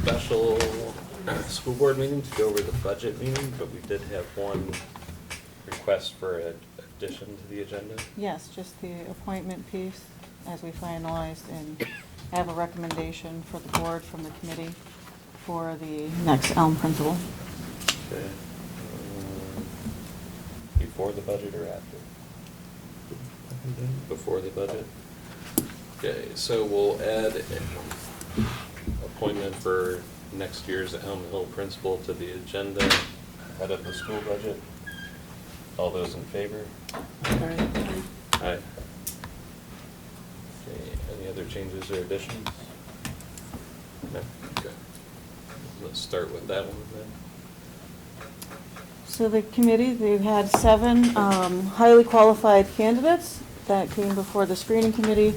special school board meeting to go over the budget meeting, but we did have one request for an addition to the agenda. Yes, just the appointment piece as we finalized and have a recommendation for the board from the committee for the next Elm principal. Okay. Before the budget or after? Before the budget. Okay, so we'll add an appointment for next year's Elm Hill principal to the agenda ahead of the school budget. All those in favor? Aye. Okay, any other changes or additions? No? Okay. Let's start with that one then. So the committee, they've had 7 highly qualified candidates that came before the screening committee,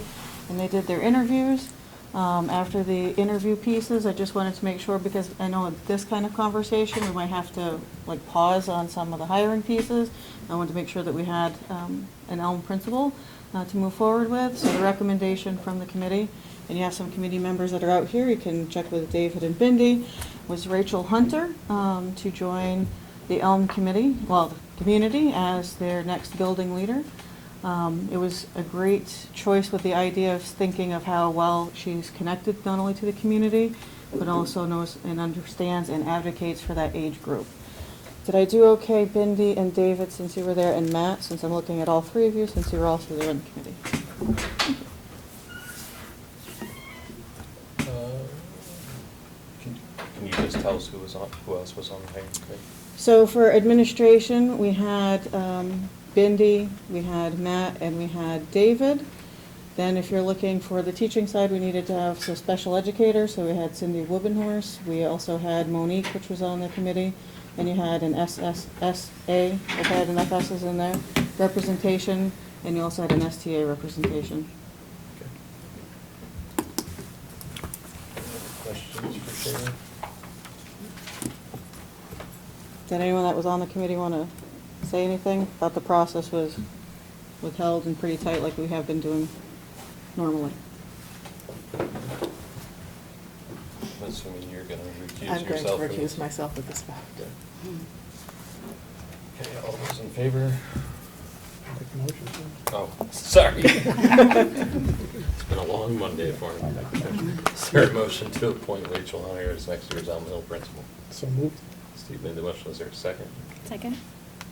and they did their interviews. After the interview pieces, I just wanted to make sure, because I know in this kind of conversation, we might have to like pause on some of the hiring pieces. I wanted to make sure that we had an Elm principal to move forward with. So the recommendation from the committee, and you have some committee members that are out here, you can check with David and Bindi, was Rachel Hunter to join the Elm committee, well, the community, as their next building leader. It was a great choice with the idea of thinking of how well she's connected not only to the community, but also knows and understands and advocates for that age group. Did I do okay, Bindi and David, since you were there, and Matt, since I'm looking at all 3 of you, since you were also there in the committee? Can you just tell us who else was on the hiring committee? So for administration, we had Bindi, we had Matt, and we had David. Then if you're looking for the teaching side, we needed to have some special educators, so we had Cindy Wibbenhorst. We also had Monique, which was on the committee, and you had an SSSA, if I had enough S's in there, representation, and you also had an STA representation. Okay. Questions for Sharon? Did anyone that was on the committee want to say anything? Thought the process was withheld and pretty tight like we have been doing normally. Assuming you're going to recuse I'm going to yourself. from recuse this. myself at this point. Okay, all those in favor? Make a motion, sir. Oh, sorry. It's been a long Monday for me. Is there a motion to appoint Rachel Hunter as next year's Elm Hill principal? So moved. Steve made the motion. Is there a second? Second.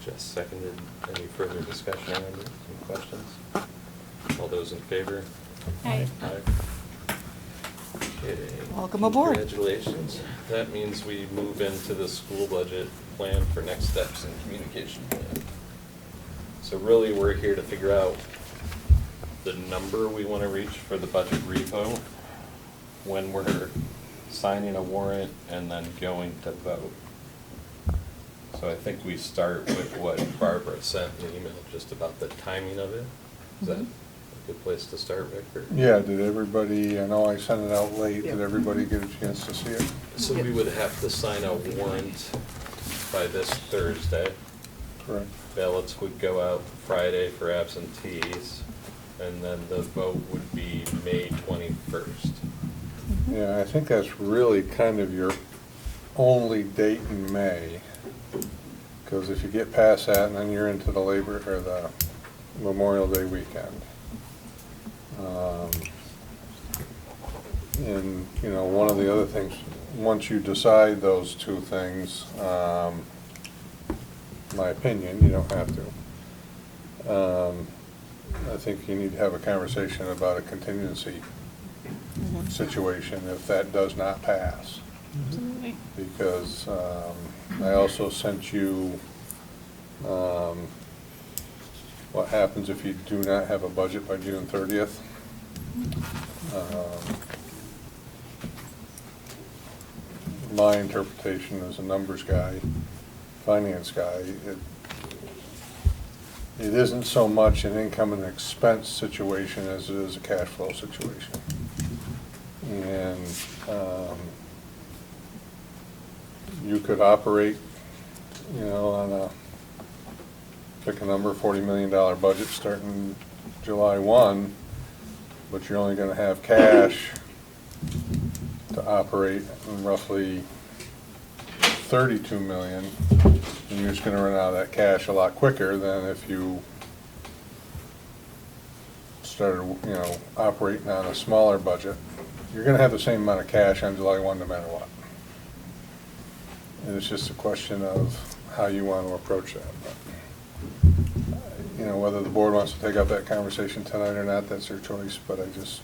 Jess seconded. Any further discussion on it? Any questions? All those in favor? Aye. Aye. Okay. Welcome aboard. Congratulations. That means we move into the school budget plan for next steps in communication plan. So really, we're here to figure out the number we want to reach for the budget repo when we're signing a warrant and then going to vote. So I think we start with what Barbara sent in the email, just about the timing of it. Is that a good place to start, Rick? or- Yeah, did everybody, I know I sent it out late, did Yeah. everybody get a chance to see it? So we would have to sign a warrant by this Thursday. Correct. Ballots would go out Friday for absentees, and then the vote would be May 21st. Yeah, I think that's really kind of your only date in May. Because if you get past that, and then you're into the the Memorial Day weekend. And, you know, one of the other things, once you decide those 2 things, my opinion, you don't have to. I think you need to have a conversation about a contingency situation if that does not pass. Absolutely. Because I also sent you what happens if you do not have a budget by June 30th. My interpretation as a numbers guy, finance guy, it isn't so much an income and expense situation as it is a cash flow situation. And you could operate, you know, on a, pick a number, $40 million budget starting July 1, but you're only going to have cash to to operate roughly 32 million, and you're just gonna run out of that cash a lot quicker than if you started, you know, operating on a smaller budget. You're gonna have the same amount of cash on July 1 no matter what. And it's just a question of how you want to approach that. But, you know, whether the board wants to take up that conversation tonight or not, that's their choice, but I just,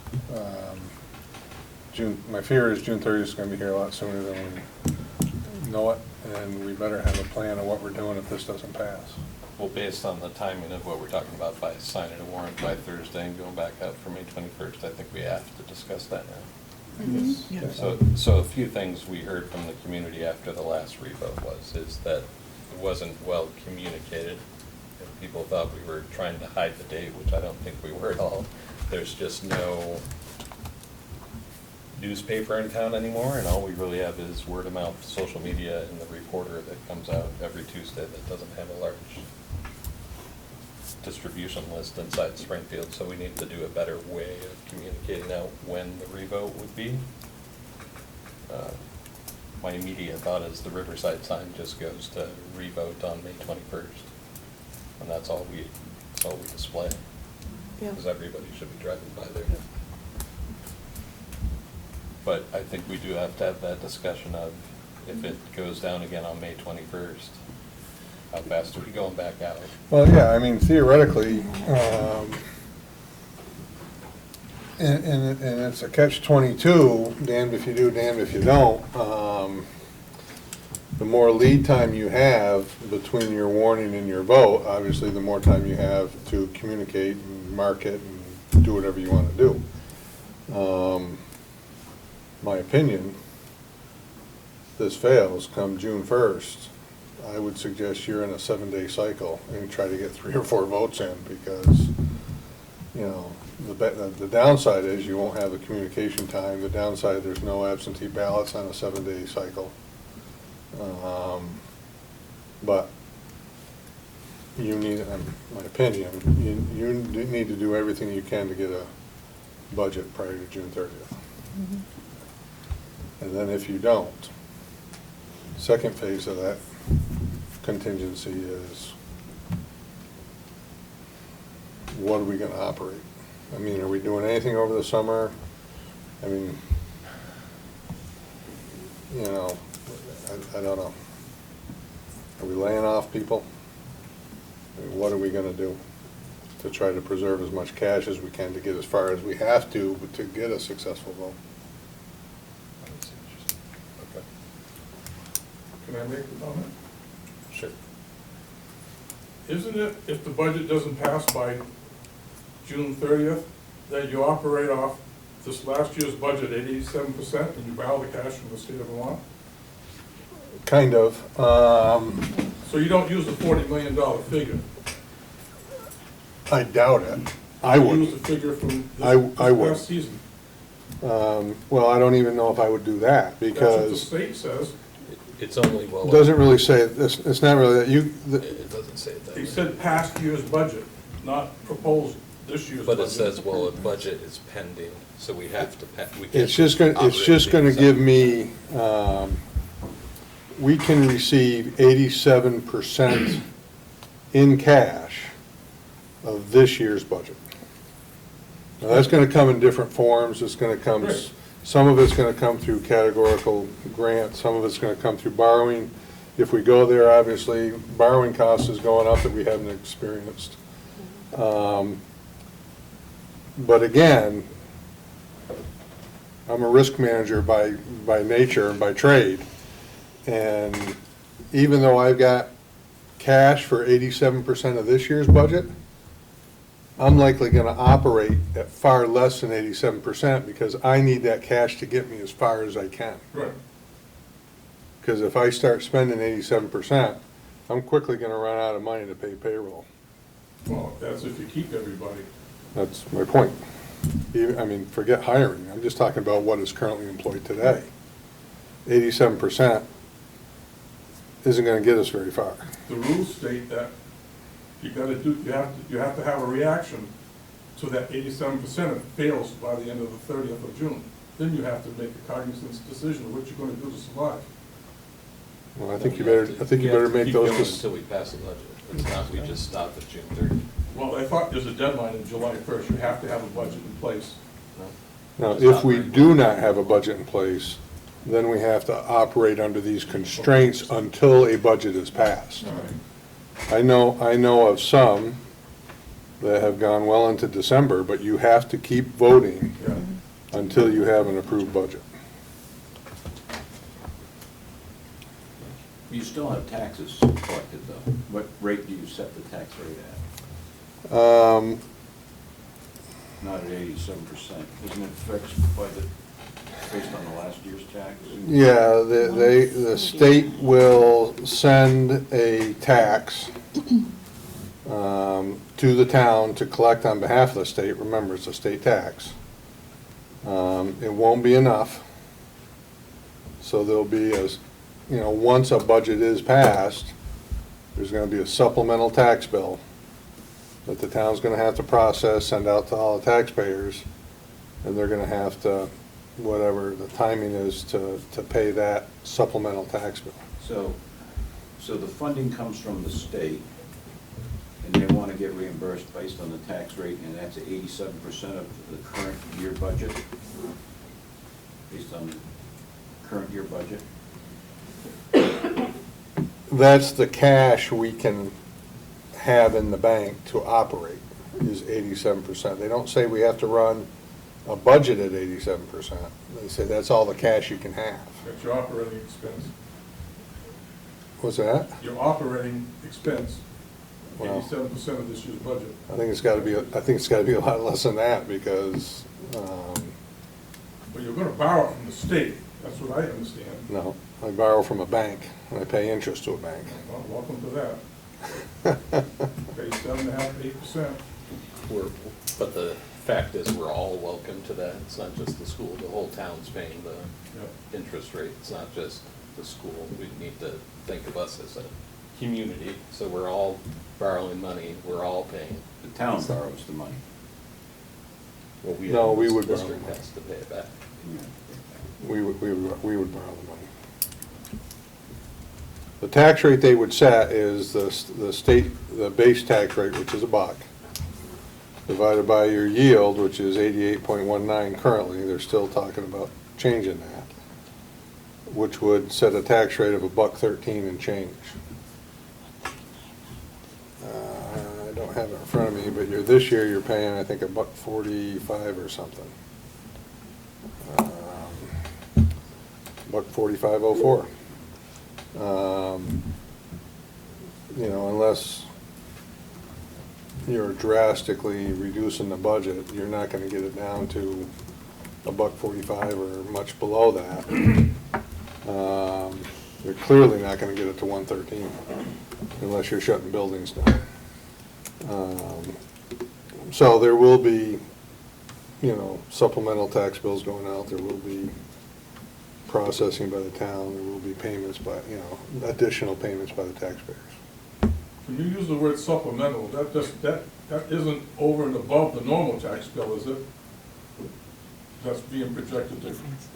my fear is June 30th is gonna be here a lot sooner than we know it, and we better have a plan of what we're doing if this doesn't pass. Well, based on the timing of what we're talking about, by signing a warrant by Thursday and going back out for May 21st, I think we have to discuss that now. Yes. So a few things we heard from the community after the last revote is that it wasn't well communicated. And people thought we were trying to hide the date, which I don't think we were at all. There's just no newspaper in town anymore, and all we really have is word of mouth, social media, and the reporter that comes out every Tuesday that doesn't have a large distribution list inside Springfield, so we need to do a better way of communicating out when the revote would be. My immediate thought is the Riverside sign just goes to revote on May 21st, and that's all we display, Yeah. because everybody should be driving by there. But I think we do have to have that discussion of, if it goes down again on May 21st, how fast are we going back out? Well, yeah, I mean, theoretically, and it's a catch-22, damned if you do, damned if you don't. The more lead time you have between your warning and your vote, obviously, the more time you have to communicate and market and do whatever you want to do. My opinion, if this fails come June 1st, I would suggest you're in a 7-day cycle and try to get 3 or 4 votes in, because, you know, the downside is you won't have the communication time. The downside, there's no absentee ballots on a 7-day cycle. But you need, in my opinion, you need to do everything you can to get a budget prior to June 30th. Mhm. And then if you don't, second phase of that contingency is, what are we gonna operate? I mean, are we doing anything over the summer? I mean, you know, I don't know. Are we laying off people? I mean, what are we gonna do to try to preserve as much cash as we can to get as far as we have to get a successful vote? That's interesting. Okay. Can I make a comment? Sure. Isn't it, if the budget doesn't pass by June 30th, that you operate off this last year's budget at 87% and you borrow the cash from the state of Vermont? Kind of. So you don't use the $40 million figure? I doubt it. I You would. use the figure from I this would. past season? Well, I don't even know if I would do that, That's what the because state says. It's only, well. it doesn't really say, it's not really, It doesn't say it that They way. said past year's budget, not proposed this year's But budget. it says, well, a budget is pending, so we have to, we can't. it's just gonna operate give things me, we can receive 87% in cash of this year's budget. Now, that's gonna come in different forms. It's gonna come, Right. some of it's gonna come through categorical grants, some of it's gonna come through borrowing. If we go there, obviously, borrowing costs is going up that we haven't experienced. But again, I'm a risk manager by nature and by trade. And even though I've got cash for 87% of this year's budget, I'm likely gonna operate at far less than 87% because I need that cash to get me as far as I can. Right. Because if I start spending 87%, I'm quickly gonna run out of money to pay payroll. Well, that's if you keep everybody. That's my point. I mean, forget hiring, I'm just talking about what is currently employed today. 87% isn't gonna get us very far. The rules state that you have to have a reaction to that 87% if it fails by the end of the 30th of June. then you have to make a cognizant decision of what you're gonna do to survive. Well, I think you We have better, to- I think you we have better to make keep those. going Until we pass the budget. It's not, we just stop at June 30th. Well, I thought there's a deadline in July 1st, you have to have a budget in place. No? Now, It's if not we very- do not have a budget in place, then we have to operate under these constraints until a budget is passed. All right. I know of some that have gone well into December, but you have to keep voting Yeah. until you have an approved budget. You still have taxes collected, though. What rate do you set the tax rate at? Not at 87%. Isn't it fixed by the, based on the last year's tax? Yeah, the state will send a tax to the town to collect on behalf of the state. Remember, it's a state tax. It won't be enough. So there'll be, once a budget is passed, there's gonna be a supplemental tax bill that the town's gonna have to process, send out to all the taxpayers, and they're gonna have to, whatever the timing is, to pay that supplemental tax bill. So the funding comes from the state, and they want to get reimbursed based on the tax rate, and that's 87% of the current year budget? Based on the current year budget? That's the cash we can have in the bank to operate, is 87%. They don't say we have to run a budget at 87%. They say that's all the cash you can have. That's your operating expense. What's that? Your operating expense, Well- 87% of this year's budget. I think it's gotta be, a lot less than that, because, But you're gonna borrow from the state, that's what I understand. no, I borrow from a bank, and I pay interest to a bank. Well, welcome to that. Pay 7.5%, 8%. But the fact is, we're all welcome to that. It's not just the school, the whole town's paying the Yep. interest rate. It's not just the school. We need to think of us as a community, so we're all borrowing money, we're all paying. The town borrows the money. Well, No, we would The borrow district money. has to pay it back. We would borrow the money. The tax rate they would set is the state, the base tax rate, which is $1, divided by your yield, which is 88.19 currently. They're still talking about changing that, which would set a tax rate of $1.13 and change. I don't have it in front of me, but this year you're paying, I think, $1.45 or something. $1.4504. Unless you're drastically reducing the budget, you're not gonna get it down to $1.45 or much below that. You're clearly not gonna get it to 113 unless you're shutting buildings down. So there will be, supplemental tax bills going out, there will be processing by the town, there will be payments by, additional payments by the taxpayers. When you use the word supplemental, that isn't over and above the normal tax bill, is it? That's being projected to,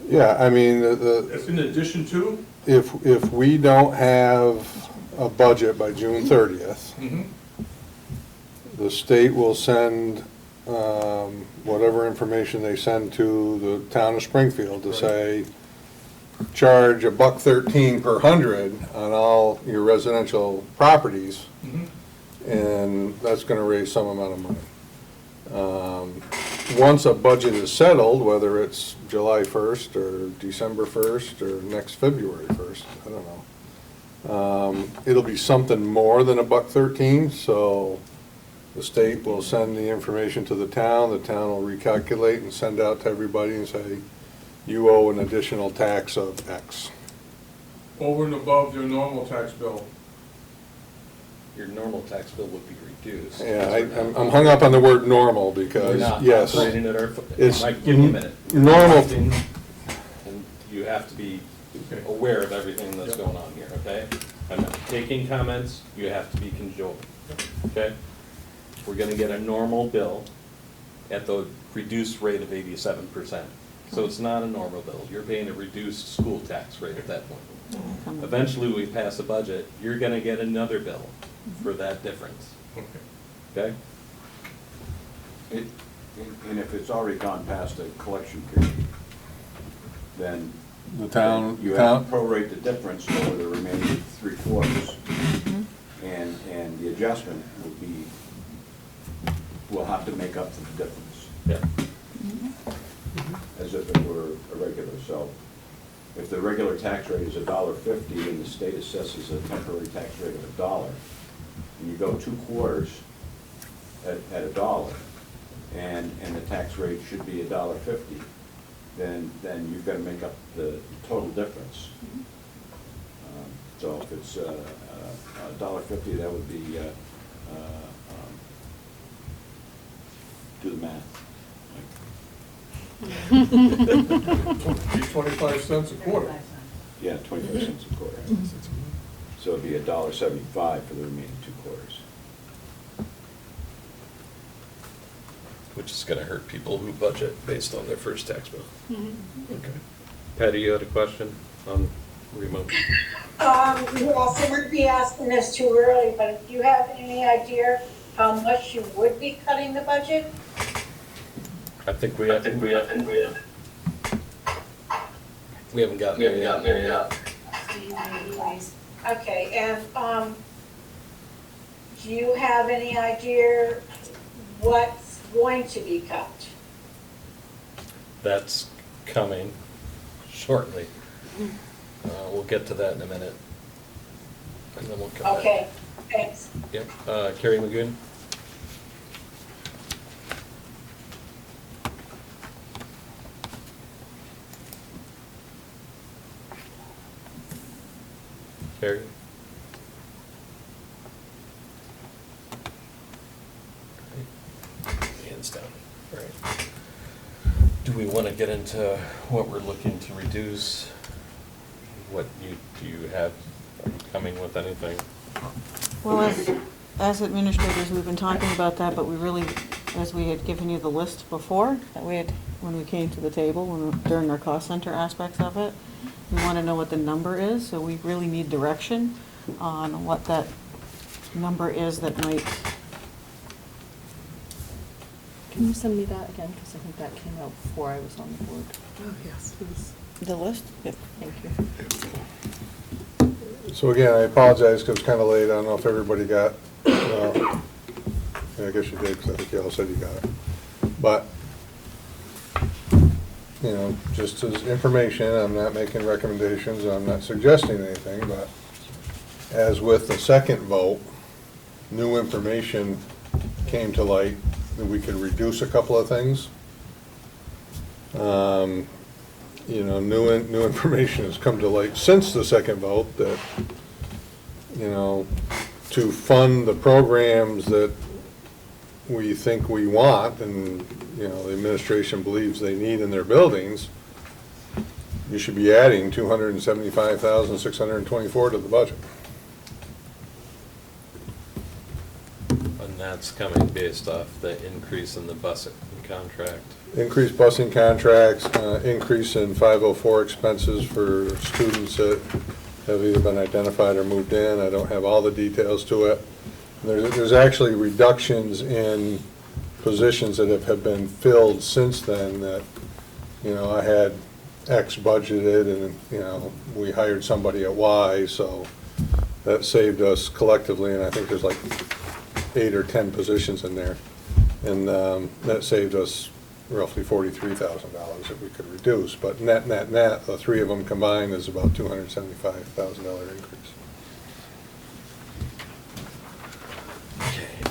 Yeah, I mean, it's in addition to? if we don't have a budget by June 30th, Mhm. the state will send whatever information they send to the town of Springfield to Right. say, charge $1.13 per hundred on all your residential properties, Mhm. and that's gonna raise some amount of money. Once a budget is settled, whether it's July 1st or December 1st or next February 1st, I don't know. It'll be something more than $1.13, so the state will send the information to the town will recalculate and send out to everybody and say, you owe an additional tax of X. Over and above your normal tax bill. Your normal tax bill would be reduced. Yeah, I'm hung up on the word normal We're because, not yes, operating at our, it's Mike, give me a minute. normal. And you have to be Okay. aware of everything that's Yep. going on here, okay? I'm not taking comments, you have to be cajoled, okay? We're gonna get a normal bill at the reduced rate of 87%. So it's not a normal bill. You're paying a reduced school tax rate at that point. Come- Eventually, we pass a budget, you're gonna get another bill for that difference, Okay. okay? And if it's already gone past the collection period, then The town, you have to prorate the difference over the remaining 3/4. And the adjustment will have to make up for the difference, Yeah. as if it were a regular. So if the regular tax rate is $1.50 and the state assesses a temporary tax rate of $1, and you go 2/4 at $1, and the tax rate should be $1.50, then you've got to make up the total difference. So if it's $1.50, that would be, do the math. Be 25 cents a quarter. Yeah, 25 cents a quarter. So it'd be $1.75 for the remaining 2/4. Which is gonna hurt people who budget based on their first tax bill. Okay. Patty, you had a question on remote? Well, someone would be asking this too early, but do you have any idea how much you would be cutting the budget? I think we haven't gotten there yet. Okay, and, do you have any idea what's going to be cut? That's coming shortly. We'll get to that in a minute. And then we'll come back. Okay, thanks. Yep, Carrie Magoon? Carrie? Hands down, all right. Do we want to get into what we're looking to reduce? Do you have, are you coming with anything? Well, as administrators, we've been talking about that, but we really, as we had given you the list before, that we had, when we came to the table, during our cost center aspects of it, we want to know what the number is, so we really need direction on what that number is that might, Can you send me that again, because I think that came out before I was on the board. Oh, yes. Please, the list? Yep. thank you. So again, I apologize because it's kind of late. I don't know if everybody got, yeah, I guess you did because I think you all said you got it. But, you know, just as information, I'm not making recommendations, I'm not suggesting anything, but as with the second vote, new information came to light that we could reduce a couple of things. You know, new information has come to light since the second vote that, you know, to fund the programs that we think we want and, you know, the administration believes they need in their buildings, you should be adding $275,624 to the budget. And that's coming based off the increase in the busing contract. Increased busing contracts, increase in 504 expenses for students that have either been identified or moved in. I don't have all the details to it. There's actually reductions in positions that have been filled since then that, you know, I had X budgeted and, you know, we hired somebody at Y, so that saved us collectively, and I think there's like 8 or 10 positions in there. And that saved us roughly $43,000 that we could reduce, but net, the three of them combined is about $275,000 increase.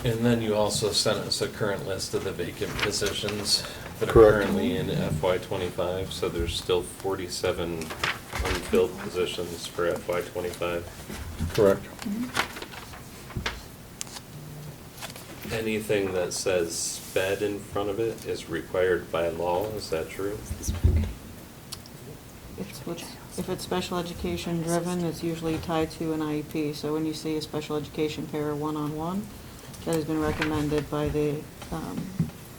And then you also sent us a current list of the vacant positions that are Correct. currently in FY '25, so there's still 47 unfilled positions for FY '25. Correct. Anything that says sped in front of it is required by law, is that true? If it's special education driven, it's usually tied to an IEP. So when you see a special education pair one-on-one, that has been recommended by the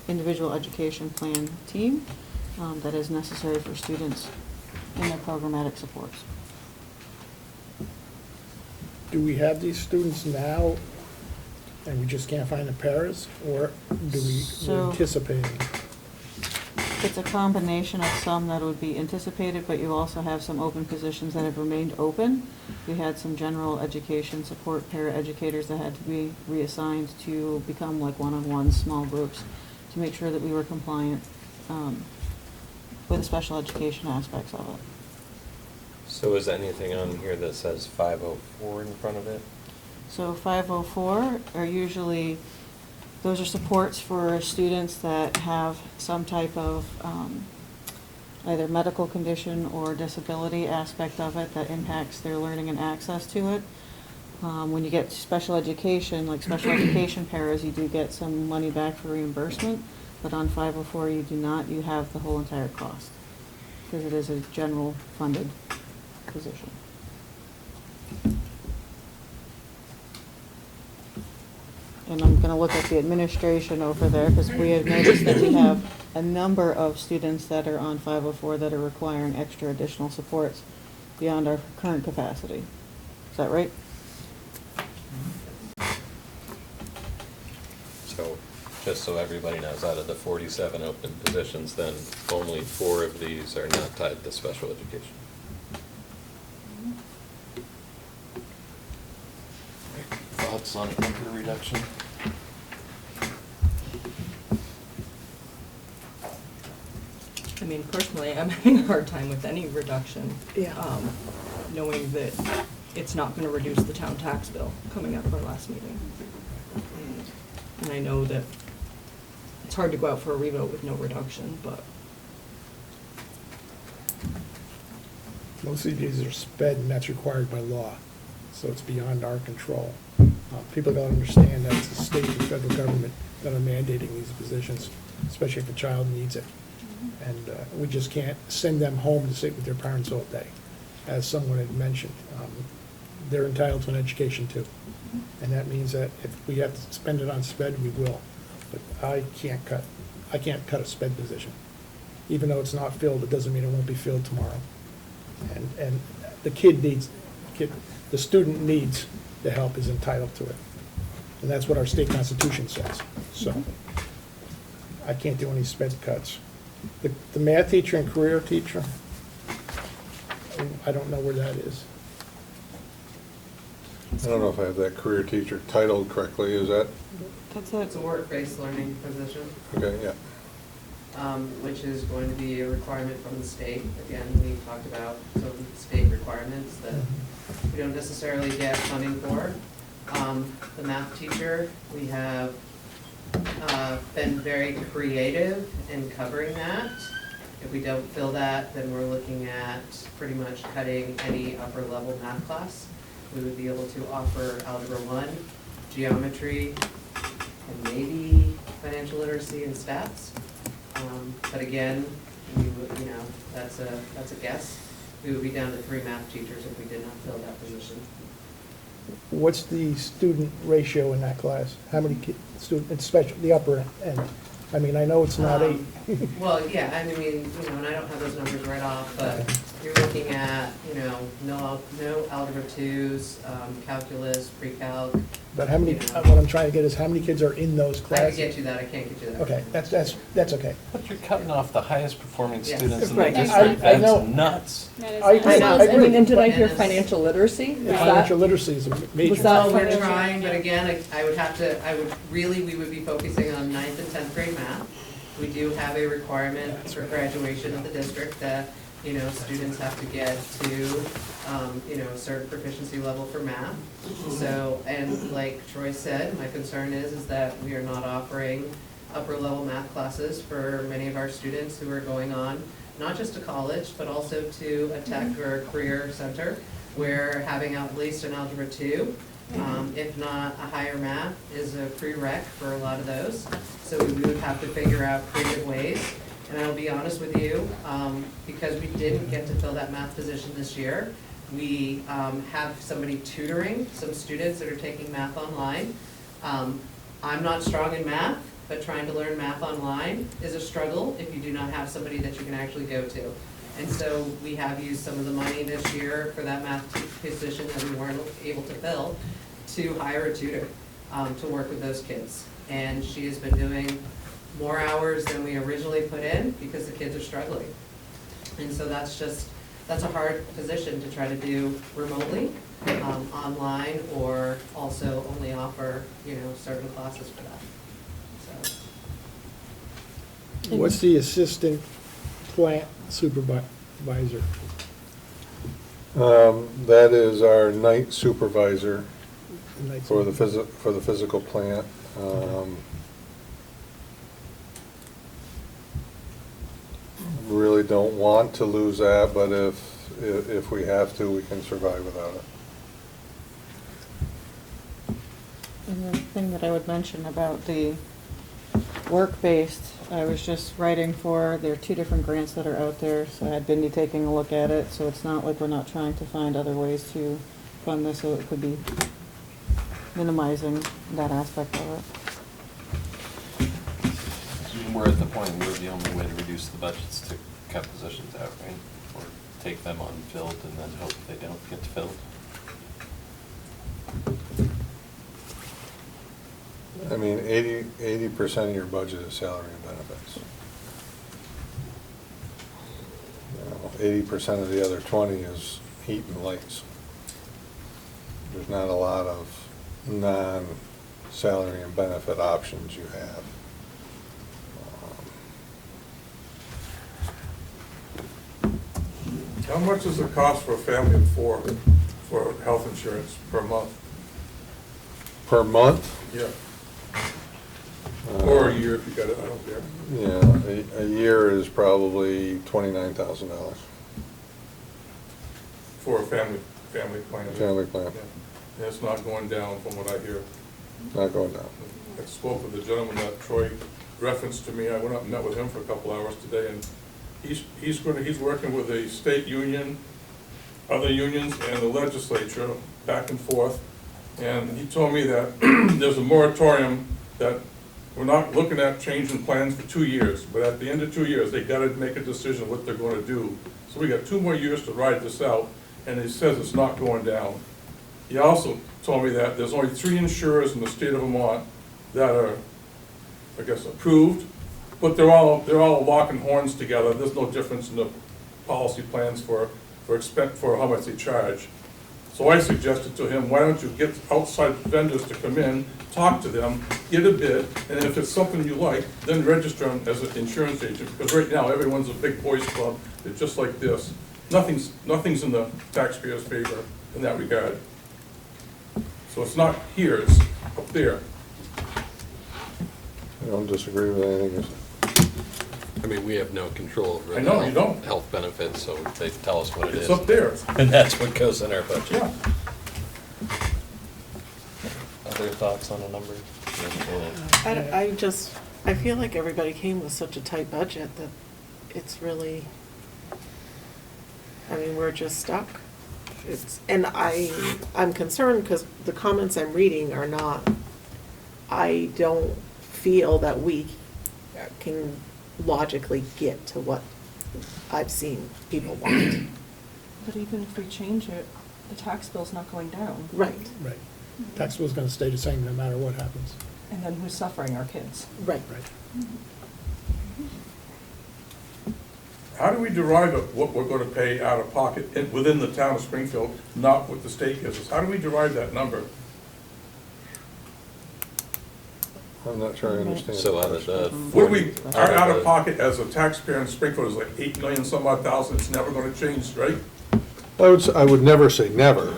individual education plan team. that is necessary for students in their programmatic supports. Do we have these students now, and we just can't find the paras, or do we're So- anticipating? It's a combination of some that would be anticipated, but you also have some open positions that have remained open. We had some general education support paraeducators that had to be reassigned to become like one-on-one small groups to make sure that we were compliant with the special education aspects of it. So is anything on here that says 504 in front of it? So 504 are usually, those are supports for students that have some type of either medical condition or disability aspect of it that impacts their learning and access to it. When you get special education, like special education paras, you do get some money back for reimbursement, but on 504 you do not, you have the whole entire cost, because it is a general funded position. And I'm gonna look at the administration over there, because we have noticed that we have a number of students that are on 504 that are requiring extra additional supports beyond our current capacity. Is that right? So, just so everybody knows, out of the 47 open positions, then only 4 of these are not tied to special education. Thoughts on number reduction? I mean, personally, I'm having a hard time with any reduction. Yeah. Knowing that it's not gonna reduce the town tax bill coming out of our last meeting. And I know that it's hard to go out for a revote with no reduction, but Most of these are sped, and that's required by law, so it's beyond our control. People don't understand that it's the state and federal government that are mandating these positions, especially if a child needs it. And we just can't send them home to sit with their parents all day. As someone had mentioned, they're entitled to an education too. And that means that if we have to spend it on sped, we will. But I can't cut a sped position. Even though it's not filled, it doesn't mean it won't be filled tomorrow. And the the student needs the help, is entitled to it. And that's what our state constitution says. So I can't do any sped cuts. The math teacher and career teacher, I don't know where that is. I don't know if I have that career teacher titled correctly, is that, That's It's a it. work-based learning position, okay, yeah. which is going to be a requirement from the state. Again, we talked about some state requirements that we don't necessarily get funding for. The math teacher, we have been very creative in covering that. If we don't fill that, then we're looking at pretty much cutting any upper level math class. We would be able to offer Algebra 1, geometry, and maybe financial literacy and stats. But again, we would, that's a guess. We would be down to 3 math teachers if we did not fill that position. What's the student ratio in that class? How many students, especially the upper end? I mean, I know it's not 8. Well, yeah, I mean, and I don't have those numbers right off, but you're looking at, no Algebra 2s, calculus, pre-calc. But how many, what I'm trying to get is how many kids are in those I could classes? get you that, I can't get you that. Okay, that's okay. But you're cutting off the highest performing Yes. students in the Right. district. I know. That's nuts. I agree. and did I hear Yes. financial literacy? Was Financial that, literacy is a major. Was that- So we're financial? trying, but again, we would be focusing on 9th and 10th grade math. We do have a requirement for graduation of the district that, students have to get to, a certain proficiency level for math. So, and like Troy said, my concern is that we are not offering upper level math classes for many of our students who are going on, not just to college, but also to a tech or a career center, where having at least an Algebra 2, if not a higher math, is a prereq for a lot of those. So we would have to figure out creative ways. And I'll be honest with you, because we didn't get to fill that math position this year, we have somebody tutoring some students that are taking math online. I'm not strong in math, but trying to learn math online is a struggle if you do not have somebody that you can actually go to. And so we have used some of the money this year for that math position that we weren't able to fill to hire a tutor to work with those kids. And she has been doing more hours than we originally put in because the kids are struggling. And so that's a hard position to try to do remotely, online, or also only offer, certain classes for that. So, What's the assistant plant supervisor? That is our night supervisor Night for the supervisor. physical plant. Really don't want to lose that, but if we have to, we can survive without it. And the thing that I would mention about the work-based, I was just writing there are 2 different grants that are out there, so I had Bindi taking a look at it, so it's not like we're not trying to find other ways to fund this, so it could be minimizing that aspect of it. We're at the point where the only way to reduce the budget's to cut positions out, right? Or take them unfilled and then hope they don't get filled. I mean, 80% of your budget is salary and benefits. 80% of the other 20 is heat and lights. There's not a lot of non-salary and benefit options you have. How much does it cost for a family of 4 for health insurance per month? Per month? Yeah. Or a year if you got it, I don't care. Yeah, a year is probably $29,000. For a family plan. Family plan. Yeah. And it's not going down from what I hear. Not going down. I spoke with the gentleman that Troy referenced to me. I went up and met with him for a couple hours today, and he's working with the state union, other unions, and the legislature back and forth. And he told me that there's a moratorium that we're not looking at changing plans for 2 years, but at the end of 2 years, they gotta make a decision what they're gonna do. So we got 2 more years to ride this out, and he says it's not going down. He also told me that there's only 3 insurers in the state of Vermont that are, I guess, approved, but they're all locking horns together. There's no difference in the policy plans for how much they charge. So I suggested to him, why don't you get outside vendors to come in, talk to them, get a bid, and if it's something you like, then register them as an insurance agent. Because right now, everyone's a big boys club. They're just like this. Nothing's in the taxpayer's favor in that regard. So it's not here, it's up there. I don't disagree with anything you said. I mean, we have no control over I know, you don't. health benefits, so they tell us what it is. It's up there. And that's what goes in our budget. Yeah. Other thoughts on a number? I feel like everybody came with such a tight budget that it's really, we're just stuck. I'm concerned because the comments I'm reading are not, I don't feel that we can logically get to what I've seen people want. But even if we change it, the tax bill's not going down. Right, Right. Tax bill's gonna stay the same no matter what happens. And then who's suffering? Our kids. right. Right. How do we derive what we're gonna pay out of pocket within the town of Springfield, not what the state gives us? How do we derive that number? I'm not sure I understand. So out of the What we, 40 our out of pocket as a taxpayer in Springfield is like 8 million some odd thousand. It's never gonna change, right? I would never say never.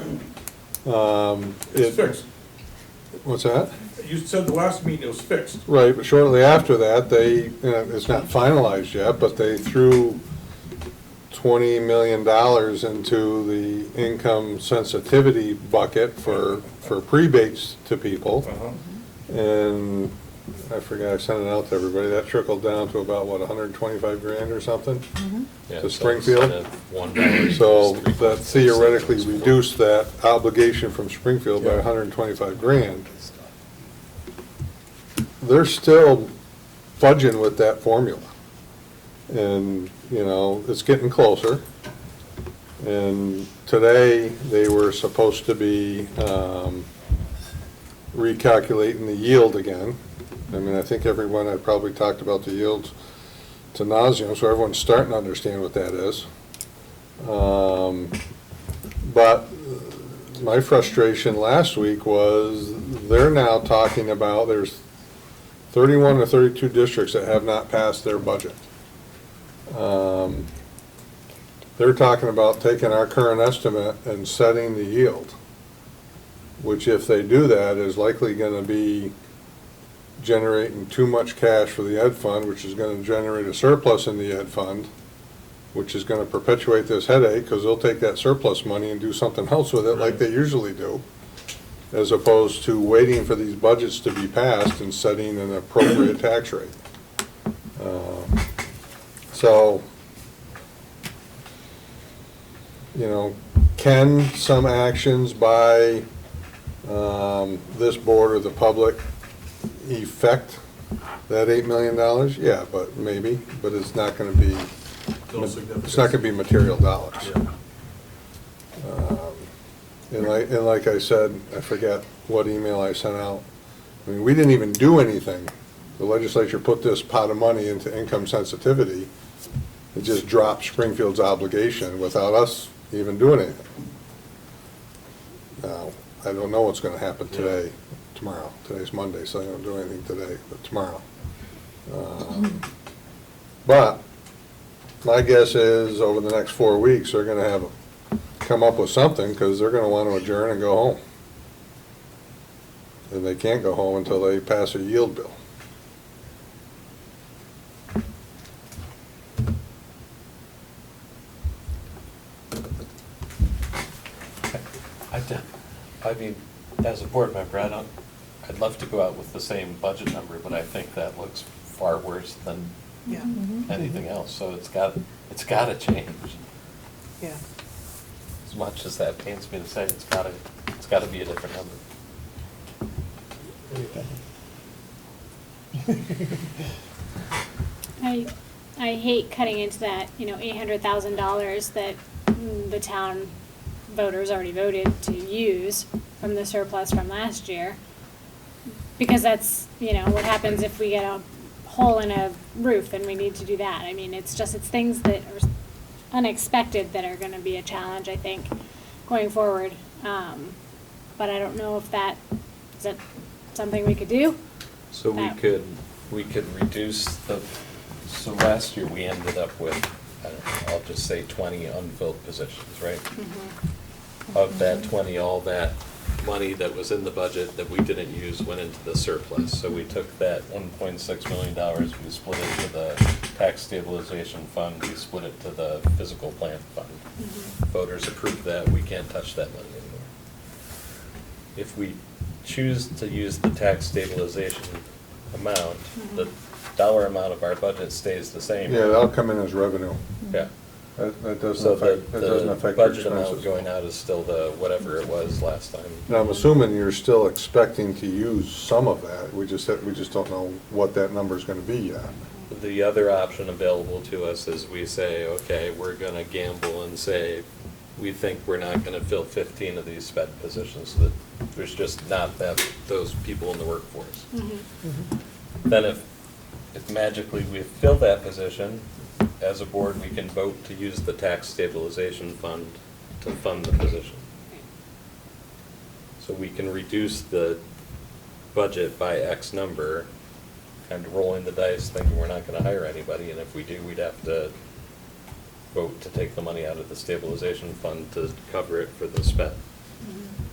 It's fixed. What's that? You said the last meeting it was fixed. Right, but shortly after that, it's not finalized yet, but they threw $20 million into the income sensitivity bucket for prebates to people. Uh-huh. And I forgot, I sent it out to everybody, that trickled down to about, what, 125 grand or something? Yeah, To so Springfield? instead of $1, So it's that 3.6 theoretically is more. reduced that obligation from Springfield by Yeah. 125 grand. They're still fudging with that formula. And, you know, it's getting closer. And today, they were supposed to be recalculating the yield again. I mean, I think everyone, I probably talked about the yields to nauseam, so everyone's starting to understand what that is. But my frustration last week was they're now talking about, there's 31 or 32 districts that have not passed their budget. They're talking about taking our current estimate and setting the yield, which if they do that is likely going to be generating too much cash for the ed fund, which is going to generate a surplus in the ed fund, which is going to perpetuate this headache because they'll take that surplus money and do something else with it like they usually do, as opposed to waiting for these budgets to be passed and setting an appropriate tax rate. So, you know, can some actions by this board or the public affect that $8 million? Yeah, but maybe, but it's not going to be, it's not going to be material dollars. Yeah. And like I said, I forget what email I sent out. I mean, we didn't even do anything. The legislature put this pot of money into income sensitivity. It just dropped Springfield's obligation without us even doing anything. Now, I don't know what's gonna happen today, tomorrow. Today's Monday, so I don't do anything today, but tomorrow. But my guess is over the next 4 weeks, they're gonna come up with something, because they're gonna want to adjourn and go home. And they can't go home until they pass a yield bill. I mean, as a board member, I'd love to go out with the same budget number, but I think that looks far worse than Yeah, anything else, so it's gotta change. yeah. As much as that pains me to say, it's gotta be a different number. I hate cutting into that, $800,000 that the town voters already voted to use from the surplus from last year. Because that's, what happens if we get a hole in a roof and we need to do that. I mean, it's things that are unexpected that are gonna be a challenge, I think, going forward. But I don't know if is that something we could do? So we could reduce so last year we ended up with, I don't know, I'll just say 20 unfilled positions, right? Of that 20, all that money that was in the budget that we didn't use went into the surplus. So we took that $1.6 million, we split it to the tax stabilization fund, we split it to the physical plant fund. Voters approved that, we can't touch that money anymore. If we choose to use the tax stabilization amount, the dollar amount of our budget stays the same. Yeah, that'll come in as revenue. Yeah. That doesn't So affect, that doesn't the affect your budget amount expenses. going out is still the whatever it was last time. Now, I'm assuming you're still expecting to use some of that. We just don't know what that number's gonna be yet. The other option available to us is we say, okay, we're gonna gamble and say, we think we're not gonna fill 15 of these sped positions, that there's just not those people in the workforce. Then if magically we fill that position, as a board, we can vote to use the tax stabilization fund to fund the position. So we can reduce the budget by X number, kind of rolling the dice, thinking we're not gonna hire anybody, and if we do, we'd have to vote to take the money out of the stabilization fund to cover it for the spend.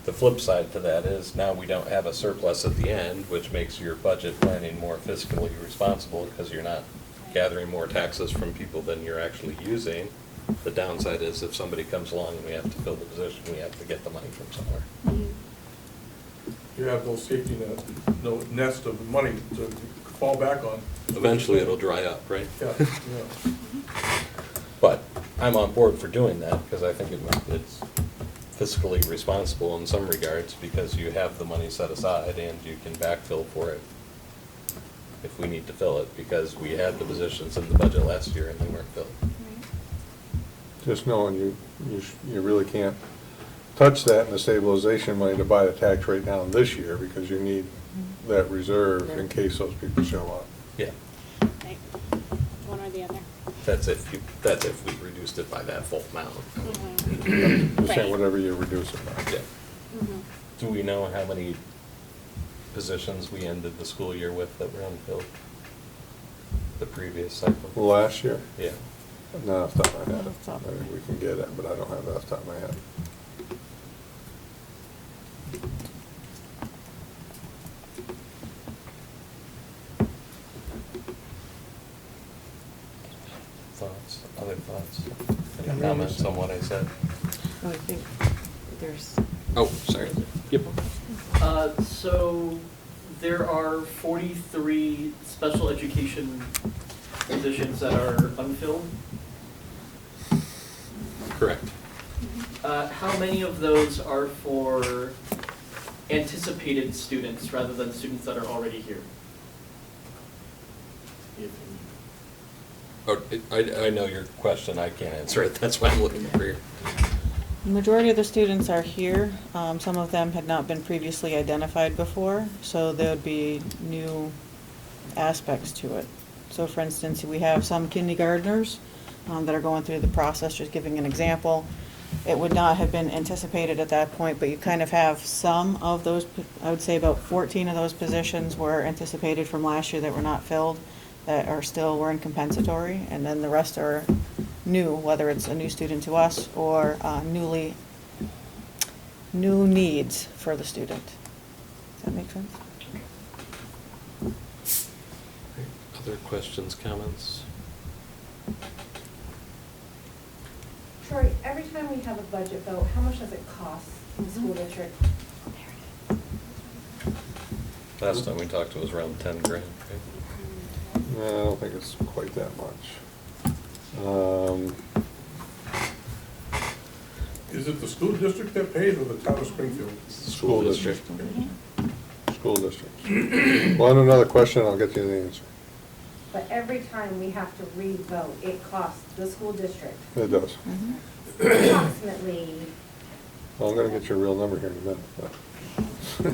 The flip side to that is now we don't have a surplus at the end, which makes your budget planning more fiscally responsible because you're not gathering more taxes from people than you're actually using. The downside is if somebody comes along and we have to fill the position, we have to get the money from somewhere. You have no safety net, no nest of money to fall back on. Eventually it'll dry up, right? Yeah, yeah. But I'm on board for doing that because I think it's fiscally responsible in some regards because you have the money set aside and you can backfill for it if we need to fill it, because we had the positions in the budget last year and they weren't filled. Just knowing you really can't touch that in the stabilization money to buy the tax rate down this year, because you need that reserve in case those people show up. Yeah, Right. One or the other. that's if we reduced it by that full amount. Just saying Right. whatever you reduce it by. Yeah. Mhm. Do we know how many positions we ended the school year with that were unfilled? The previous cycle? Last year? Yeah. Not off the top of my head. Not off the top of my Maybe we can get it, but I don't have it off the top of my head. Thoughts, other thoughts? I'm Any ready. comments on what I said? Oh, I think there's, Oh, sorry. Yep. So there are 43 special education positions that are unfilled. Correct. How many of those are for anticipated students rather than students that are already here? Oh, I know your question, I can't answer it, that's why I'm looking for you. The majority of the students are here. Some of them had not been previously identified before, so there would be new aspects to it. So for instance, we have some kindergartners that are going through the process, just giving an example. It would not have been anticipated at that point, but you kind of have some of those, I would say about 14 of those positions were anticipated from last year that were not filled, that are still, were in compensatory, and then the rest are new, whether it's a new student to us or new needs for the student. Does that make sense? Other questions, comments? Troy, every time we have a budget vote, how much does it cost the school district? Last time we talked, it was around 10 grand, right? No, I don't think it's quite that much. Is it the school district that pays or the town of Springfield? School district. School district. Well, another question, I'll get you the answer. But every time we have to re-vote, it costs the school district It does. approximately, Well, I'm gonna get your real number here in a minute, but.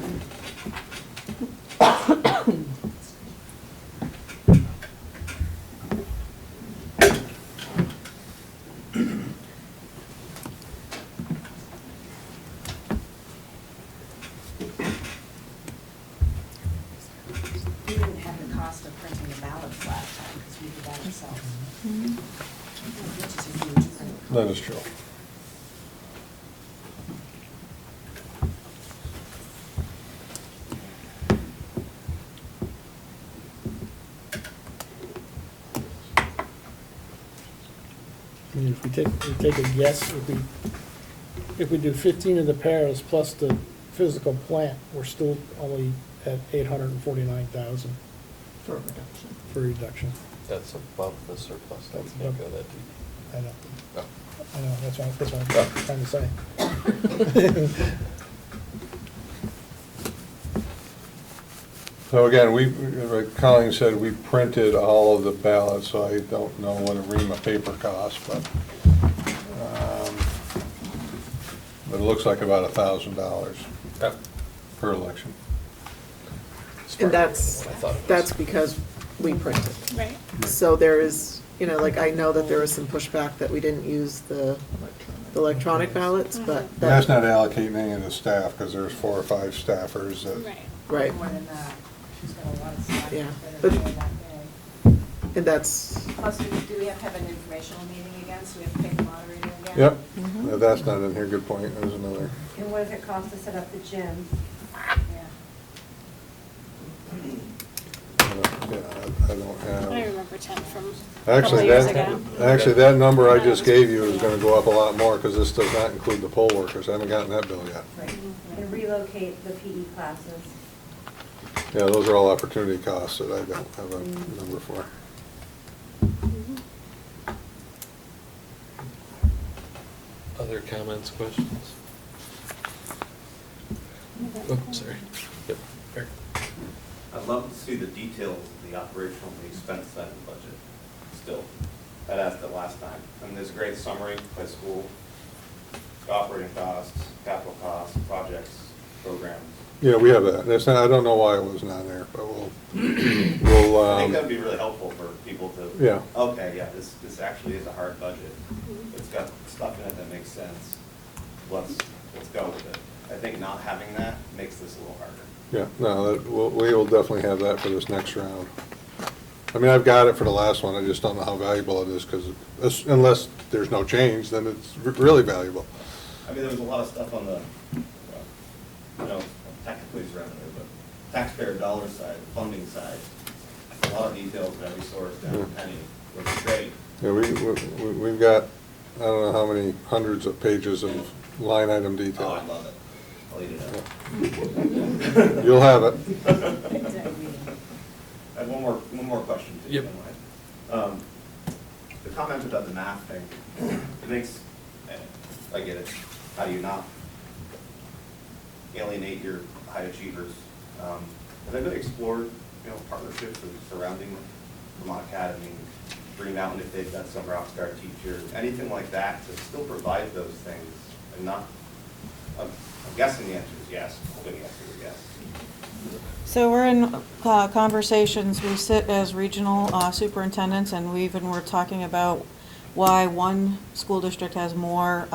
we didn't have the cost of printing the ballots last time because we did that ourselves. Which is a huge thing. That is true. I mean, if we take a guess, if we do 15 of the paras plus the physical plant, we're still only at 849,000 For a reduction. for reduction. That's above the surplus, that That's can't above- go that deep. I know, Oh. I know, that's what I'm trying to say. So again, like Colleen said, we printed all of the ballots, so I don't know what a ream of paper costs, but it looks like about $1,000 Yep. per election. and that's, What I thought it was. that's because we printed. Right. So there is, you know, like, I know that there was some pushback that we didn't use the electronic ballots, but And that's that, not allocating any of the staff, because there's 4 or 5 staffers that. Right. right, More than that. She's got a lot of staff Yeah, that but- are there that day. and that's, Plus, do we have to have an informational meeting again, so we have to pick a moderator again? Yep, that's not in here, good point, there's another. And what does it cost to set up the gym? Yeah. Yeah, I don't have. I remember 10 from Actually, years that number I just gave you is gonna go up a lot more, because this does not include the poll workers, I haven't gotten that bill yet. Right, and relocate the PE classes. Yeah, those are all opportunity costs that I don't have a number for. Other comments, questions? Oh, sorry. Yep. Fair. I'd love to see the details of the operational and the expense side of the budget still. I'd asked it last time. And there's a great summary by school, operating costs, capital costs, projects, programs. Yeah, we have that. That's not, I don't know why it wasn't on there, but we'll, I think that'd be really helpful for people to. Yeah. Okay, yeah, this actually is a hard budget. It's got stuff in it that makes sense. Let's go with it. I think not having that makes this a little harder. yeah, no, we will definitely have that for this next round. I mean, I've got it for the last one, I just don't know how valuable it is, because unless there's no change, then it's really valuable. I mean, there was a lot of stuff on the, technically it's revenue, but taxpayer dollar side, funding side, a lot of details of every source down to penny, which is great. Yeah, we've got, I don't know how many hundreds of pages of line item Oh, detail. I love it. I'll eat it up. You'll have it. I have one more question to Yep. begin with. The comment about the math thing, it makes, I get it, how do you not alienate your high achievers? Have they been explored, partnerships with surrounding Vermont Academy, Green Mountain if they've got some rock star teacher, anything like that to still provide those things and not, I'm guessing the answer is yes, I'm hoping the answer is yes. So we're in conversations, we sit as regional superintendents, and we even were talking about why one school district has more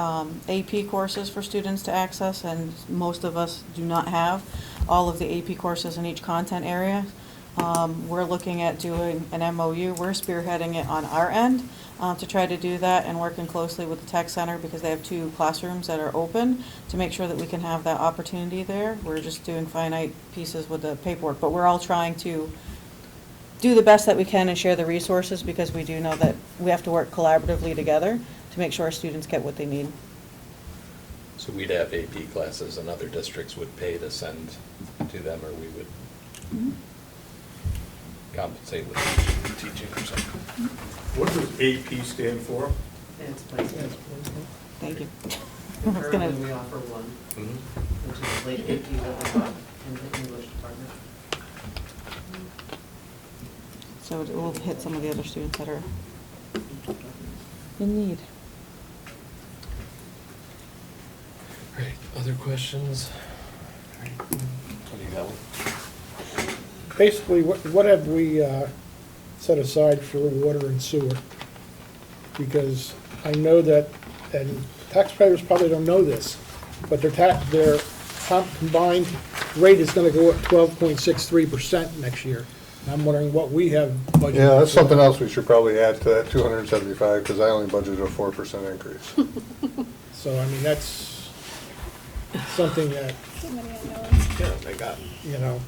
AP courses for students to access, and most of us do not have all of the AP courses in each content area. We're looking at doing an MOU. We're spearheading it on our end to try to do that, and working closely with the tech center because they have 2 classrooms that are open to make sure that we can have that opportunity there. We're just doing finite pieces with the paperwork, but we're all trying to do the best that we can and share the resources, because we do know that we have to work collaboratively together to make sure our students get what they need. So we'd have AP classes and other districts would pay to send to them, or we would compensate with teaching or something. What does AP stand for? Advanced placement. Thank you. And I was gonna- currently we offer one, which is late AP level five in the English department. So it will hit some of the other students that are in need. All right, other questions? All right, what do you got? Basically, what have we set aside for water and sewer? Because I know that, and taxpayers probably don't know this, but their combined rate is gonna go up 12.63% next year. And I'm wondering what we have budgeted. Yeah, that's for. something else we should probably add to that 275, because I only budgeted a 4% increase. So, I mean, that's something that, Somebody unknown. you know.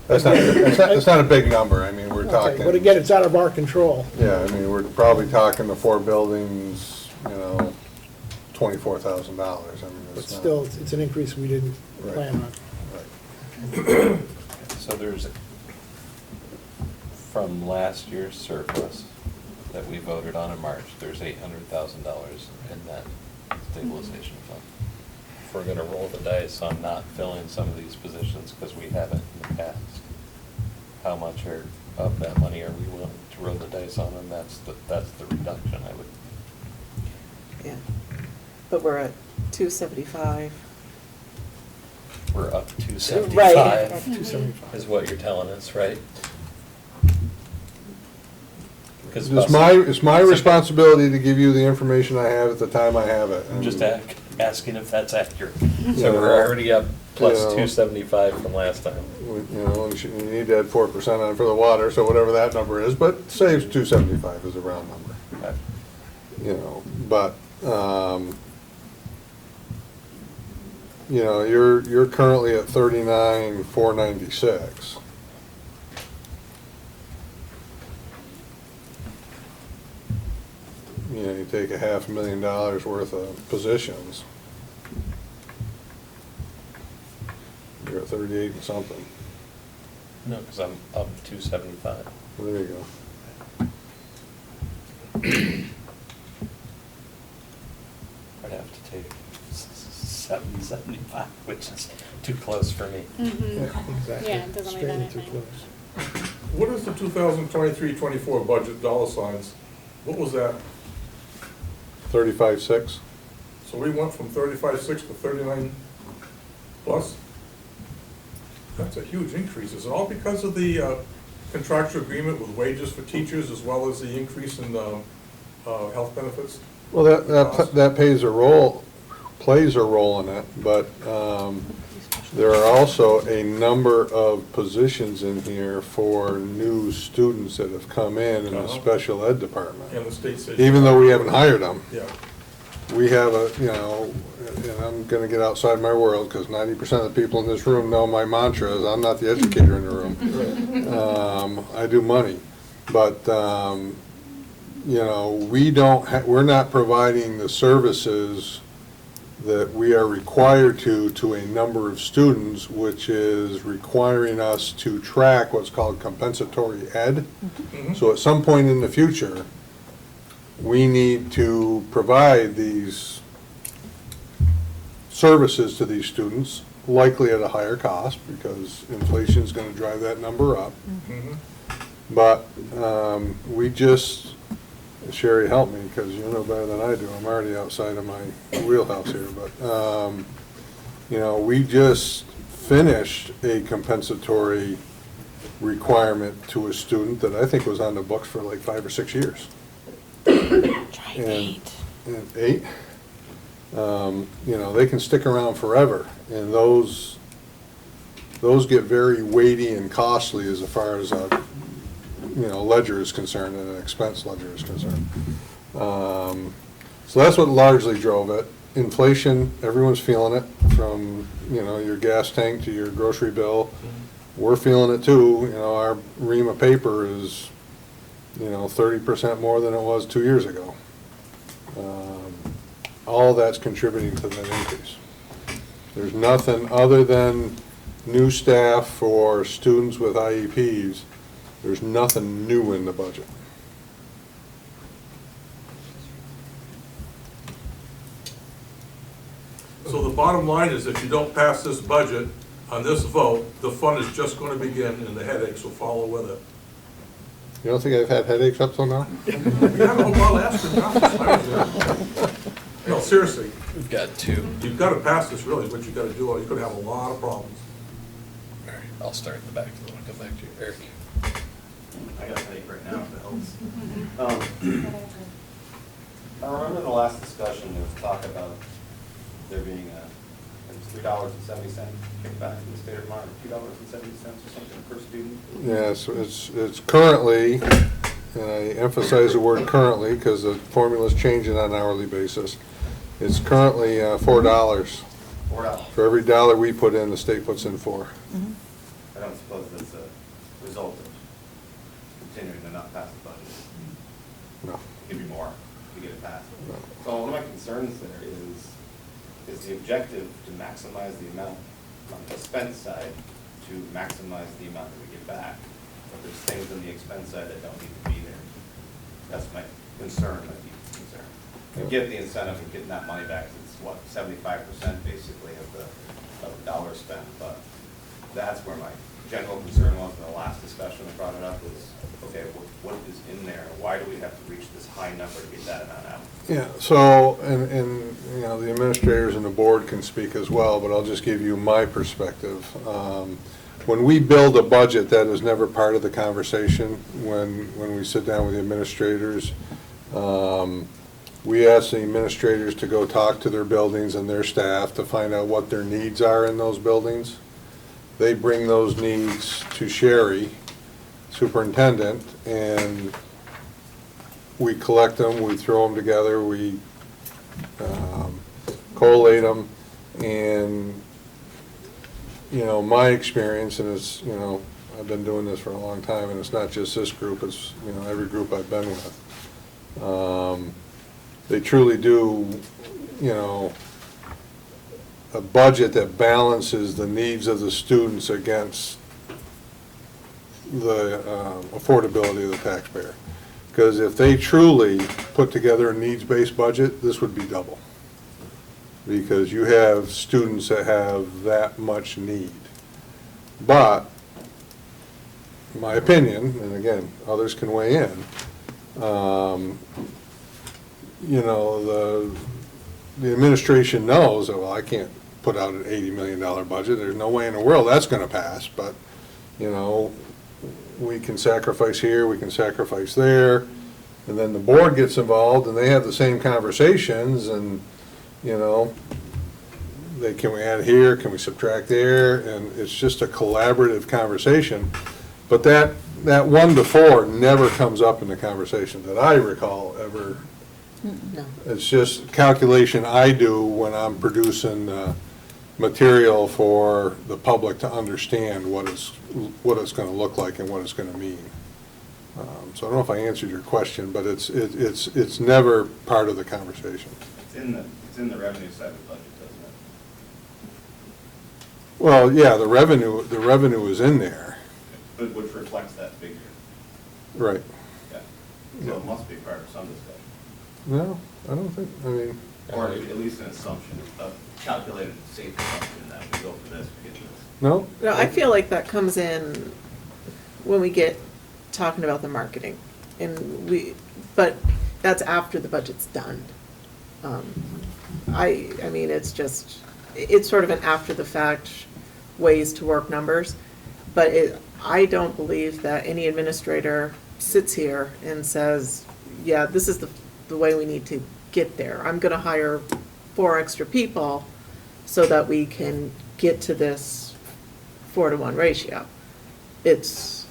It's not a big number, I mean, we're Okay, talking. but again, it's out of our control. Yeah, I mean, we're probably talking the 4 buildings, $24,000, I mean, But it's not. still, it's an increase we didn't Right. plan on. Right. So there's, from last year's surplus that we voted on in March, there's $800,000 in that stabilization fund. If we're gonna roll the dice on not filling some of these positions, because we haven't in the past, how much of that money are we willing to roll the dice on, and that's the reduction, I would. Yeah. But we're at 275. We're up to Right. 275. Up to 75. Is what you're telling us, right? Because It's my responsibility to give you the information I have at the time I have it. I'm just asking if that's accurate. Yeah. So we're already up plus Yeah. 275 from last time. You need to add 4% on for the water, so whatever that number is, but say it's 275 is a round number. Okay. But, you're currently at 39,496. You take a $500,000 worth of positions. You're at 38 and something. No, because I'm up 275. Well, there you go. I'd have to take 775, which is Too close for me. Exactly. Yeah, it doesn't leave Straight anything. into close. What is the 2023-24 budget dollar signs? What was that? 35.6. So we went from 35.6 to 39 plus? That's a huge increase. Is it all because of the contractual agreement with wages for teachers as well as the increase in health benefits? Well, that plays a role in it, but there are also a number of positions in here for new students that have come in the special ed department. And the state says. Even though we haven't hired them, Yeah. we have and I'm gonna get outside my world, because 90% of the people in this room know my mantra is, I'm not the educator in the room. I do money, but, we're not providing the services that we are required to a number of students, which is requiring us to track what's called compensatory ed. So at some point in the future, we need to provide these services to these students, likely at a higher cost, because inflation's gonna drive that number up. But we just, Sherry, help me, because you know better than I do, I'm already outside of my wheelhouse here, but, we just finished a compensatory requirement to a student that I think was on the books for like 5 or 6 years. Try And 8. They can stick around forever, and those get very weighty and costly as far as a ledger is concerned, and an expense ledger is concerned. So that's what largely drove it. Inflation, everyone's feeling it, from your gas tank to your grocery bill. We're feeling it too. Our ream of paper is 30% more than it was 2 years ago. All that's contributing to that increase. There's nothing other than new staff for students with IEPs. There's nothing new in the budget. So the bottom line is, if you don't pass this budget on this vote, the fun is just going to begin and the headaches will follow with it. You don't think I've had headaches up till now? Yeah, no, well, ask the conference. No, seriously, We've got 2. you've got to pass this, really, is what you've got to do, or you're going to have a lot of problems. All right, I'll start in the back, and then I'll come back to you, Eric. I got a headache right now, if it helps. I remember the last discussion, there was talk about there being $3.70 kickback from the state of Vermont, or $2.70 or something per student. Yes, it's currently, and I emphasize the word currently because the formula's changing on an hourly basis. It's currently $4. $4. For every dollar we put in, the state puts in 4. I don't suppose that's a result of continuing to not pass the budget. No. Give you more to get it passed. No. So one of my concerns there is the objective to maximize the amount on the expense side to maximize the amount that we get back. But there's things on the expense side that don't need to be there. That's my concern, my deep concern. And get the incentive of getting that money back, it's what, 75% basically of the dollar spent, but that's where my general concern was in the last discussion I brought it up is, okay, what is in there? Why do we have to reach this high number to get that amount out? Yeah, so, and the administrators and the board can speak as well, but I'll just give you my perspective. When we build a budget, that is never part of the conversation when we sit down with the administrators. We ask the administrators to go talk to their buildings and their staff to find out what their needs are in those buildings. They bring those needs to Sherry, superintendent, and we collect them, we throw them together, we collate them, and, my experience, and it's, I've been doing this for a long time, and it's not just this group, it's, every group I've been with. They truly do, a budget that balances the needs of the students against the affordability of the taxpayer. Because if they truly put together a needs-based budget, this would be double. because you have students that have that much need. But, my opinion, and again, others can weigh in, you know, the administration knows that, well, I can't put out an $80 million budget, there's no way in the world that's gonna pass, but, you know, we can sacrifice here, we can sacrifice there, and then the board gets involved and they have the same conversations, and, you know, can we add here, can we subtract there, and it's just a collaborative conversation. But that 1 to 4 never comes up in the conversation that I recall ever. No. It's just calculation I do when I'm producing material for the public to understand what it's going to look like and what it's going to mean. So I don't know if I answered your question, but it's never part of the conversation. It's in the revenue side of the budget, doesn't it? Well, yeah, the revenue is in there. But which reflects that figure. Right. Yeah. So it must be part of some discussion. No, I don't think, I mean. Or at least an assumption, a calculated safe assumption that we go for this, we get this. No? No, I feel like that comes in when we get talking about the marketing. But that's after the budget's done. I mean, it's sort of an after-the-fact ways to work numbers. But I don't believe that any administrator sits here and says, yeah, this is the way we need to get there. I'm gonna hire 4 extra people so that we can get to this 4-to-1 ratio. It's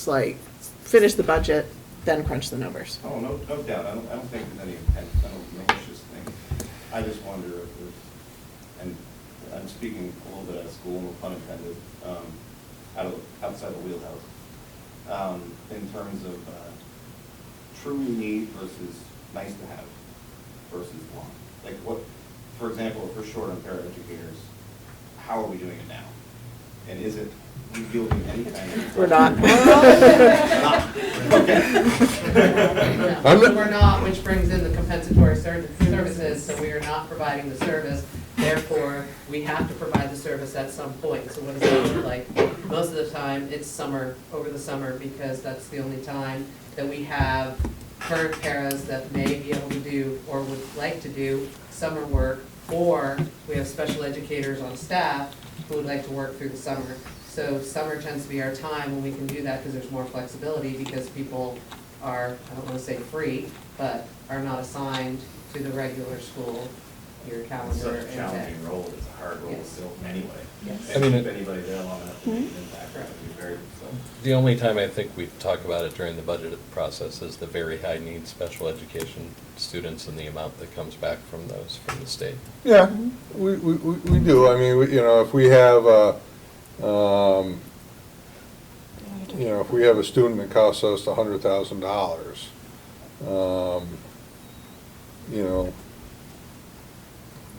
like, finish the budget, then crunch the numbers. Oh, no doubt. I don't think there's any malicious thing. I just wonder if there's, and I'm speaking a little bit out of school, no pun intended, outside the wheelhouse, in terms of true need versus nice to have versus want. Like what, for example, if we're short on paraeducators, how are we doing it now? And is it yielding any kind of? We're not. Okay. We're not, which brings in the compensatory services, so we are not providing the service. Therefore, we have to provide the service at some point. So what does that look like? Most of the time, it's summer, over the summer, because that's the only time that we have current paras that may be able to do or would like to do summer work, or we have special educators on staff who would like to work through the summer. So summer tends to be our time when we can do that because there's more flexibility, because people are, I don't want to say free, but are not assigned to the regular school year calendar. It's such a and day. challenging role, it's a hard role to Yes. fill anyway. Yes. And I mean, keep anybody there long enough to make an impact, that would be very, so. The only time I think we talk about it during the budget process is the very high need special education students and the amount that comes back from those from the state. Yeah, we do. I mean, you know, if we have you know, if we have a student that costs us $100,000, you know,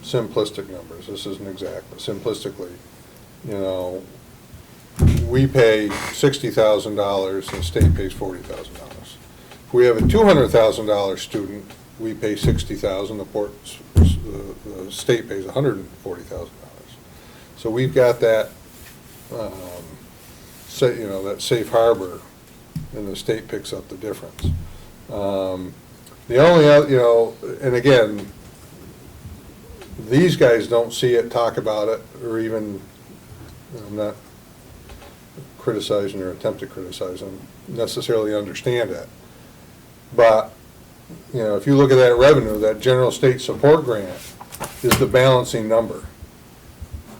simplistic numbers, this isn't exact, but simplistically, you know, we pay $60,000 and the state pays $40,000. If we have a $200,000 student, we pay $60,000, the state pays $140,000. So we've got that, you know, that safe harbor, and the state picks up the difference. The only other, you know, and again, these guys don't see it, talk about it, or even, I'm not criticizing or attempt to criticize them, necessarily understand it. But, you know, if you look at that revenue, that general state support grant is the balancing number.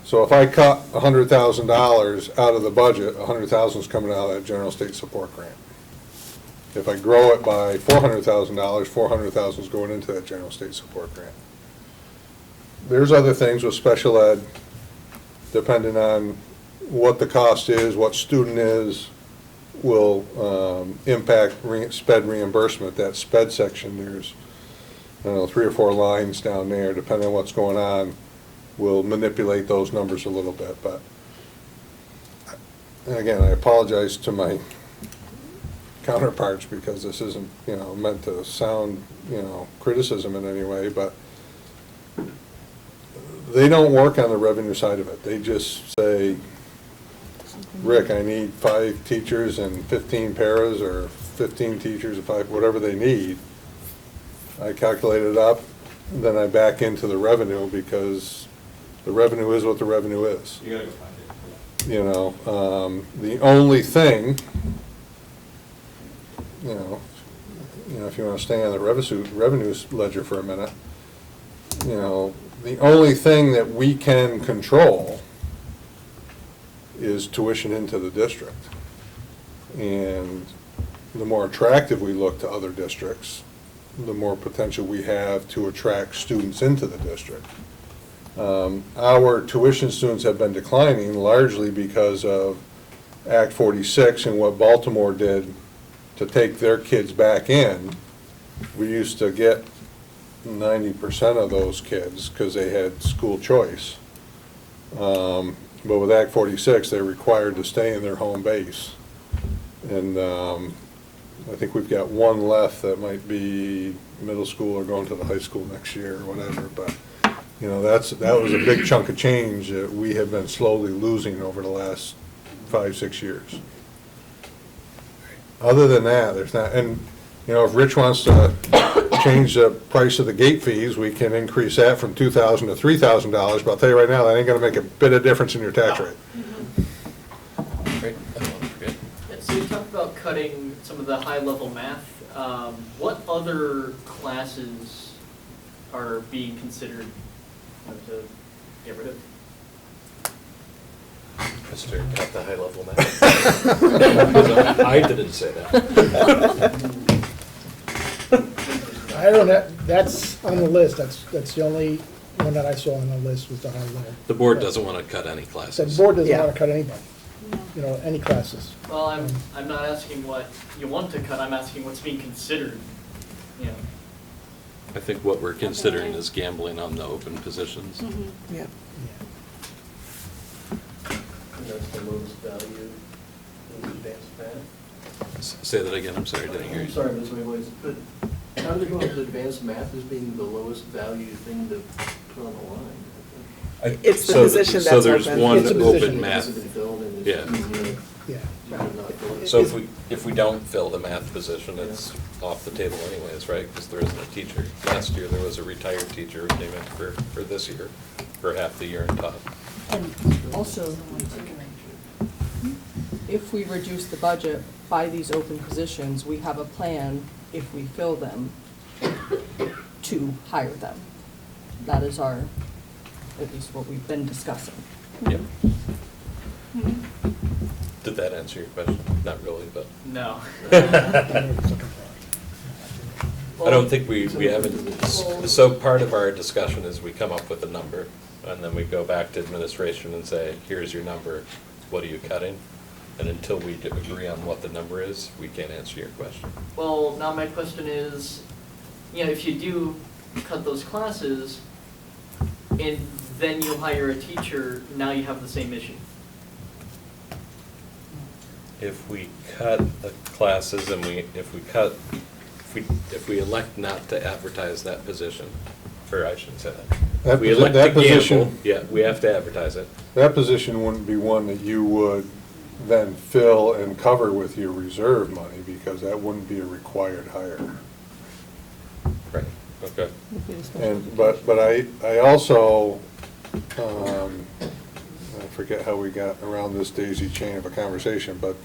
So if I cut $100,000 out of the budget, $100,000 is coming out of that general state support grant. If I grow it by $400,000, $400,000 is going into that general state support grant. There's other things with special ed, depending on what the cost is, what student is, will impact sped reimbursement. That sped section, there's, I don't know, 3 or 4 lines down there, depending on what's going on, will manipulate those numbers a little bit. But, and again, I apologize to my counterparts, because this isn't, you know, meant to sound, you know, criticism in any way, but they don't work on the revenue side of it. They just say, Rick, I need 5 teachers and 15 paras, or 15 teachers and 5, whatever they need. I calculate it up, then I back into the revenue, because the revenue is what the revenue is. You gotta go find it. You know, the only thing, you know, if you want to stay on the revenue ledger for a minute, you know, the only thing that we can control is tuition into the district. And the more attractive we look to other districts, the more potential we have to attract students into the district. Our tuition students have been declining largely because of Act 46 and what Baltimore did to take their kids back in. We used to get 90% of those kids because they had school choice. But with Act 46, they're required to stay in their home base. And I think we've got one left that might be middle school or going to the high school next year or whatever. But, you know, that was a big chunk of change that we have been slowly losing over the last 5-6 years. Other than that, there's not, and, you know, if Rich wants to change the price of the gate fees, we can increase that from $2,000 to $3,000, but I'll tell you right now, that ain't gonna make a bit of difference in your tax rate. Great. Good. Yeah, so you talked about cutting some of the high-level math. What other classes are being considered to get rid of? Mr. Cut the high level math. I didn't say that. I don't have, that's on the list, that's the only one that I saw on the list was the high level. The board doesn't want to cut any So classes. the board doesn't Yeah. want to cut anybody, you know, any classes. Well, I'm not asking what you want to cut, I'm asking what's being considered, you know. I think what we're considering is gambling on the open positions. Yeah. That's the lowest value in advanced math. Say that again, I'm sorry, I didn't hear you. I'm sorry, Ms. Wayway, but how do they go with advanced math as being the lowest value thing to put on the line? It's the So- position So that's there's open. one It's a position. open It math. hasn't been filled and Yeah. it's easier Yeah. to not fill it. So if we don't fill the math position, it's off the table anyways, right? Because there isn't a teacher. Last year, there was a retired teacher who came in for this year, for half the year and taught. And also, if we reduce the budget by these open positions, we have a plan, if we fill them, to hire them. That is our, at least what we've been discussing. Yep. Did that answer your question? Not really, but. No. I don't think we haven't, so part of our discussion is we come up with a number, and then we go back to administration and say, here's your number, what are you cutting? And until we agree on what the number is, we can't answer your question. Well, now my question is, you know, if you do cut those classes, and then you hire a teacher, now you have the same issue. If we cut the classes and if we elect not to advertise that position, or I shouldn't say that. That If we elect that to gamble, position- yeah, we have to advertise it. That position wouldn't be one that you would then fill and cover with your reserve money, because that wouldn't be a required hire. Right, okay. And, but I also, I forget how we got around this daisy chain of a conversation, but,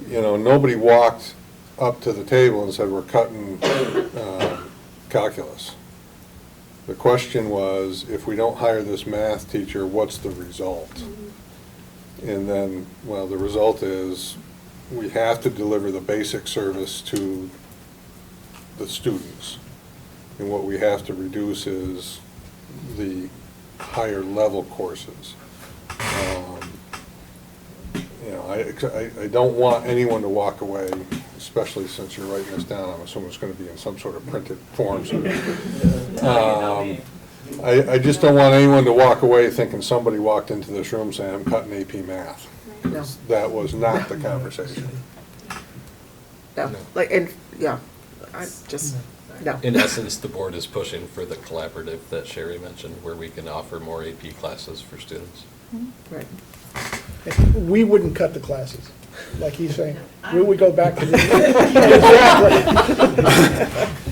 you know, nobody walked up to the table and said, we're cutting calculus. The question was, if we don't hire this math teacher, what's the result? And then, well, the result is, we have to deliver the basic service to the students. And what we have to reduce is the higher level courses. You know, I don't want anyone to walk away, especially since you're writing this down, I'm assuming it's gonna be in some sort of printed form. So, I just don't want anyone to walk away thinking somebody walked into this room saying, I'm cutting AP math. No. That was not the conversation. No, like, and, yeah, I just, No. In essence, the board is pushing for the collaborative that Sherry mentioned, where we can offer more AP classes for students. Right. We wouldn't cut the classes, like he's saying. We would go back to the. Exactly.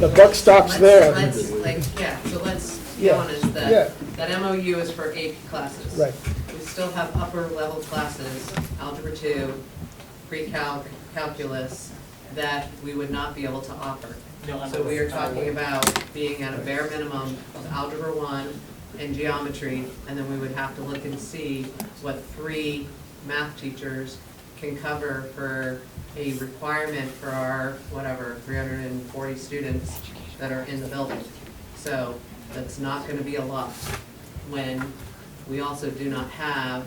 The buck stops there. So let's be Yeah. honest, Yeah. that MOU is for AP classes. Right. We still have upper level classes, Algebra 2, pre-calc, calculus, that we would not be able to offer. So we are talking about being at a bare minimum of Algebra 1 and geometry, and then we would have to look and see what 3 math teachers can cover for a requirement for our, whatever, 340 students that are in the building. So that's not gonna be a lot when we also do not have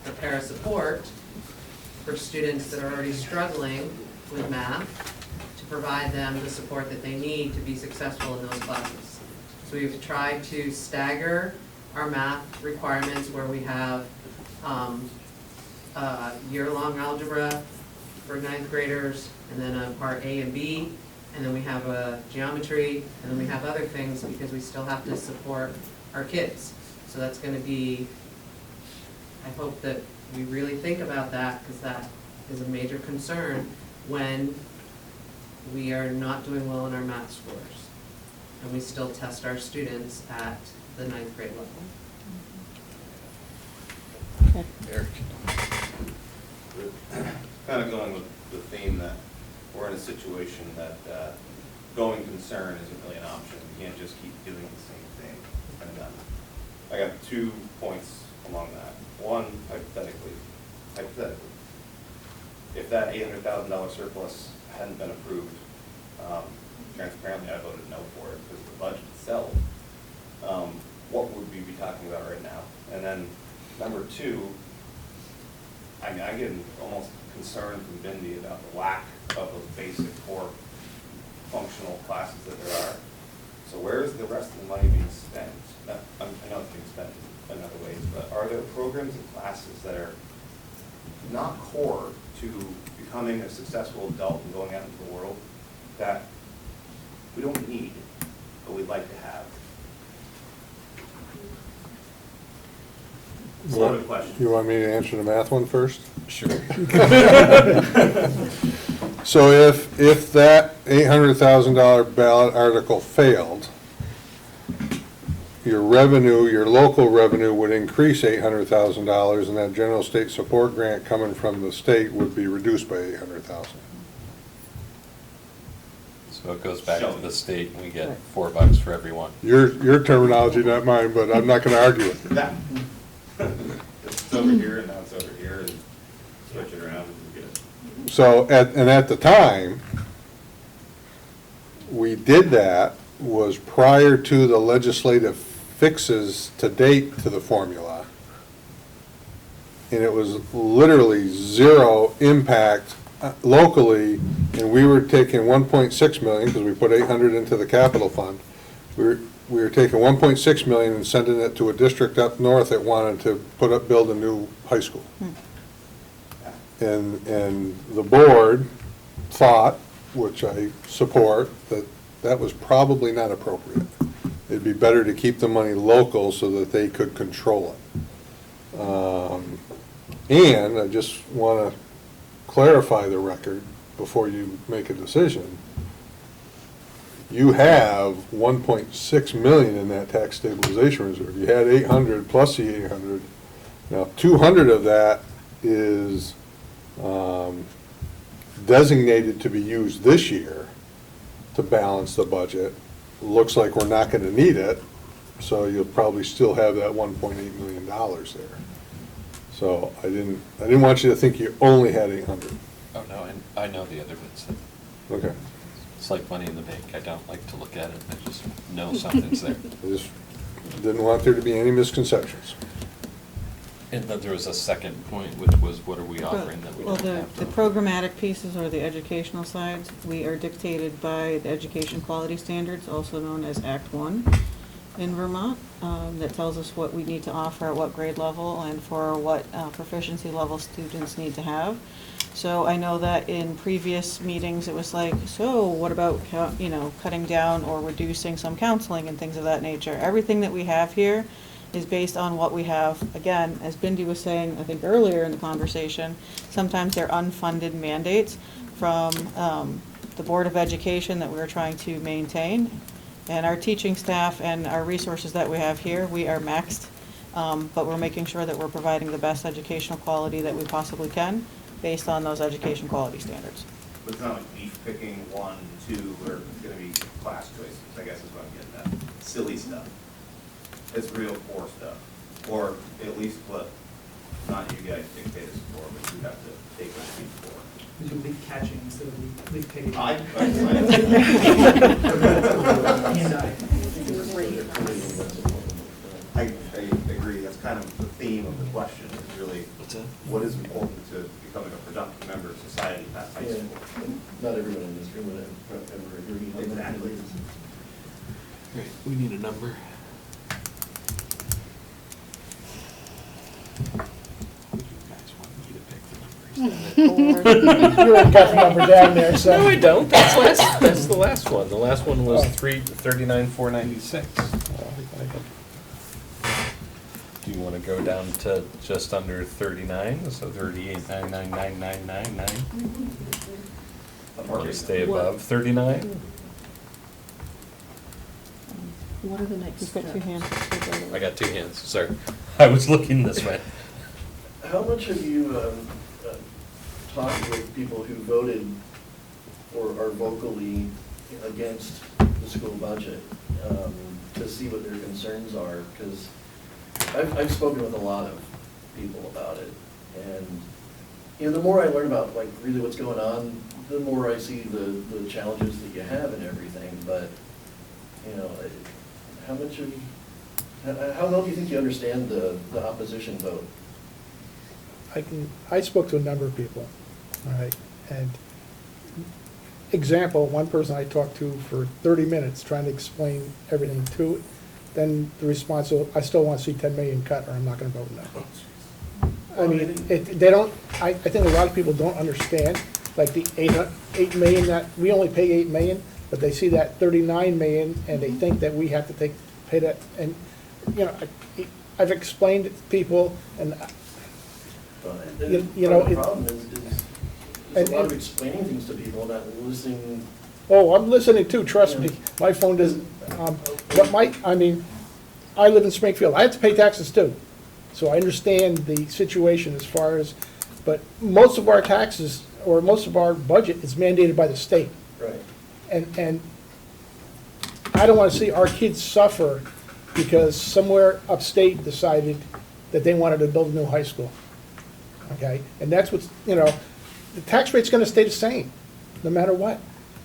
the para support for students that are already struggling with math to provide them the support that they need to be successful in those classes. So we've tried to stagger our math requirements where we have year-long algebra for 9th graders, and then a part A and B, and then we have a geometry, and then we have other things because we still have to support our kids. So that's gonna be, I hope that we really think about that, because that is a major concern when we are not doing well in our math scores, and we still test our students at the 9th grade level. Eric? Kind of going with the theme that we're in a situation that going concern isn't really an option. We can't just keep doing the same thing. And I got 2 points along that. One, hypothetically, if that $800,000 surplus hadn't been approved, transparently I voted no for it because of the budget itself, what would we be talking about right now? And then number 2, I get almost concerned from Bindi about the lack of those basic core functional classes that there are. So where is the rest of the money being spent? I know it's being spent in other ways, but are there programs and classes that are not core to becoming a successful adult and going out into the world that we don't need, but we'd like to have? Loaded question. You want me to answer the math one first? Sure. So if that $800,000 ballot article failed, your revenue, your local revenue would increase $800,000, and that general state support grant coming from the state would be reduced by $800,000. So it goes back to the state, and we get $4 for everyone. Your terminology, not mine, but I'm not going to argue with it. It's over here and now it's over here, and switch it around and we get it. So, at the time, we did that was prior to the legislative fixes to date to the formula. And it was literally zero impact locally, and we were taking 1.6 million, because we put 800 into the capital fund. We were taking 1.6 million and sending it to a district up north that wanted to build a new high school. And the board thought, which I support, that that was probably not appropriate. It'd be better to keep the money local so that they could control it. And I just want to clarify the record before you make a decision. You have 1.6 million in that tax stabilization reserve. You had 800 plus the 800. Now, 200 of that is designated to be used this year to balance the budget. Looks like we're not going to need it, so you'll probably still have that $1.8 million there. So I didn't want you to think you only had 800. Oh, no, and I know the other bits. Okay. It's like money in the bank. I don't like to look at it. I just know something's there. I just didn't want there to be any misconceptions. And then there was a second point, which was what are we offering that we Well, don't have? the programmatic pieces or the educational sides, we are dictated by the Education Quality Standards, also known as Act 1 in Vermont, that tells us what we need to offer at what grade level and for what proficiency level students need to have. So I know that in previous meetings, it was like, so what about, cutting down or reducing some counseling and things of that nature? Everything that we have here is based on what we have. Again, as Bindi was saying, I think earlier in the conversation, sometimes they're unfunded mandates from the Board of Education that we're trying to maintain. And our teaching staff and our resources that we have here, we are maxed, but we're making sure that we're providing the best educational quality that we possibly can, based on those education quality standards. But it's not like beef picking 1, 2, or gonna be class choices, I guess is what I'm getting at. Silly stuff. It's real core stuff, or at least what, not you guys dictate us for, but you have to take what you for. We do leaf catching instead of leaf picking. I agree, that's kind of the theme of the question, is really, what is important to becoming a productive member of society past high school? Not everyone in this room would ever agree on that. Exactly. Great, we need a number. You already got the number down there, so. No, I don't. That's the last one. The last one was 39,496. Do you want to go down to just under 39, so 38,99999? Want to stay above 39? What are the next? You've got 2 hands. I got 2 hands, sorry. I was looking this way. How much have you talked with people who voted or are vocally against the school budget to see what their concerns are? Because I've spoken with a lot of people about it, and the more I learn about like really what's going on, the more I see the challenges that you have and everything. But how well do you think you understand the opposition vote? I spoke to a number of people, all right, and example, one person I talked to for 30 minutes trying to explain everything to, then the response was, I still want to see 10 million cut or I'm not going to vote no. I mean, they don't, I think a lot of people don't understand, like the 8 million that, we only pay 8 million, but they see that 39 million and they think that we have to pay that, and, I've explained it to people, and The problem is there's a lot of explaining things to people, not listening. Oh, I'm listening too, trust me. My phone doesn't, I live in Springfield. I have to pay taxes too. So I understand the situation as far as, but most of our taxes, or most of our budget is mandated by the state. Right. And I don't want to see our kids suffer because somewhere upstate decided that they wanted to build a new high school. Okay? And that's what's, the tax rate's going to stay the same, no matter what.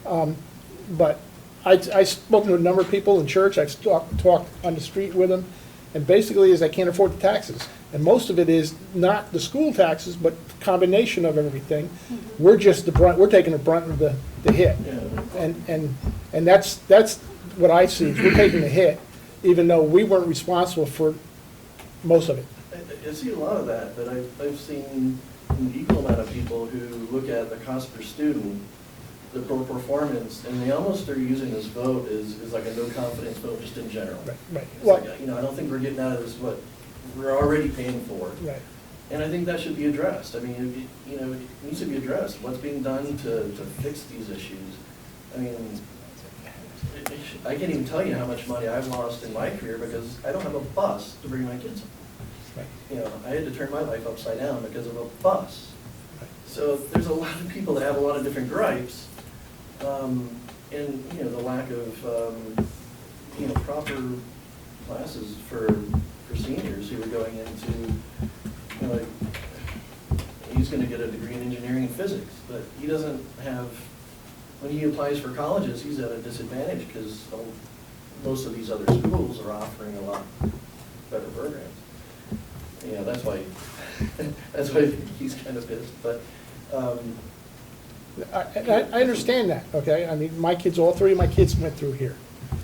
But I've spoken to a number of people in church, I've talked on the street with them, and basically is I can't afford the taxes. And most of it is not the school taxes, but the combination of everything. We're just the brunt, we're taking the brunt of the hit. And that's what I see, is we're taking the hit, even though we weren't responsible for most of it. I see a lot of that, but I've seen an equal amount of people who look at the cost per student, the performance, and they almost are using this vote as like a no confidence vote just in general. Right. It's like, I don't think we're getting out of this what we're already paying for. Right. And I think that should be addressed. I mean, it needs to be addressed. What's being done to fix these issues? I mean, I can't even tell you how much money I've lost in my career because I don't have a bus to bring my kids on. Right. I had to turn my life upside down because of a bus. So there's a lot of people that have a lot of different gripes, and the lack of proper classes for seniors who are going into like he's going to get a degree in engineering and physics, but he doesn't have. When he applies for colleges, he's at a disadvantage because most of these other schools are offering a lot better programs. That's why he's kind of pissed. But I understand that, okay? I mean, all 3 of my kids went through here,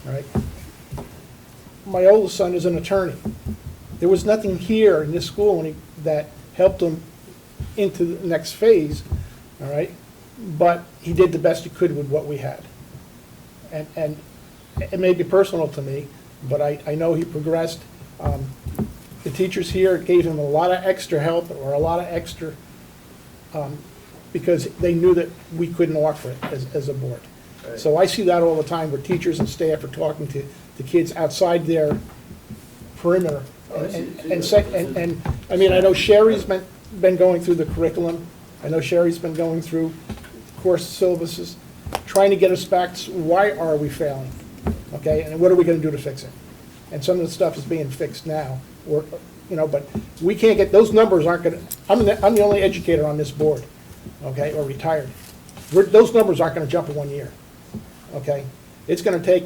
all right? My oldest son is an attorney. There was nothing here in this school that helped him into the next phase, all right? But he did the best he could with what we had. And it may be personal to me, but I know he progressed. The teachers here gave him a lot of extra help or a lot of extra, because they knew that we couldn't offer it as a board. Right. So I see that all the time where teachers and staff are talking to the kids outside their perimeter. Oh, I see it too. And I mean, I know Sherry's been going through the curriculum. I know Sherry's been going through course syllabuses, trying to get us back to why are we failing, okay? And what are we gonna do to fix it? And some of the stuff is being fixed now, or, but we can't get, those numbers aren't gonna, I'm the only educator on this board, okay, or retired. Those numbers aren't gonna jump in 1 year, okay? It's gonna take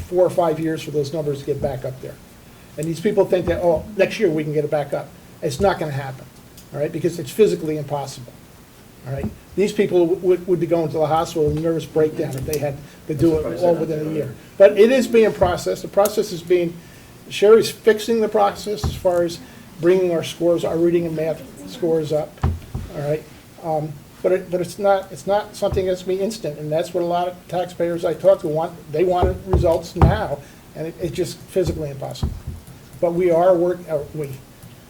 4 or 5 years for those numbers to get back up there. And these people think that, oh, next year we can get it back up. It's not gonna happen, all right, because it's physically impossible, all right? These people would be going to the hospital with a nervous breakdown if they had to do it all within a year. But it is being processed. The process is being, Sherry's fixing the process as far as bringing our scores, our reading and math scores up, all right? But it's not something that's be instant, and that's what a lot of taxpayers I talk to want. They want results now, and it's just physically impossible. But we are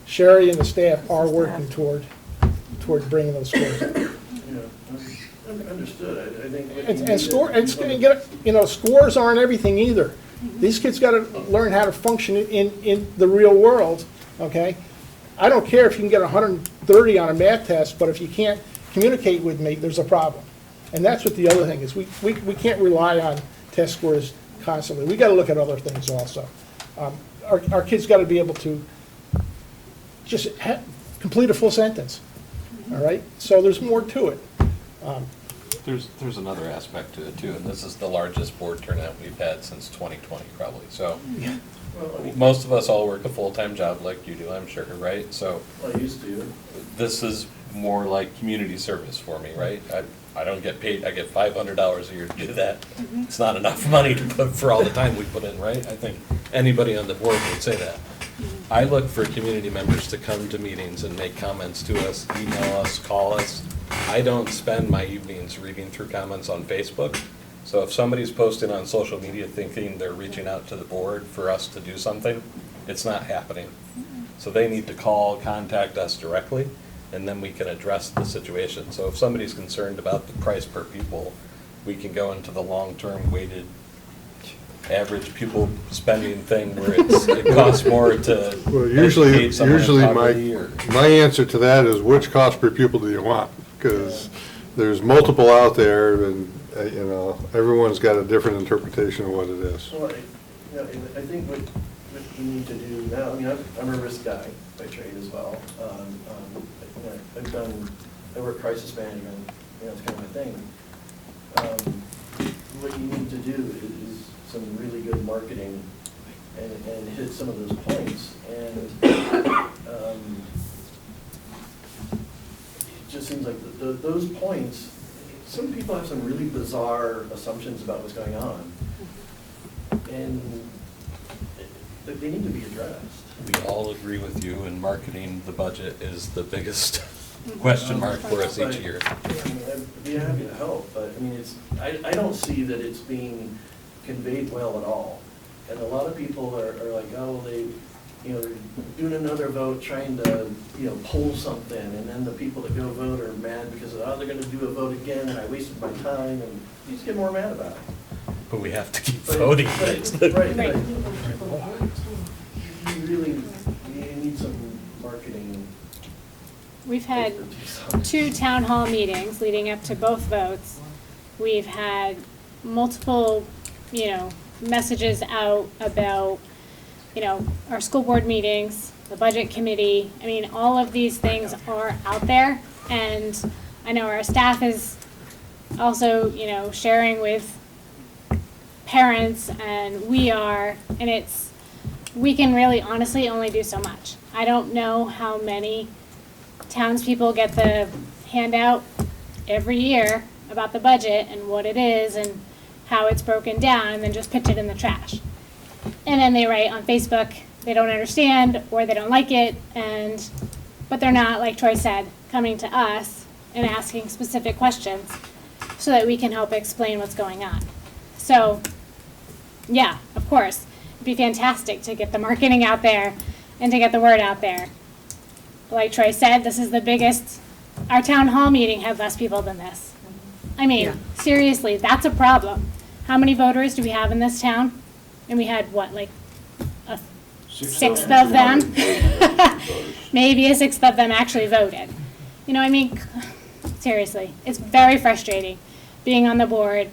Sherry and the staff are working toward bringing those scores up. Understood, I think. Scores aren't everything either. These kids gotta learn how to function in the real world, okay? I don't care if you can get 130 on a math test, but if you can't communicate with me, there's a problem. And that's what the other thing is. We can't rely on test scores constantly. We gotta look at other things also. Our kids gotta be able to just complete a full sentence, all right? So there's more to it. There's another aspect to it too, and this is the largest board turnout we've had since 2020 probably. So most of us all work a full-time job like you do, I'm sure, right? So I used to. this is more like community service for me, right? I don't get paid, I get $500 a year to do that. It's not enough money to put for all the time we put in, right? I think anybody on the board would say that. I look for community members to come to meetings and make comments to us, email us, call us. I don't spend my evenings reading through comments on Facebook. So if somebody's posting on social media thinking they're reaching out to the board for us to do something, it's not happening. So they need to call, contact us directly, and then we can address the situation. So if somebody's concerned about the price per pupil, we can go into the long-term weighted average pupil spending thing where it costs more to Well, educate someone in usually poverty or. my answer to that is which cost per pupil do you want? Because there's multiple out there, and, everyone's got a different interpretation of what it is. Well, I think what we need to do now, I mean, I'm a risk guy by trade as well. I work crisis management, that's kind of my thing. What you need to do is some really good marketing and hit some of those points. And it just seems like those points, some people have some really bizarre assumptions about what's going on. And they need to be addressed. We all agree with you, and marketing the budget is the biggest question mark for us each year. I'd be happy to help, but I mean, I don't see that it's being conveyed well at all. And a lot of people are like, oh, they're doing another vote, trying to, pull something, and then the people that go vote are mad because, they're going to do a vote again, and I wasted my time, and you just get more mad about it. But we have to keep voting. Right. You need some marketing. We've had 2 town hall meetings leading up to both votes. We've had multiple, messages out about, our school board meetings, the budget committee. I mean, all of these things are out there, and I know our staff is also, sharing with parents, and we can really honestly only do so much. I don't know how many townspeople get the handout every year about the budget and what it is and how it's broken down, and then just pitch it in the trash. And then they write on Facebook they don't understand or they don't like it, but they're not, like Troy said, coming to us and asking specific questions so that we can help explain what's going on. So, yeah, of course, it'd be fantastic to get the marketing out there and to get the word out there. Like Troy said, this is the biggest, our town hall meeting had less people than this. I mean, seriously, that's a problem. How many voters do we have in this town? And we had, what, like a sixth of them? Maybe a sixth of them actually voted. You know, I mean, seriously, it's very frustrating being on the board,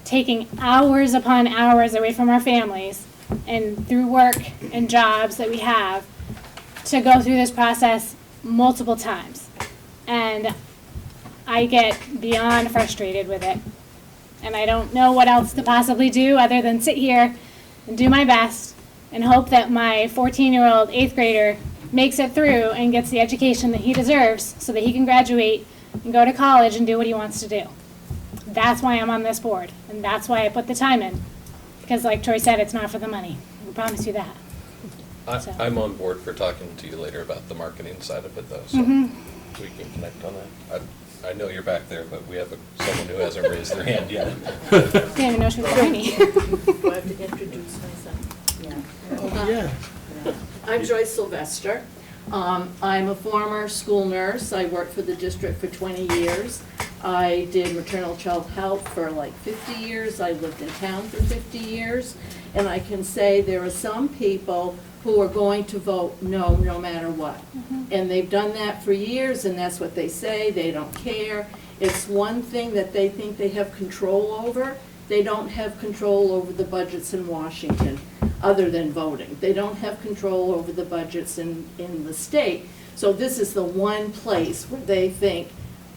taking hours upon hours away from our families and through work and jobs that we have to go through this process multiple times. And I get beyond frustrated with it. And I don't know what else to possibly do other than sit here and do my best and hope that my 14-year-old 8th grader makes it through and gets the education that he deserves so that he can graduate and go to college and do what he wants to do. That's why I'm on this board, and that's why I put the time in. Because like Troy said, it's not for the money. I promise you that. So. I'm on board for talking to you later about the marketing side of it, though, so we can connect on that. I know you're back there, but we have someone who hasn't raised their hand yet. Didn't even know she was behind me. Do I have to introduce myself? Yeah. I'm Joyce Sylvester. I'm a former school nurse. I worked for the district for 20 years. I did maternal child health for like 50 years. I lived in town for 50 years. And I can say there are some people who are going to vote no, no matter what. And they've done that for years, and that's what they say. They don't care. It's one thing that they think they have control over. They don't have control over the budgets in Washington, other than voting. They don't have control over the budgets in the state. So this is the one place where they think,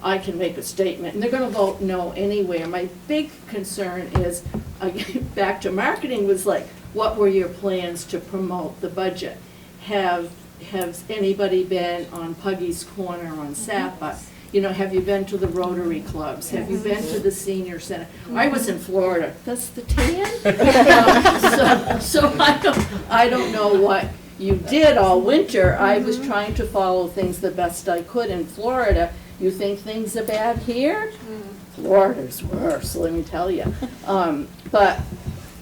I can make a statement, and they're gonna vote no anywhere. My big concern is, back to marketing, was like, what were your plans to promote the budget? Has anybody been on Puggy's Corner on Sapa? You know, have you been to the Rotary Clubs? Have you been to the Senior Center? I was in Florida. That's the tan? So I don't know what you did all winter. I was trying to follow things the best I could in Florida. You think things are bad here? Florida's worse, let me tell you. But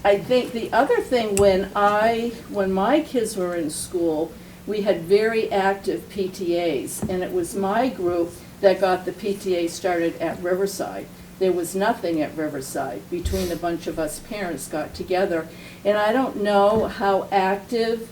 I think the other thing, when my kids were in school, we had very active PTAs, and it was my group that got the PTA started at Riverside. There was nothing at Riverside between a bunch of us parents got together. And I don't know how active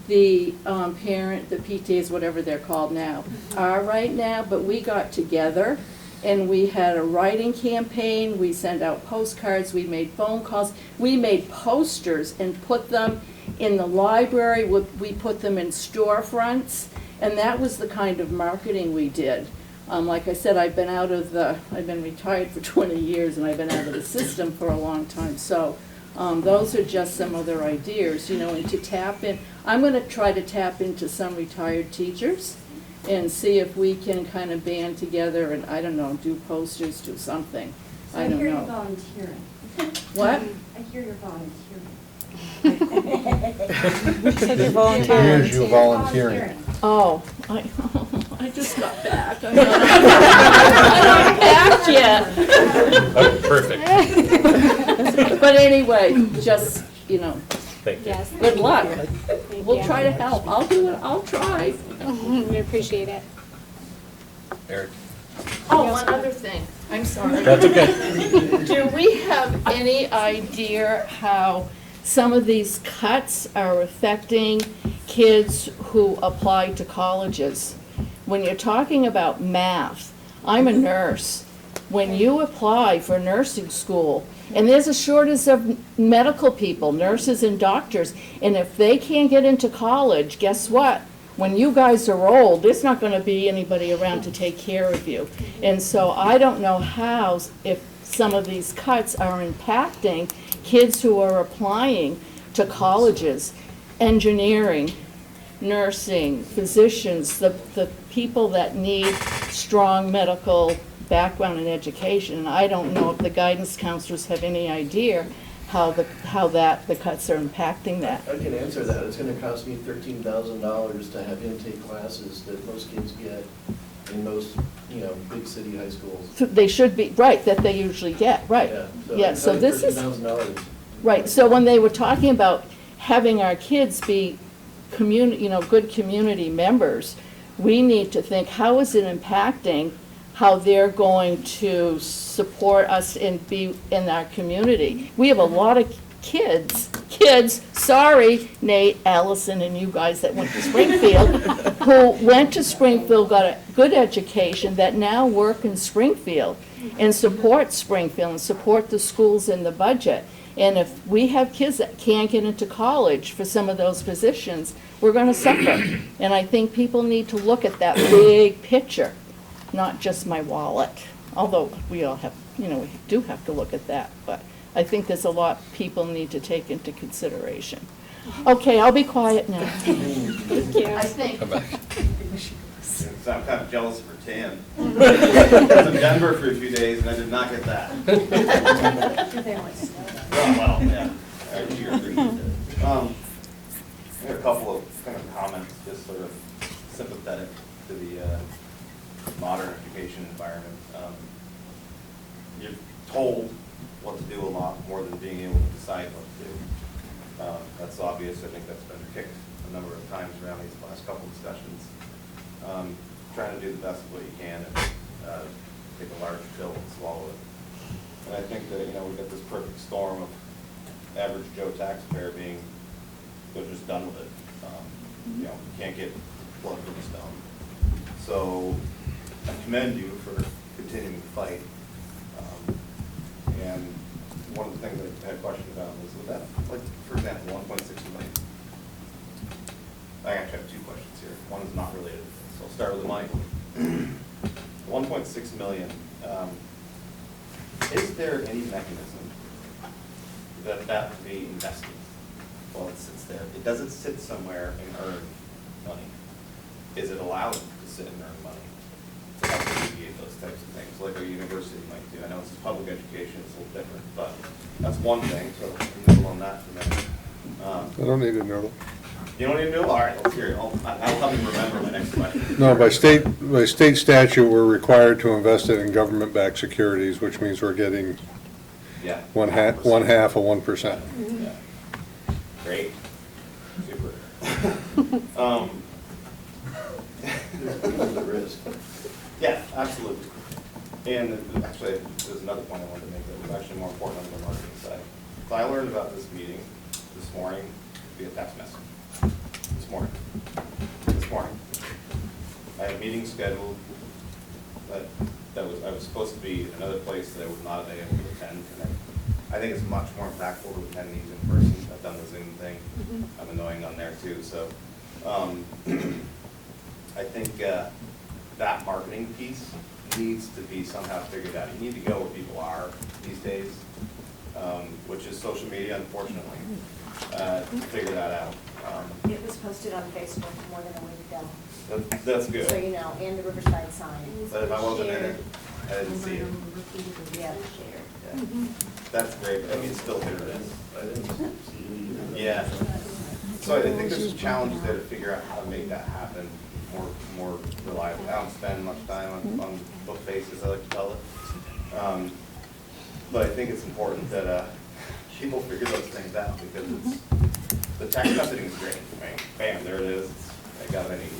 the the PTAs, whatever they're called now, are right now, but we got together and we had a writing campaign, we sent out postcards, we made phone calls, we made posters and put them in the library, we put them in storefronts, and that was the kind of marketing we did. Like I said, I've been retired for 20 years and I've been out of the system for a long time, so those are just some other ideas, you know, and to tap in. I'm going to try to tap into some retired teachers and see if we can kind of band together and, I don't know, do posters, do something. So I don't hear know. you're volunteering. What? I hear you're volunteering. Said you're volunteering. Here's you volunteering. Oh, I just got back. I'm not back yet. Oh, perfect. But anyway, just, you know, Thank you. Yes. good luck. Thank We'll you. try to help. I'll do it, I'll try. We appreciate it. Eric? Oh, one other thing, I'm sorry. That's okay. Do we have any idea how some of these cuts are affecting kids who apply to colleges? When you're talking about math, I'm a nurse. When you apply for nursing school, and there's a shortage of medical people, nurses and doctors, and if they can't get into college, guess what? When you guys are old, there's not going to be anybody around to take care of you. And so I don't know how, if some of these cuts are impacting kids who are applying to colleges, engineering, nursing, physicians, the people that need strong medical background and education. And I don't know if the guidance counselors have any idea how the cuts are impacting that. I can answer that. It's gonna cost me $13,000 to have intake classes that most kids get in most big city high schools. So they should be, right, that they usually get, right. Yeah, so this is, $13,000. right, so when they were talking about having our kids be good community members, we need to think, how is it impacting how they're going to support us and be in our community? We have a lot of kids, sorry, Nate, Allison, and you guys that went to Springfield, who went to Springfield, got a good education, that now work in Springfield and support Springfield and support the schools in the budget. And if we have kids that can't get into college for some of those positions, we're gonna suffer. And I think people need to look at that big picture, not just my wallet, although we all have, we do have to look at that, but I think there's a lot people need to take into consideration. Okay, I'll be quiet now. Thank you. I think. Come back. So I'm kind of jealous for Tam. I was in Denver for a few days and I did not get that. Oh, well, yeah. I agree. I got a couple of kind of comments, just sort of sympathetic to the modern education environment. You're told what to do a lot more than being able to decide what to do. That's obvious. I think that's been kicked a number of times around these last couple of discussions. Trying to do the best of what you can and take a large pill and swallow it. And I think that, we've got this perfect storm of average Joe taxpayer being, they're just done with it. You can't get blood from the stone. So I commend you for continuing to fight. And one of the things I had a question about was with that, like, for example, 1.6 million. I actually have two questions here. One is not related, so I'll start with the money. 1.6 million. Is there any mechanism that would be invested while it sits there? Does it sit somewhere and earn money? Is it allowed to sit and earn money to help alleviate those types of things, like a university might do? I know it's public education, it's a little different, but that's one thing, so noodle on that for a minute. I don't need a noodle. You don't need to noodle? All right, let's hear it. I'll help you remember my next question. No, by state statute, we're required to invest it in government-backed securities, which means we're getting Yeah. one half of 1%. Yeah. Great. Super. The risk. Yeah, absolutely. And actually, there's another point I wanted to make that was actually more important on the marketing side. So I learned about this meeting this morning via text message. This morning. I had a meeting scheduled I was supposed to be in another place that I was not able to attend. And I think it's much more impactful to attend these in person. I've done the Zoom thing. I'm annoying on there too. So I think that marketing piece needs to be somehow figured out. You need to go where people are these days, which is social media, unfortunately, to figure that out. It was posted on Facebook more than a week ago. That's good. So, and the Riverside sign. But if I wasn't in it, I didn't see it. Yeah. Yeah. That's great. I mean, it's still hit or miss. I didn't see it. Yeah. So I think there's some challenges there to figure out how to make that happen more reliably. I don't spend much time on book faces, I like to call it. But I think it's important that people figure those things out, because the text messaging is great. I mean, bam, there it is. I got what I need.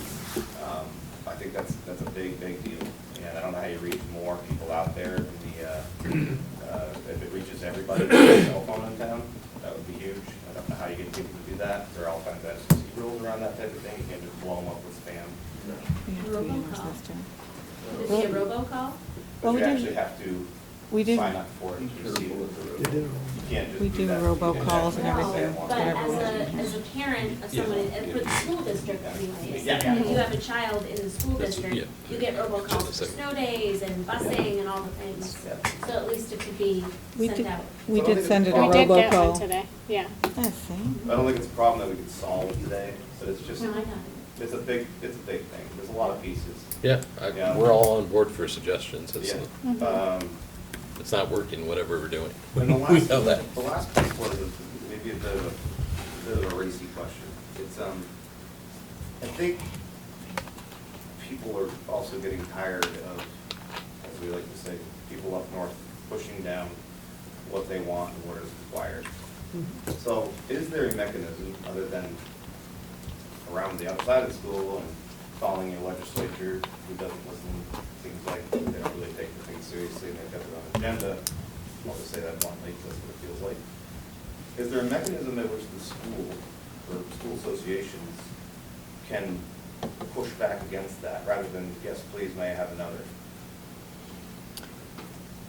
I think that's a big deal. And I don't know how you reach more people out there in the, if it reaches everybody with a cell phone in town, that would be huge. I don't know how you get people to do that. There are all kinds of FCC rules around that type of thing. You can't just blow them up with spam. Is it a robocall? But you actually have to We do. sign up for it to receive it. You can't just We do do that. robocalls and You can't everything. just But say it as a parent of someone, for the school district anyways, Yeah. if you have a child in the school That's- district, yeah. you get robocalls for Sure. snow days and busing and all the things. So at least it could be We sent did, out. we So I don't did think send it it's a We did get one robocall. today, yeah. I see. I don't think it's a problem that we can solve today, but it's just, No, I got it. it's a big thing. There's a lot of pieces. Yeah, Yeah. we're all on board for suggestions. It's, Yeah. it's not working, whatever we're doing. And the We know that. the last piece was maybe a bit of a racy question. It's, I think people are also getting tired of they want and what is required. So is there a mechanism other than around the outside of the school and calling your legislature who doesn't listen, seems like they don't really take the thing seriously and they've got their own agenda? I'll just say that bluntly, that's what it feels like. Is there a mechanism at which the school or school associations can push back against that rather than, yes, please, may I have another?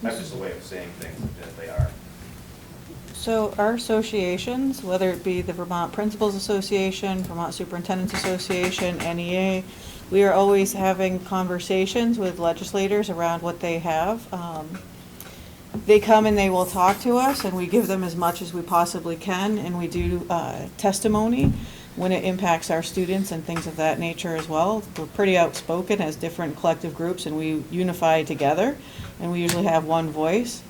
That's just a way of saying things as they are. So our associations, whether it be the Vermont Principals Association, Vermont Superintendents Association, NEA, we are always having conversations with legislators around what they have. They come and they will talk to us, and we give them as much as we possibly can, and we do testimony when it impacts our students and things of that nature as well. We're pretty outspoken as different collective groups, and we unify together, and we usually have one voice.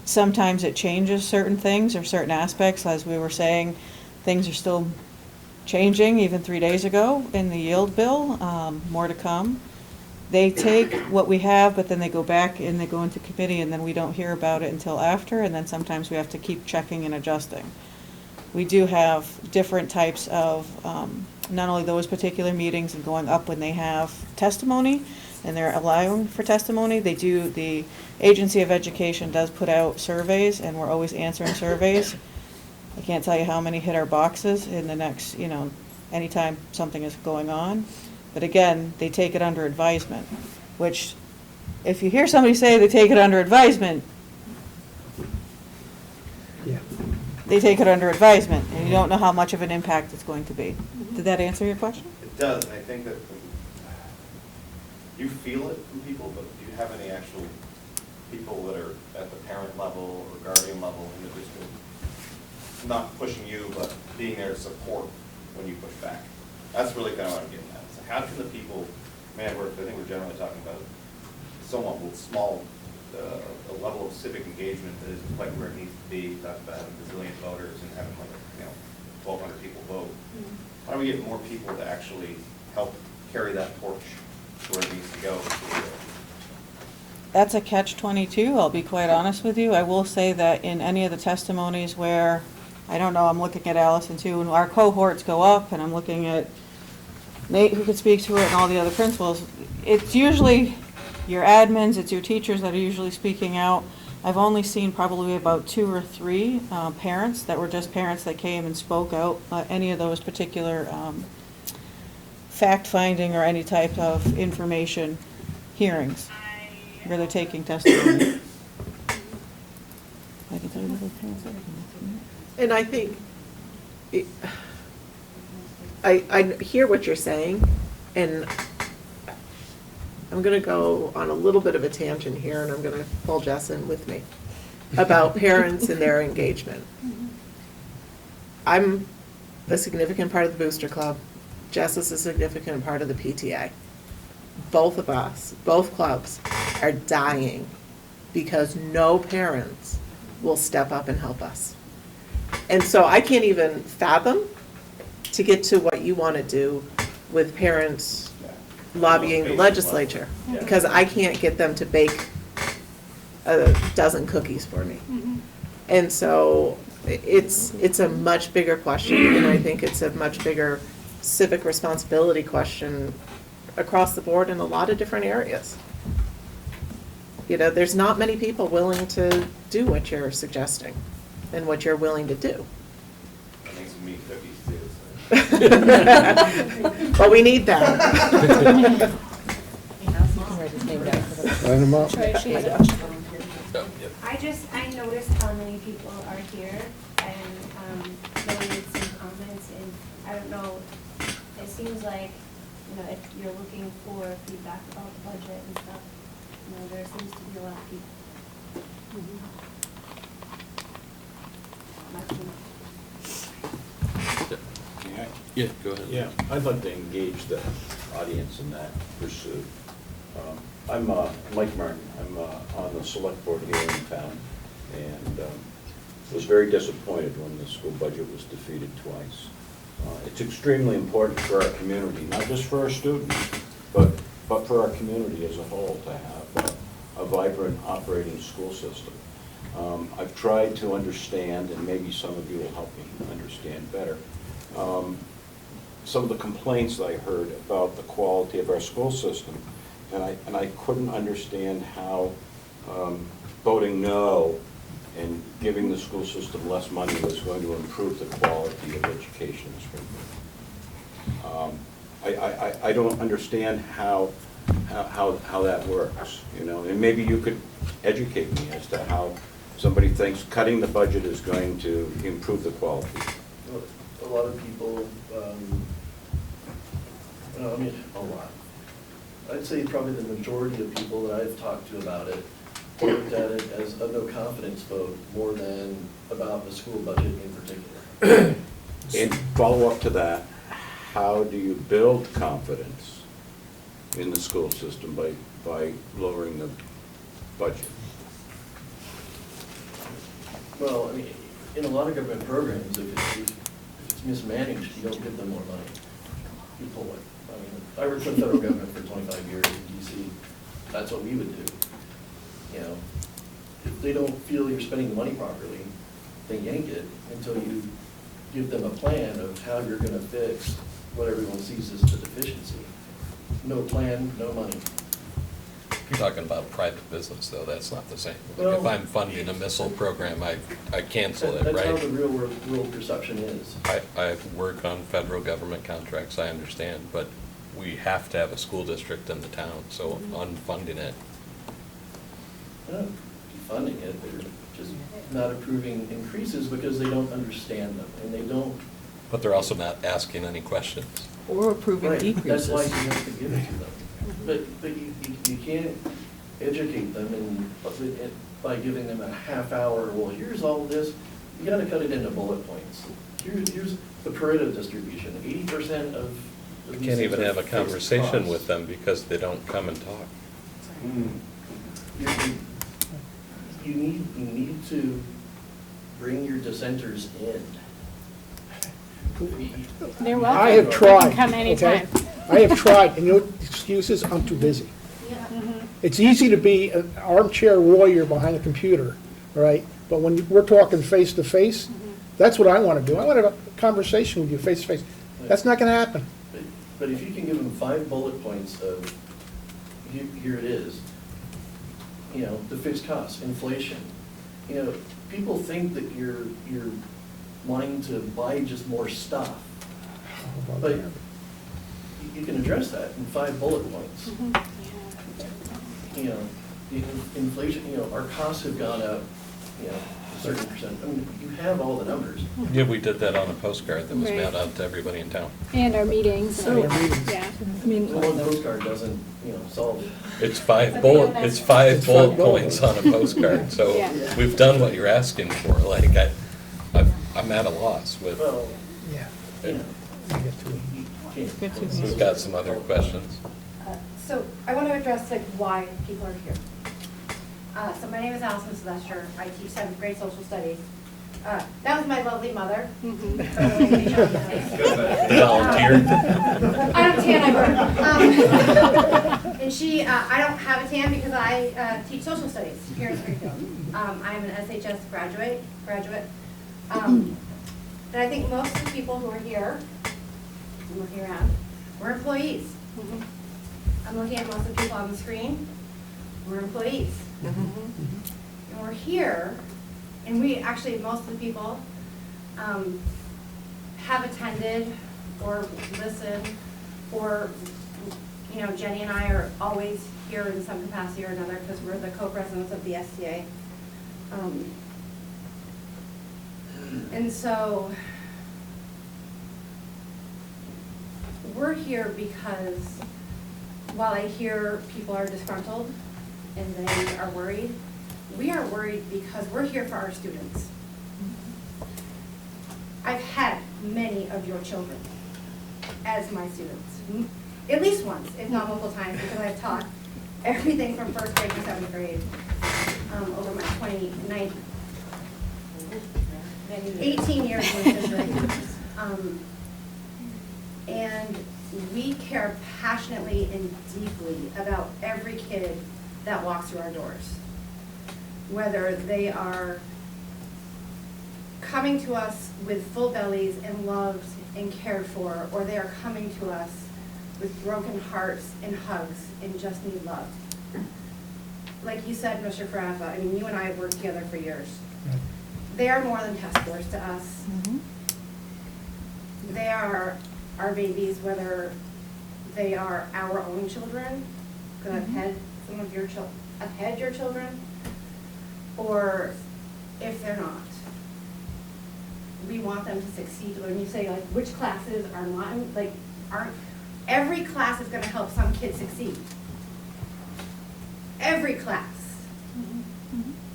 Sometimes it changes certain things or certain aspects. As we were saying, things are still changing even 3 days ago in the yield bill, more to come. They take what we have, but then they go back and they go into committee, and then we don't hear about it until after, and then sometimes we have to keep checking and adjusting. We do have different types of, not only those particular meetings and going up when they have testimony, and they're allowing for testimony, the Agency of Education does put out surveys, and we're always answering surveys. I can't tell you how many hit our boxes in the next, anytime something is going on. But again, they take it under advisement, which, if you hear somebody say they take it under advisement, Yeah. they take it under advisement, and you don't know how much of an impact it's going to be. Did that answer your question? It does, and I think that you feel it from people, but do you have any actual people that are at the parent level or guardian level in the district, not pushing you, but being there to support when you push back? That's really kind of what I'm getting at. So how can the people, I think we're generally talking about somewhat small, a level of civic engagement that isn't quite where it needs to be. Talk about having gazillion voters and having 1,200 people vote. How do we get more people to actually help carry that torch where it needs to go? That's a catch-22, I'll be quite honest with you. I will say that in any of the testimonies where, I don't know, I'm looking at Allison too, when our cohorts go up, and I'm looking at Nate, who could speak to it, and all the other principals, it's usually your admins, it's your teachers that are usually speaking out. I've only seen probably about 2 or 3 parents that were just parents that came and spoke out any of those particular fact-finding or any type of information hearings where they're taking testimony. I can tell you what parents are. And I think, I hear what you're saying, and I'm gonna go on a little bit of a tangent here, and I'm gonna pull Jess in with me about parents and their engagement. I'm a significant part of the Booster Club. Jess is a significant part of the PTA. Both of us, both clubs, are dying because no parents will step up and help us. And so I can't even fathom to get to what you want to do with parents lobbying the legislature, because I can't get them to bake a dozen cookies for me. And so it's a much bigger question, and I think it's a much bigger civic responsibility question across the board in a lot of different areas. There's not many people willing to do what you're suggesting and what you're willing to do. That makes me cookies too. Well, we need that. Line them up. I noticed how many people are here, and there made some comments, and I don't know, it seems like, if you're looking for feedback about the budget and stuff, there seems to be a lot of people. Yeah, go ahead. Yeah, I'd like to engage the audience in that pursuit. I'm Mike Martin. I'm on the select board here in town, and was very disappointed when the school budget was defeated twice. It's extremely important for our community, not just for our students, but for our community as a whole, to have a vibrant operating school system. I've tried to understand, and maybe some of you will help me understand better, some of the complaints that I heard about the quality of our school system, and I couldn't understand how voting no and giving the school system less money was going to improve the quality of education in Springfield. I don't understand how that works, you know, and maybe you could educate me as to how somebody thinks cutting the budget is going to improve the quality. A lot of people, I mean, a lot. I'd say probably the majority of people that I've talked to about it looked at it as a no confidence vote more than about the school budget in particular. And follow up to that, how do you build confidence in the school system by lowering the budget? Well, I mean, in a lot of government programs, if it's mismanaged, you don't give them more money. You pull it. I mean, I worked for the federal government for 25 years in DC. That's what we would do. You know, if they don't feel you're spending the money properly, they yank it until you give them a plan of how you're going to fix what everyone sees as the deficiency. No plan, no money. You're talking about private business, though, that's not the same. Like, Well, if I'm funding a missile program, I cancel it, That's how right? the real world perception is. I work on federal government contracts, I understand, but we have to have a school district in the town, so unfunding it. They're not defunding it, they're just not approving increases because they don't understand them, and they don't. But they're also not asking any questions. Or approving Right, decreases. that's why you have to give it to them. But you can't educate them by giving them a half hour, well, here's all this, you gotta cut it into bullet points. Here's the Pareto distribution, 80% of. We can't even have a conversation with them because they don't come and talk. You need to bring your dissenters in. They're welcome. I have They tried. can come okay? anytime. I have tried, and your excuse is, I'm too busy. It's easy to be an armchair warrior behind a computer, all right? But when we're talking face to face, that's what I want to do. I want to have a conversation with you face to face. That's not going to happen. But if you can give them 5 bullet points of, here it is, you know, the fixed costs, inflation. You know, people think that you're wanting to buy just more stuff. But you can address that in 5 bullet points. You know, the inflation, you know, our costs have gone up, you know, a certain percent. I mean, you have all the numbers. Yeah, we did that on a postcard that was Right. mailed out to everybody in town. And our meetings. So- Yeah. I mean, The one postcard doesn't, you know, solve it. It's 5 bullet points on a postcard, so Yeah. we've done what you're asking for, like, I'm at a loss with, Well, Yeah. you know, I get to it. you can't. we've got some other questions. So I want to address like why people are here. So my name is Allison Sylvester. I teach 7th grade social studies. That was my lovely mother. Volunteer. I don't tan, I work. And she, I don't have a tan because I teach social studies here in Springfield. I'm an SHS graduate. And I think most of the people who are here, I'm looking around, we're employees. I'm looking at most of the people on the screen, we're employees. And we're here, and we actually, most of the people have attended or listened, or, you know, Jenny and I are always here in some capacity or another because we're the co-presidents of the STA. And so we're here because while I hear people are disgruntled and they are worried, we are worried because we're here for our students. I've had many of your children as my students, at least once, if not multiple times, because I've taught everything from 1st grade to 7th grade over my 18 years in this district. And we care passionately and deeply about every kid that walks through our doors. whether they are coming to us with full bellies and loved and cared for, or they are coming to us with broken hearts and hugs and just need love. Like you said, Mr. Carafa, I mean, you and I have worked together for years. They are more than test scores to us. They are our babies, whether they are our own children, because I've had some of your children, I've had your children, or if they're not. We want them to succeed. When you say like which classes are not, like aren't, every class is gonna help some kids succeed. Every class.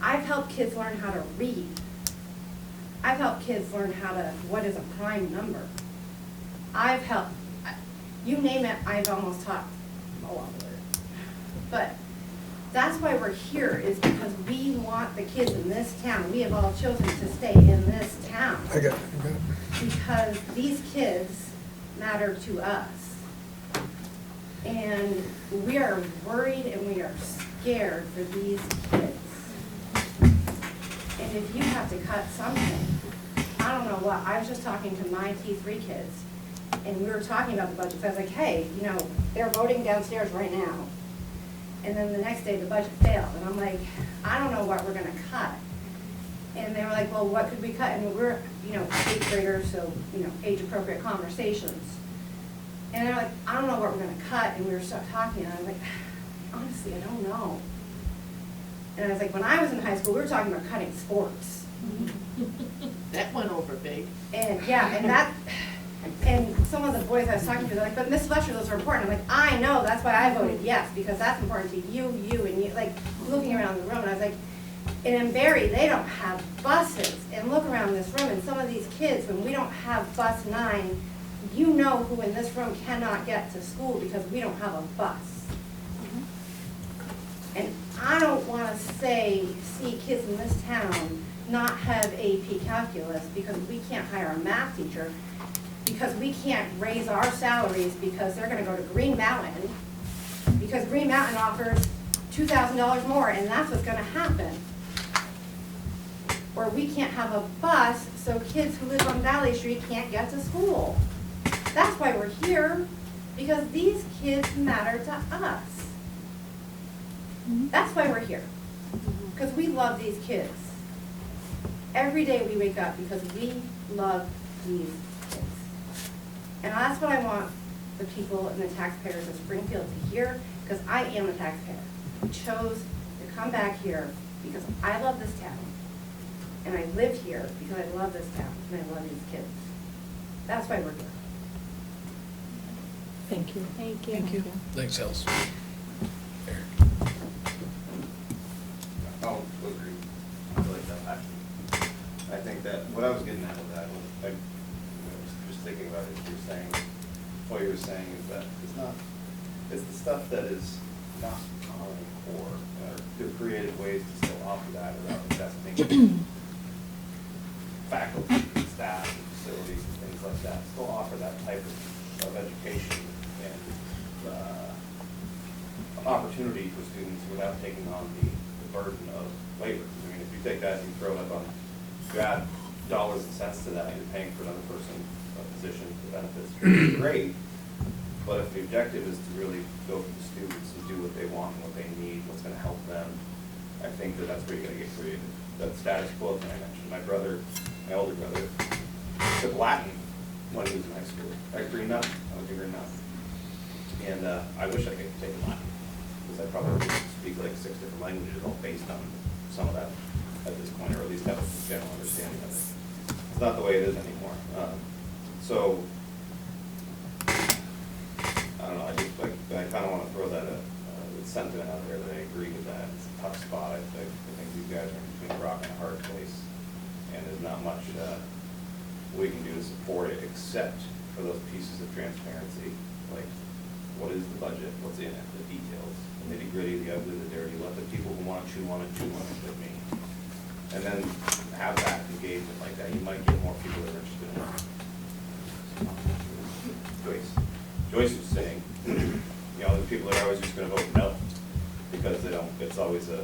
I've helped kids learn how to read. I've helped kids learn what is a prime number. I've helped, you name it, I've almost taught a lot of it. But that's why we're here, is because we want the kids in this town, we have all chosen to stay in this town. I got it. Because these kids matter to us. And we are worried and we are scared for these kids. And if you have to cut something, I don't know what, I was just talking to my T3 kids, and we were talking about the budget, so I was like, hey, you know, they're voting downstairs right now. And then the next day, the budget failed, and I'm like, I don't know what we're gonna cut. And they were like, well, what could we cut? And we're, you know, 8th graders, so, you know, age-appropriate conversations. And they're like, I don't know what we're gonna cut, and we were talking, and I was like, honestly, I don't know. And I was like, when I was in high school, we were talking about cutting sports. That went over big. And yeah, and some of the boys I was talking to, they're like, but Miss Fletcher, those are important. I'm like, I know, that's why I voted yes, because that's important to you, and you, like, looking around the room, and I was like, and in Barry, they don't have buses. And look around this room, and some of these kids, when we don't have bus 9, you know who in this room cannot get to school because we don't have a bus. And I don't want to see kids in this town not have AP calculus because we can't hire a math teacher, because we can't raise our salaries because they're going to go to Green Mountain, because Green Mountain offers $2,000 more, and that's what's going to happen. Or we can't have a bus, so kids who live on Valley Street can't get to school. That's why we're here, because these kids matter to us. That's why we're here, because we love these kids. Every day we wake up because we love these kids. And that's what I want the people and the taxpayers of Springfield to hear, because I am a taxpayer. I chose to come back here because I love this town. And I live here because I love this town and I love these kids. That's why we're here. Thank you. Thank you. Thank you. Thanks, Els. I'll agree. I like that. I think that what I was getting at with that was, just thinking about it, what you were saying is that it's the stuff that is not common core, there are creative ways to still offer that without investing faculty, and staff, and facilities, and things like that. Still offer that type of education and opportunity for students without taking on the burden of labor. I mean, if you take that and you throw it up on, you add dollars and cents to that, you're paying for another person, a position, the benefits, which is great. But if the objective is to really go for the students and do what they want and what they need, what's going to help them, I think that that's where you're going to get creative. That status quo that I mentioned. My older brother, took Latin when he was in high school. At Green Mountain, I went to Green Mountain. And I wish I could take Latin, because I probably would speak like 6 different languages, all based on some of that at this point, or at least have a general understanding of it. It's not the way it is anymore. So, I don't know, I kind of want to throw that sentiment out there that I agree with that. It's a tough spot. I think these guys are between a rock and a hard place, and there's not much we can do to support it except for those pieces of transparency, like what is the budget, what's in it, the details, the nitty gritty, the ugly, the dirty. Let the people who want to chew on it with me, and then have that engagement like that. You might get more people that are interested in it. Joyce was saying, you know, the people that are always just going to vote no because they don't. It's always a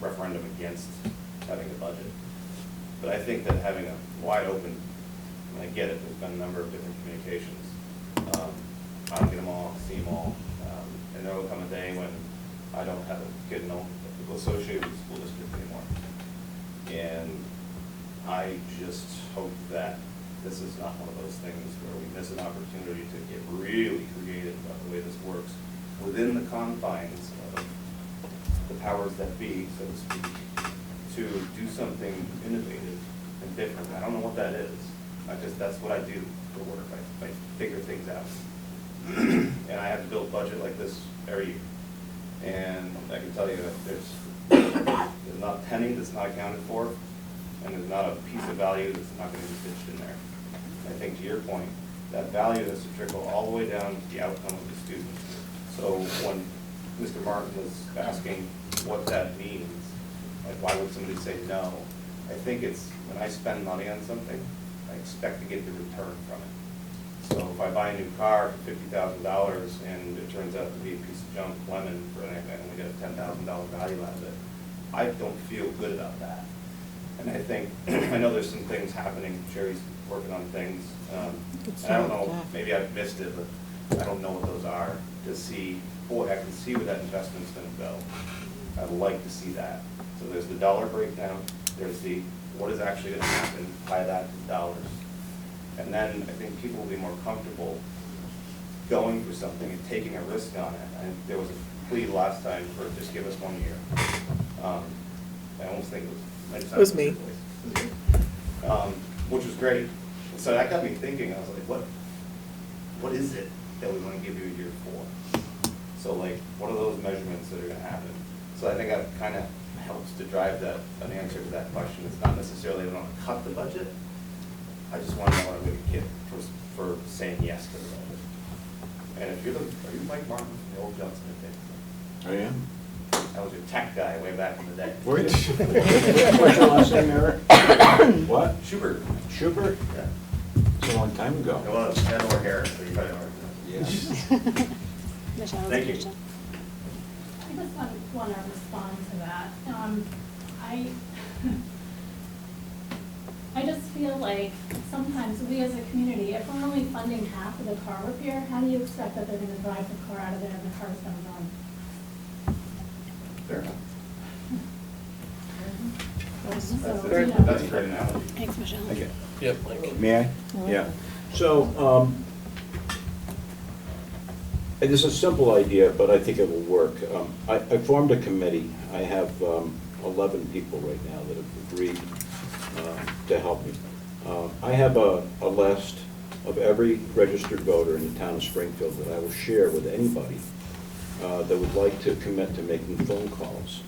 referendum against having a budget. But I think that having a wide open, and I get it, there's been a number of different communications. I don't get them all, see them all, and there will come a day when I don't have a kid associated with the school district anymore. And I just hope that this is not one of those things where we miss an opportunity to get really creative about the way this works within the confines of the powers that be, so to speak, to do something innovative and different. I don't know what that is. That's what I do for work. I figure things out. And I have to build a budget like this every year. And I can tell you that there's not a penny that's not accounted for, and there's not a piece of value that's not going to be stitched in there. And I think to your point, that value has to trickle all the way down to the outcome of the student. So when Mr. Martin was asking what that means, like why would somebody say no, I think it's when I spend money on something, I expect to get the return from it. So if I buy a new car for $50,000 and it turns out to be a piece of junk lemon for an I only get a $10,000 value out of it, I don't feel good about that. And I think, I know there's some things happening, Sherry's working on things, and I don't know, maybe I've missed it, but I don't know what those are, to see, boy, I can see where that investment's gonna go. I'd like to see that. So there's the dollar breakdown, there's the, what is actually gonna happen by that dollars. And then I think people will be more comfortable going for something and taking a risk on it. And there was a plea last time for just give us 1 year. I almost think it was me. Which was great. So that got me thinking. I was like, what is it that we want to give you a year for? So like, what are those measurements that are going to happen? So I think that kind of helps to drive an answer to that question. It's not necessarily we want to cut the budget. I just want to know what I'm going to get for saying yes to the budget. And if are you Mike Martin from the old Johnson and Dixon? I am. I was your tech guy way back in the day. What's your last name, Eric? What? Schubert. Schubert? Yeah. It's a long time ago. Well, it's Ed or Harris, so you probably know. Yes. Michelle, Thank you. Michelle. I just want to respond to that. I just feel like sometimes we as a community, if we're only funding half of the car repair, how do you expect that they're going to drive the car out of there and the car's going to run? Fair enough. So, That's a great analogy. Thanks, Michelle. Okay. Yep, Mike. May I? Yeah. So, this is a simple idea, but I think it will work. I formed a committee. I have 11 people right now that have agreed to help me. I have a list of every registered voter in the town of Springfield that I will share with anybody that would like to commit to making phone calls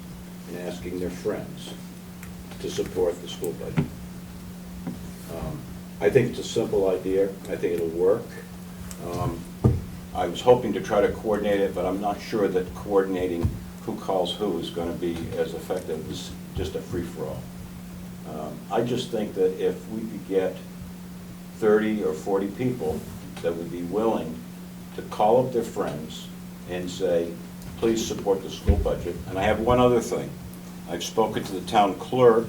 and asking their friends to support the school budget. I think it's a simple idea. I think it'll work. I was hoping to try to coordinate it, but I'm not sure that coordinating who calls who is going to be as effective as just a free-for-all. I just think that if we could get 30 or 40 people that would be willing to call up their friends and say, please support the school budget. And I have one other thing. I've spoken to the town clerk,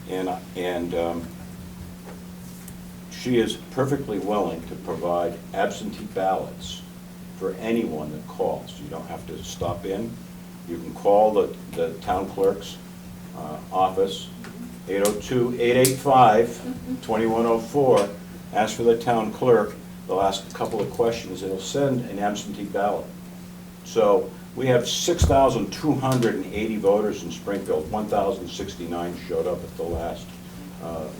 and she is perfectly willing to provide absentee ballots for anyone that calls. You don't have to stop in. You can call the town clerk's office, 802-885-2104, ask for the town clerk. They'll ask a couple of questions. It'll send an absentee ballot. So we have 6,280 voters in Springfield. 1,069 showed up at the last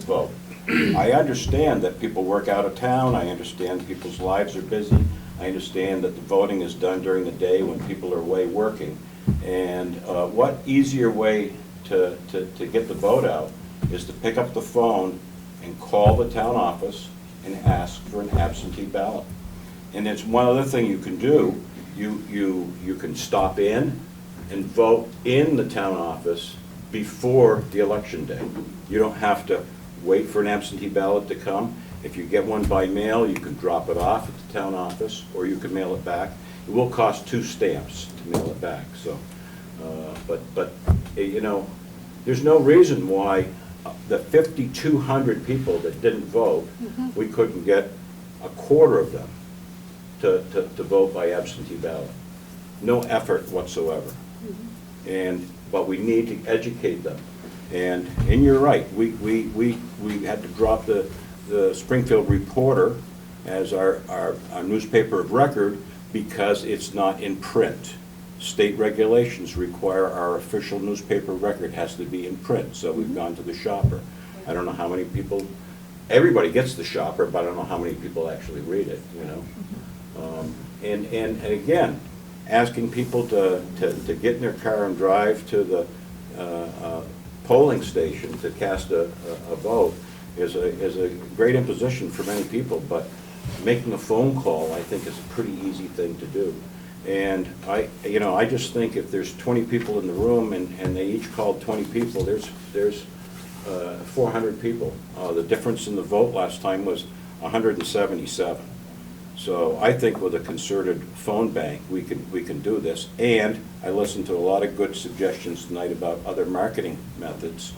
vote. I understand that people work out of town. I understand people's lives are busy. I understand that the voting is done during the day when people are away working. And what easier way to get the vote out is to pick up the phone and call the town office and ask for an absentee ballot. And there's one other thing you can do. You can stop in and vote in the town office before the election day. You don't have to wait for an absentee ballot to come. If you get one by mail, you can drop it off at the town office, or you can mail it back. It will cost 2 stamps to mail it back. So, but you know, there's no reason why the 5,200 people that didn't vote, we couldn't get a quarter of them to vote by absentee ballot. No effort whatsoever. But we need to educate them. And you're right, we had to drop the Springfield Reporter as our newspaper of record because it's not in print. State regulations require our official newspaper record has to be in print, so we've gone to the shopper. I don't know how many people, everybody gets the shopper, but I don't know how many people actually read it, you know? And again, asking people to get in their car and drive to the polling station to cast a vote is a great imposition for many people, but making a phone call, I think, is a pretty easy thing to do. And I just think if there's 20 people in the room and they each called 20 people, there's 400 people. The difference in the vote last time was 177. So I think with a concerted phone bank, we can do this. And I listened to a lot of good suggestions tonight about other marketing methods.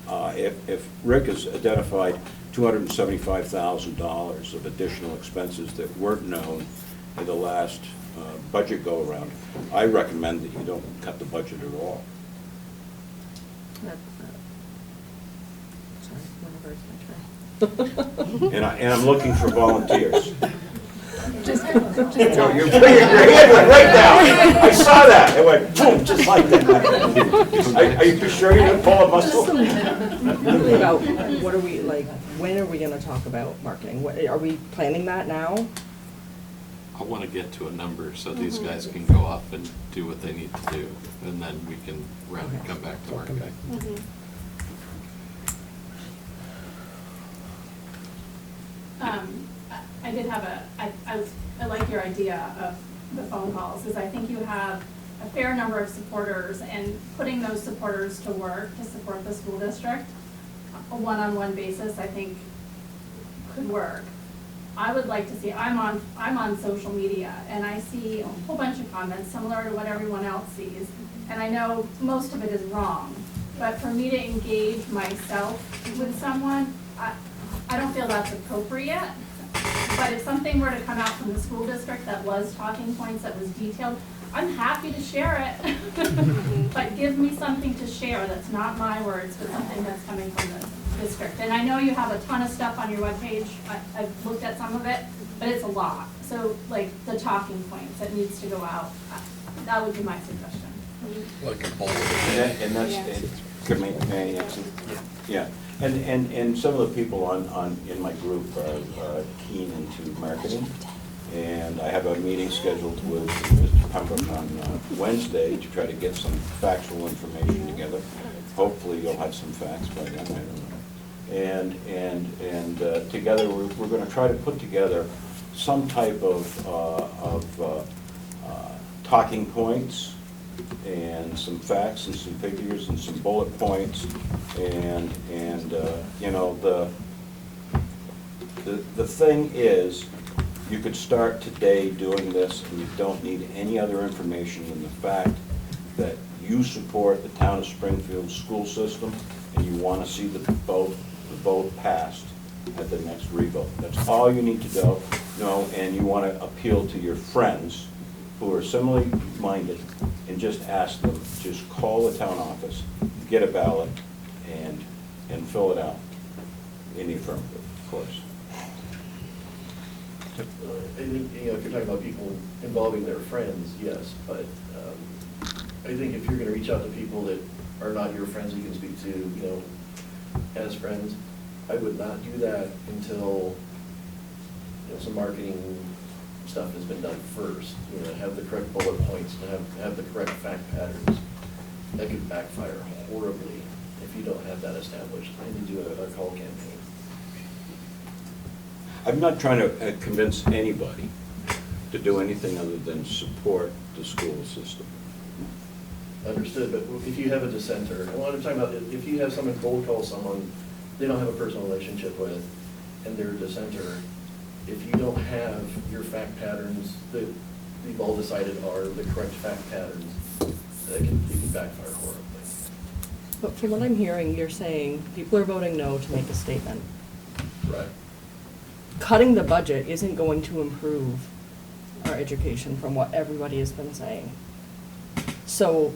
If Rick has identified $275,000 of additional expenses that weren't known in the last budget go-around, I recommend that you don't cut the budget at all. Sorry, whenever it's my turn. And I'm looking for volunteers. Just- Your hand went right down. I saw that. It went boom, just like that. Are you sure you didn't pull a muscle? Thinking about what are we, like, when are we gonna talk about marketing? Are we planning that now? I want to get to a number so these guys can go off and do what they need to do, and then we can come back to marketing. I did have I like your idea of the phone calls, is I think you have a fair number of supporters, and putting those supporters to work to support the school district, a one-on-one basis, I think could work. I would like to see, I'm on social media, and I see a whole bunch of comments similar to what everyone else sees, and I know most of it is wrong, but for me to engage myself with someone, I don't feel that's appropriate. But if something were to come out from the school district that was talking points, that was detailed, I'm happy to share it. But give me something to share that's not my words, but something that's coming from the district. And I know you have a ton of stuff on your webpage. I've looked at some of it, but it's a lot. So like the talking points that needs to go out, that would be my suggestion. Like a poll. And that's, could may I answer? Yeah. And some of the people in my group are keen into marketing, and I have a meeting scheduled with Mr. Pembroke on Wednesday to try to get some factual information together. Hopefully you'll have some facts by then, I don't know. And together we're going to try to put together some type of talking points and some facts and some figures and some bullet points, and you know, the thing is, you could start today doing this, and you don't need any other information than the fact that you support the town of Springfield school system and you want to see the vote passed at the next revote. That's all you need to know, and you want to appeal to your friends who are similarly minded and just ask them, just call the town office, get a ballot, and fill it out in the affirmative, of course. And, you know, if you're talking about people involving their friends, yes, but I think if you're gonna reach out to people that are not your friends you can speak to, you know, as friends, I would not do that until, you know, some marketing stuff has been done first. You know, have the correct bullet points, and have the correct fact patterns. That could backfire horribly if you don't have that established and you do a call campaign. I'm not trying to convince anybody to do anything other than support the school system. Understood, but if you have a dissenter, and what I'm talking about, if you have someone cold call someone they don't have a personal relationship with, and they're a dissenter, if you don't have your fact patterns that we've all decided are the correct fact patterns, it can backfire horribly. But from what I'm hearing, you're saying people are voting no to make a statement. Right. Cutting the budget isn't going to improve our education from what everybody has been saying. So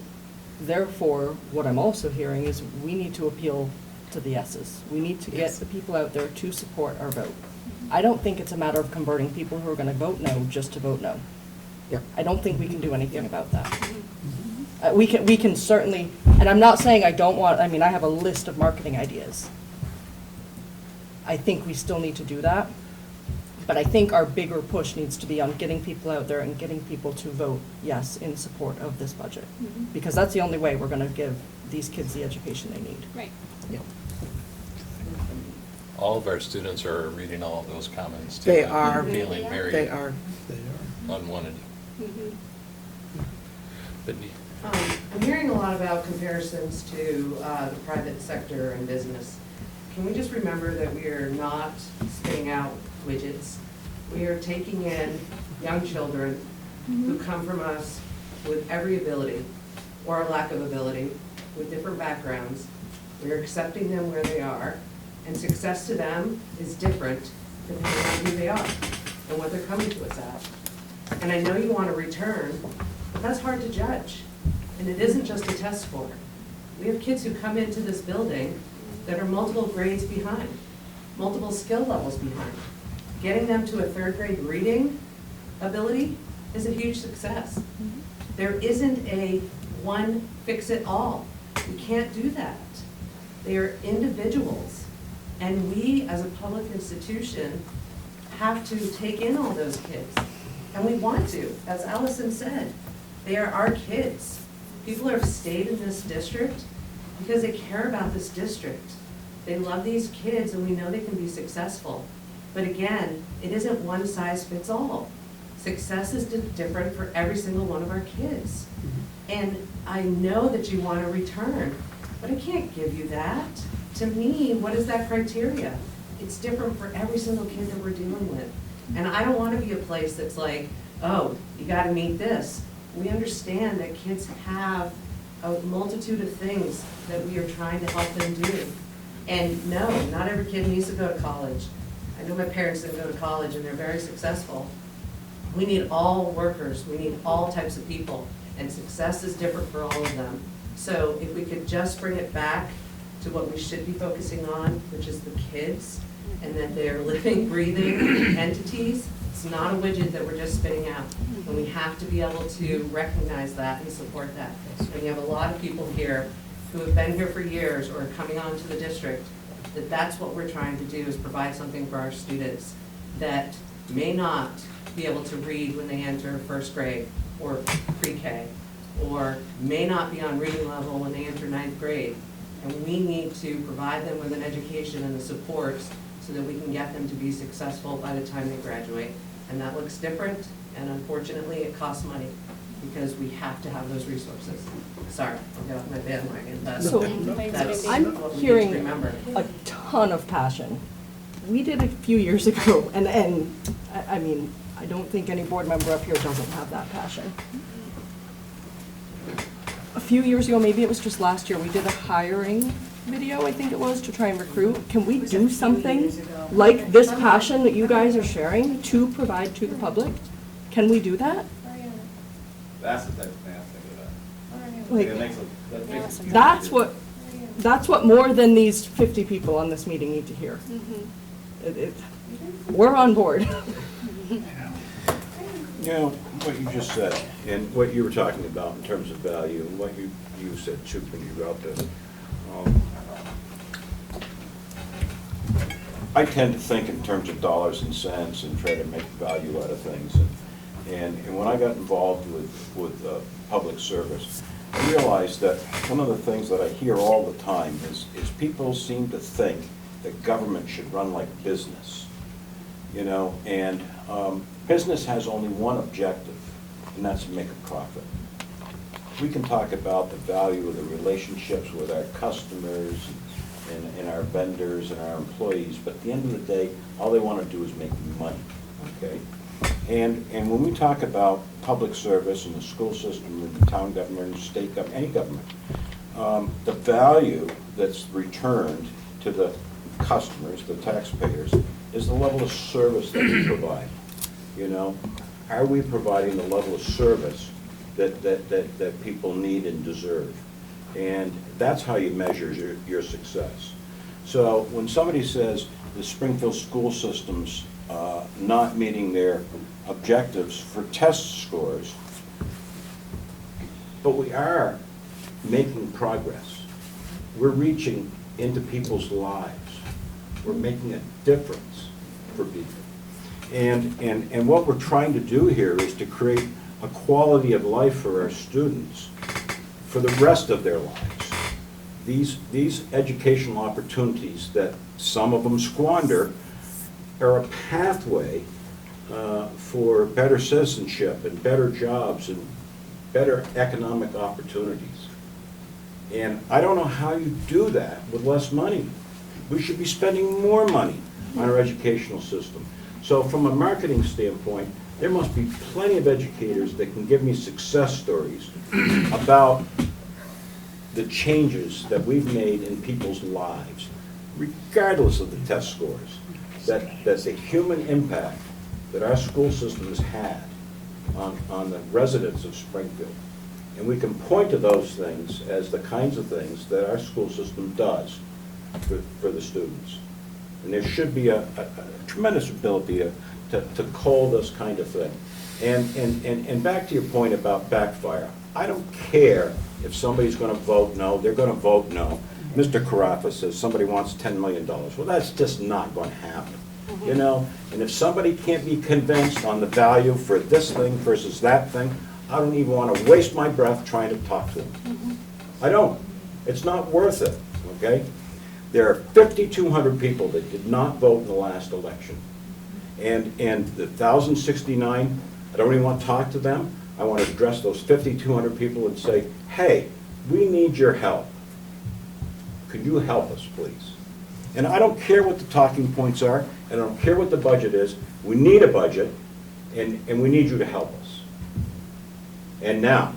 therefore, what I'm also hearing is we need to appeal to the yeses. We need to get the people out there to support our vote. I don't think it's a matter of converting people who are gonna vote no just to vote no. Yep. I don't think we can do anything about that. We can certainly, and I'm not saying I don't want, I mean, I have a list of marketing ideas. I think we still need to do that. But I think our bigger push needs to be on getting people out there and getting people to vote yes in support of this budget. Because that's the only way we're gonna give these kids the education they need. Right. All of our students are reading all of those comments too. They and are. Feeling very They are. unwanted. But I'm hearing a lot about comparisons to the private sector and business. Can we just remember that we are not spitting out widgets? We are taking in young children who come from us with every ability or a lack of ability, with different backgrounds. We are accepting them where they are, and success to them is different depending on who they are and what they're coming to us at. And I know you want to return, but that's hard to judge. And it isn't just a test score. We have kids who come into this building that are multiple grades behind, multiple skill levels behind. Getting them to a third grade reading ability is a huge success. There isn't a one fix-it-all. We can't do that. They are individuals. And we, as a public institution, have to take in all those kids. And we want to, as Allison said, they are our kids. People have stayed in this district because they care about this district. They love these kids and we know they can be successful. But again, it isn't one size fits all. Success is different for every single one of our kids. And I know that you want to return, but I can't give you that. To me, what is that criteria? It's different for every single kid that we're dealing with. And I don't want to be a place that's like, oh, you got to meet this. We understand that kids have a multitude of things that we are trying to help them do. And no, not every kid needs to go to college. I know my parents didn't go to college and they're very successful. We need all workers, we need all types of people, and success is different for all of them. So if we could just bring it back to what we should be focusing on, which is the kids, and that they're living, breathing entities. It's not a widget that we're just spitting out. And we have to be able to recognize that and support that. And you have a lot of people here who have been here for years or are coming on to the district, that's what we're trying to do, is provide something for our students that may not be able to read when they enter first grade or pre-K, or may not be on reading level when they enter ninth grade. And we need to provide them with an education and the supports so that we can get them to be successful by the time they graduate. And that looks different, and unfortunately, it costs money, because we have to have those resources. Sorry, I'll get off my bandwagon, but So that's I'm what we need to hearing remember. a ton of passion. We did a few years ago, and I mean, I don't think any board member up here doesn't have that passion. A few years ago, maybe it was just last year, we did a hiring video, I think it was, to try and recruit. Can we do something like this passion that you guys are sharing to provide to the public? Can we do that? That's the type of thing I think about. Like, That makes a huge that's what more than these 50 people on this meeting need to hear. We're on board. You know, what you just said, and what you were talking about in terms of value, and what you said too when you wrote this. I tend to think in terms of dollars and cents and try to make value out of things. And when I got involved with public service, I realized that one of the things that I hear all the time is people seem to think that government should run like business, you know, and business has only one objective, and that's to make a profit. We can talk about the value of the relationships with our customers and our vendors and our employees, but at the end of the day, all they want to do is make money, okay? And when we talk about public service and the school system and the town government and state government, any government, the value that's returned to the customers, the taxpayers, is the level of service that we provide. You know, are we providing the level of service that people need and deserve? And that's how you measure your success. So when somebody says the Springfield school system's not meeting their objectives for test scores, but we are making progress. We're reaching into people's lives. We're making a difference for people. And what we're trying to do here is to create a quality of life for our students for the rest of their lives. These educational opportunities that some of them squander are a pathway for better citizenship and better jobs and better economic opportunities. And I don't know how you do that with less money. We should be spending more money on our educational system. So from a marketing standpoint, there must be plenty of educators that can give me success stories about the changes that we've made in people's lives, regardless of the test scores, that the human impact that our school system has had on the residents of Springfield. And we can point to those things as the kinds of things that our school system does for the students. And there should be a tremendous ability to call this kind of thing. And back to your point about backfire, I don't care if somebody's going to vote no, they're going to vote no. Mr. Carafa says somebody wants $10 million. Well, that's just not going to happen. You know, and if somebody can't be convinced on the value for this thing versus that thing, I don't even want to waste my breath trying to talk to them. I don't. It's not worth it, okay? There are 5,200 people that did not vote in the last election. And the 1,069, I don't even want to talk to them. I want to address those 5,200 people and say, hey, we need your help. Could you help us, please? And I don't care what the talking points are, and I don't care what the budget is. We need a budget, and we need you to help us. And now,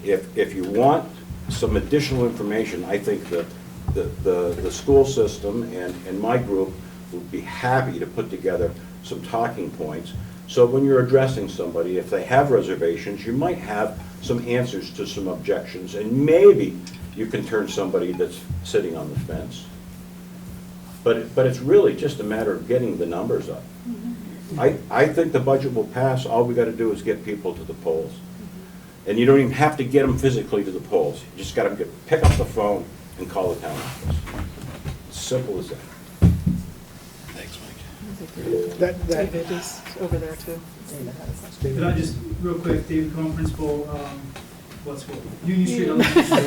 if you want some additional information, I think the school system and my group would be happy to put together some talking points. So when you're addressing somebody, if they have reservations, you might have some answers to some objections, and maybe you can turn somebody that's sitting on the fence. But it's really just a matter of getting the numbers up. I think the budget will pass. All we got to do is get people to the polls. And you don't even have to get them physically to the polls. You just got to pick up the phone and call the town office. Simple as that. Thanks, Mike. David is over there too. Could I just, real quick, David Cohen, principal, what school? Union Street Elementary School.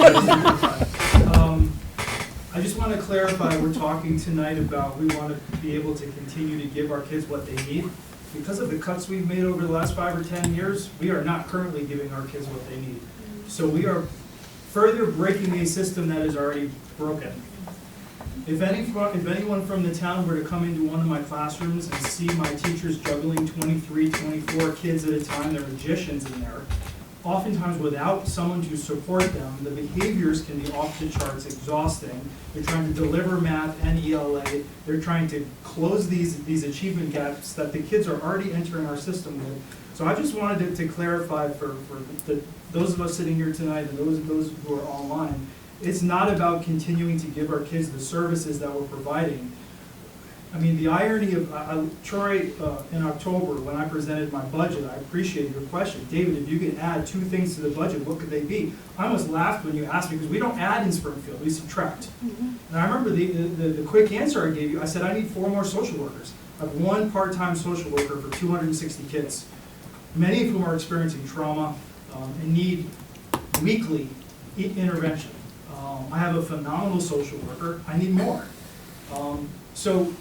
I just want to clarify, we're talking tonight about we want to be able to continue to give our kids what they need. Because of the cuts we've made over the last 5 or 10 years, we are not currently giving our kids what they need. So we are further breaking a system that is already broken. If anyone from the town were to come into one of my classrooms and see my teachers juggling 23, 24 kids at a time, they're magicians in there, oftentimes without someone to support them, the behaviors can be off the charts, exhausting. They're trying to deliver math and ELA. They're trying to close these achievement gaps that the kids are already entering our system with. So I just wanted to clarify for those of us sitting here tonight and those who are online, it's not about continuing to give our kids the services that we're providing. I mean, the irony of, Troy, in October, when I presented my budget, I appreciate your question. David, if you could add 2 things to the budget, what could they be? I almost laughed when you asked me, because we don't add in Springfield, we subtract. And I remember the quick answer I gave you, I said I need 4 more social workers. I have 1 part-time social worker for 260 kids, many of whom are experiencing trauma and need weekly intervention. I have a phenomenal social worker, I need more. So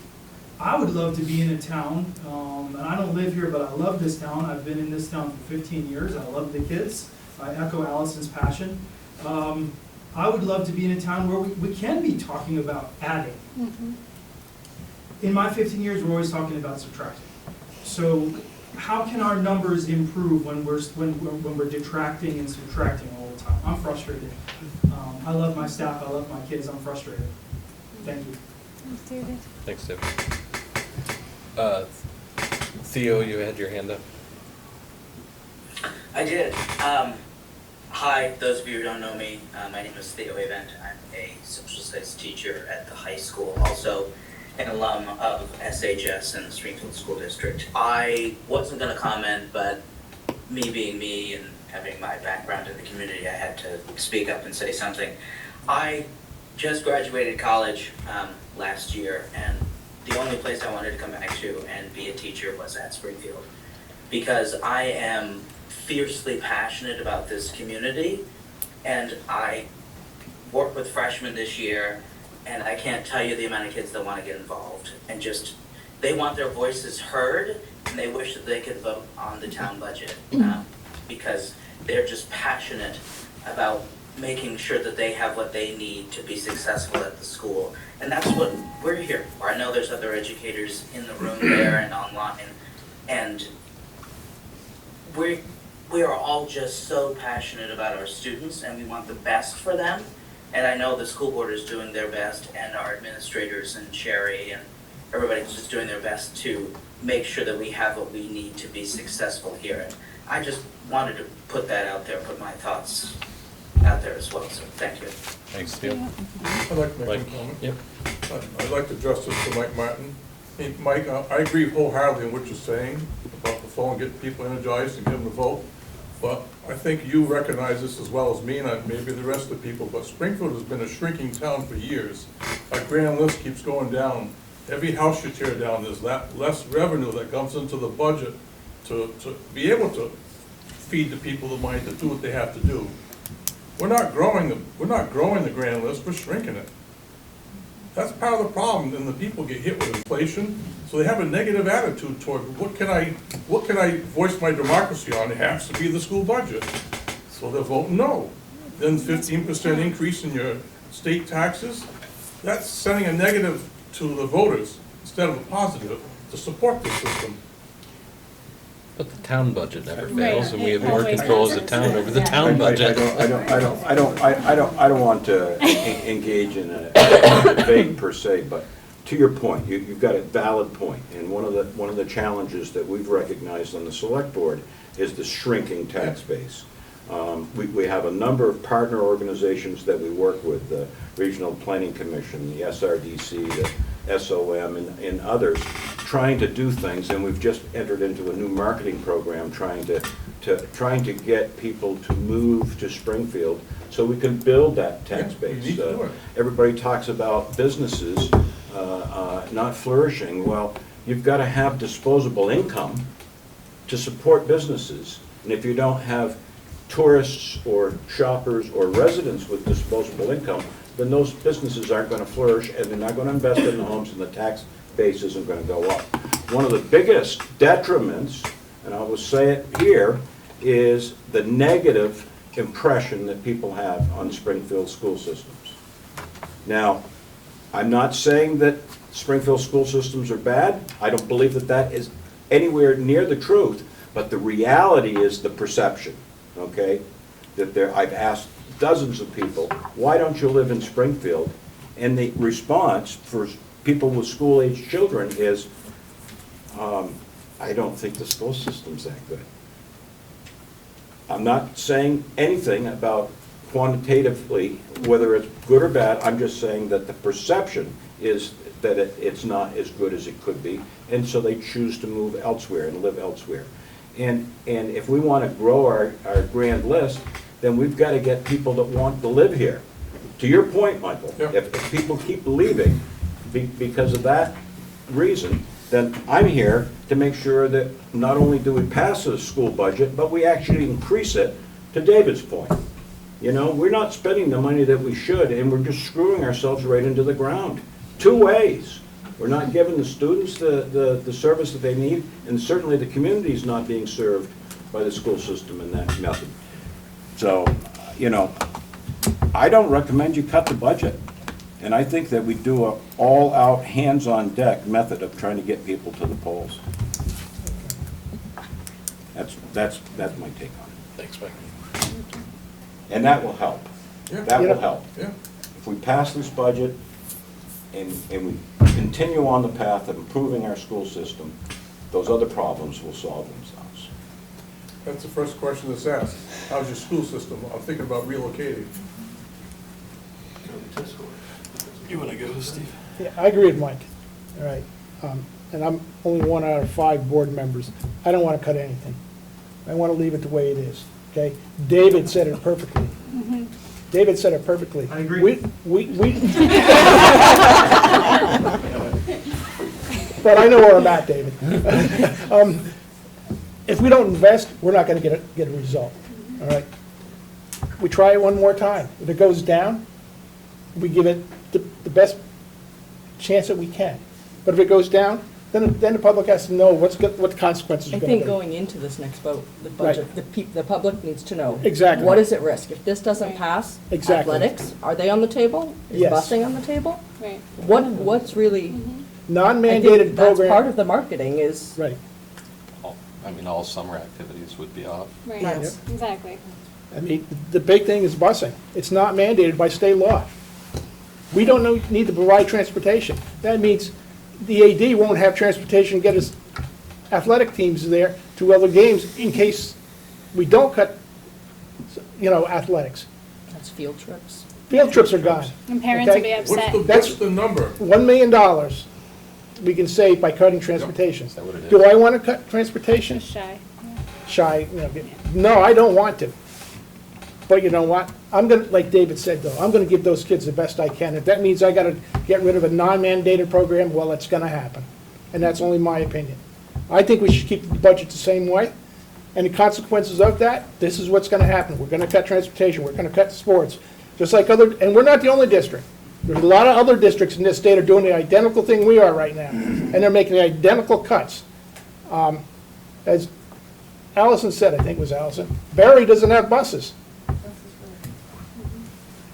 I would love to be in a town, and I don't live here, but I love this town. I've been in this town for 15 years. I love the kids. I echo Allison's passion. I would love to be in a town where we can be talking about adding. In my 15 years, we're always talking about subtracting. So how can our numbers improve when we're detracting and subtracting all the time? I'm frustrated. I love my staff, I love my kids, I'm frustrated. Thank you. Thanks, David. Thanks, David. Theo, you had your hand up. I did. Hi, those of you who don't know me, my name is Theo Avent. I'm a social studies teacher at the high school, also an alum of SHS and the Springfield School District. I wasn't going to comment, but me being me and having my background in the community, I had to speak up and say something. I just graduated college last year, and the only place I wanted to come back to and be a teacher was at Springfield, because I am fiercely passionate about this community, and I work with freshmen this year, and I can't tell you the amount of kids that want to get involved, and just, they want their voices heard, and they wish that they could vote on the town budget, because they're just passionate about making sure that they have what they need to be successful at the school. And that's what we're here for. I know there's other educators in the room there and online, and we are all just so passionate about our students, and we want the best for them. And I know the school board is doing their best, and our administrators and Sherry and everybody's just doing their best to make sure that we have what we need to be successful here. And I just wanted to put that out there, put my thoughts out there as well, so thank you. Thanks, Theo. I'd like to make a comment. Yep. I'd like to address this to Mike Martin. Hey, Mike, I agree wholeheartedly in what you're saying about the phone, getting people energized and getting them to vote. But I think you recognize this as well as me and maybe the rest of the people, but Springfield has been a shrinking town for years. Our grand list keeps going down. Every house you tear down, there's less revenue that comes into the budget to be able to feed the people the money to do what they have to do. We're not growing the grand list, we're shrinking it. That's part of the problem, and the people get hit with inflation, so they have a negative attitude toward what can I voice my democracy on? It has to be the school budget. So they're voting no. Then 15% increase in your state taxes, that's sending a negative to the voters instead of a positive to support the system. But the town budget never Right. fails, and we have more Always control as does. a town over the town budget. I don't want to engage in a debate per se, but to your point, you've got a valid point. And one of the challenges that we've recognized on the select board is the shrinking tax base. We have a number of partner organizations that we work with, the Regional Planning Commission, the SRDC, the SOM, and others, trying to do things, and we've just entered into a new marketing program trying to get people to move to Springfield so we can build that tax base. Everybody talks about businesses not flourishing. Well, you've got to have disposable income to support businesses, and if you don't have tourists or shoppers or residents with disposable income, then those businesses aren't going to flourish, and they're not going to invest in the homes, and the tax base isn't going to go up. One of the biggest detriments, and I will say it here, is the negative impression that people have on Springfield school systems. Now, I'm not saying that Springfield school systems are bad. I don't believe that that is anywhere near the truth, but the reality is the perception, okay? That I've asked dozens of people, why don't you live in Springfield? And the response for people with school-age children is, I don't think the school system's that good. I'm not saying anything about quantitatively whether it's good or bad. I'm just saying that the perception is that it's not as good as it could be, and so they choose to move elsewhere and live elsewhere. And if we want to grow our grand list, then we've got to get people that want to live here. To your point, Michael, if people keep leaving because of that reason, then I'm here to make sure that not only do we pass the school budget, but we actually increase it, to David's point. You know, we're not spending the money that we should, and we're just screwing ourselves right into the ground. Two ways. We're not giving the students the service that they need, and certainly the community is not being served by the school system in that method. So, you know, I don't recommend you cut the budget. And I think that we do an all-out, hands-on-deck method of trying to get people to the polls. That's my take on it. Thanks, Mike. And that will help. Yeah. That will help. Yeah. If we pass this budget and we continue on the path of improving our school system, those other problems will solve themselves. That's the first question that's asked. How's your school system? I'm thinking about relocating. You want to go, Steve? Yeah, I agree with Mike, all right. And I'm only 1 out of 5 board members. I don't want to cut anything. I want to leave it the way it is, okay? David said it perfectly. David said it perfectly. I agree. But I know where I'm at, David. If we don't invest, we're not going to get a result, all right? We try it one more time. If it goes down, we give it the best chance that we can. But if it goes down, then the public has to know what the consequences are I going to be. think going into this next vote, the budget, the public needs to know. Exactly. What is at risk? If this doesn't pass, Exactly. athletics, are they on the table? Is Yes. busing on the table? Right. What's really? Non-mandated That's program. part of the marketing is. Right. All summer activities would be off. Right, Yes. exactly. I mean, the big thing is busing. It's not mandated by state law. We don't need to provide transportation. That means the AD won't have transportation to get his athletic teams there to other games in case we don't cut, athletics. That's field trips. Field trips are gone. And parents okay? will be upset. What's the number? $1 million we can save by cutting transportation. Is that what it is? Do I want to cut transportation? Just shy. Shy, no, I don't want to. But you know what? I'm going to, like David said, though, I'm going to give those kids the best I can. If that means I got to get rid of a non-mandated program, well, it's going to happen. And that's only my opinion. I think we should keep the budget the same way. And the consequences of that, this is what's going to happen. We're going to cut transportation. We're going to cut sports. Just like and we're not the only district. There's a lot of other districts in this state are doing the identical thing we are right now. And they're making the identical cuts. As Allison said, I think it was Allison, Barry doesn't have buses.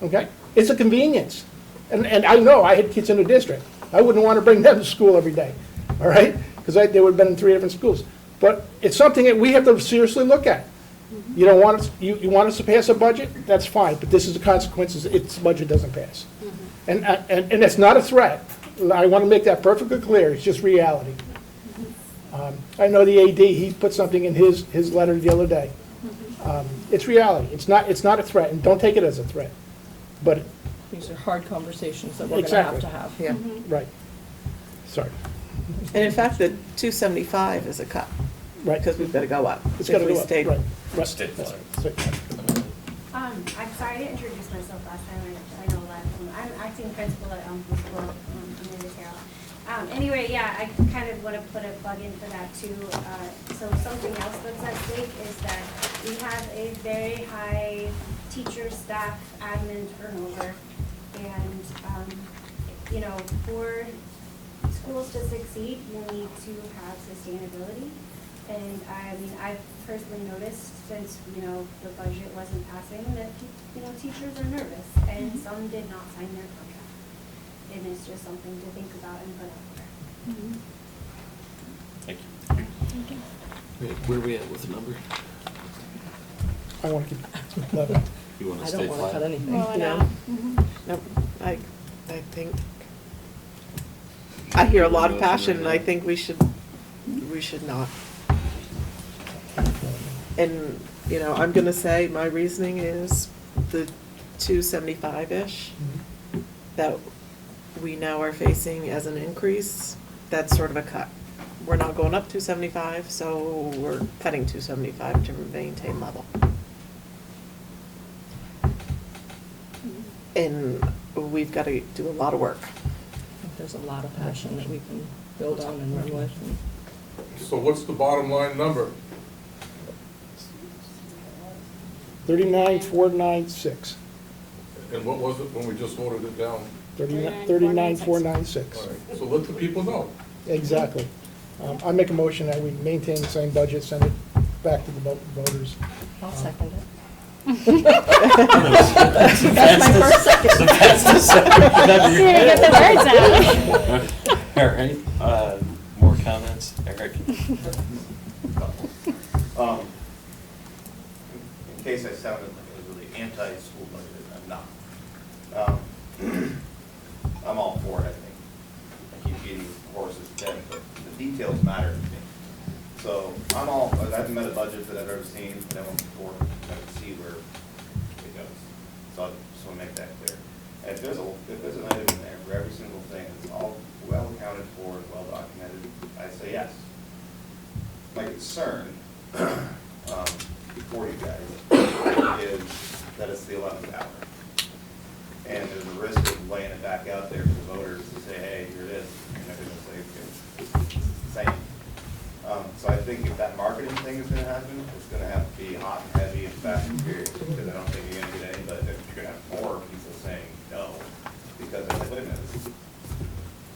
Okay? It's a convenience. And I know, I had kids in the district. I wouldn't want to bring them to school every day, all right? Because they would have been in 3 different schools. But it's something that we have to seriously look at. You don't want us, you want us to pass a budget? That's fine, but this is the consequences if the budget doesn't pass. And it's not a threat. I want to make that perfectly clear. It's just reality. I know the AD, he put something in his letter the other day. It's reality. It's not a threat, and don't take it as a threat. But These are hard conversations that we're going Exactly. to have. Yeah. right. Sorry. And in fact, the 275 is a cut, Right. because we've got to go up. It's if got to we go up. stayed- Right. Right. State flag. I'm sorry, I didn't introduce myself last time, I know that. I'm acting principal at Elmwood School, Amanda Carroll. Anyway, yeah, I kind of want to put a plug in for that too. So something else that's at stake is that we have a very high teacher, staff, admin turnover. And, for schools to succeed, you need to have sustainability. And I've personally noticed since, the budget wasn't passing that, teachers are nervous and some did not sign their contract. And it's just something to think about and put out there. Thank you. Where are we at with the number? I want to keep 11. You want to I stay don't want to cut flat? anything. Well, I No. know. No, I think, I hear a lot of passion, and I think we should not. And, I'm gonna say, my reasoning is the 275-ish that we now are facing as an increase, that's sort of a cut. We're not going up 275, so we're cutting 275 to maintain level. And we've got to do a lot of work. I think there's a lot of passion that we can build on and run with. So what's the bottom line number? 39,496. And what was it when we just voted it down? 39,496. All right, so let the people know. Exactly. I make a motion that we maintain the same budget, send it back to the voters. I'll second it. That's my first second. Here, get the words out. All right, more comments, Eric? recommended budget that I've ever seen, that one before, I can see where it goes. So I just want to make that clear. And if there's an item in there for every single thing, it's all well accounted for and well documented, I say yes. My concern for you guys is that it's the 11th hour. And there's a risk of laying it back out there for the voters to say, hey, here it is. And they're going to say, okay, same. So I think if that marketing thing is going to happen, it's going to have to be hot and heavy and fast and furious, because I don't think you're going to get anybody, you're going to have more people saying no, because they're like, wait a minute,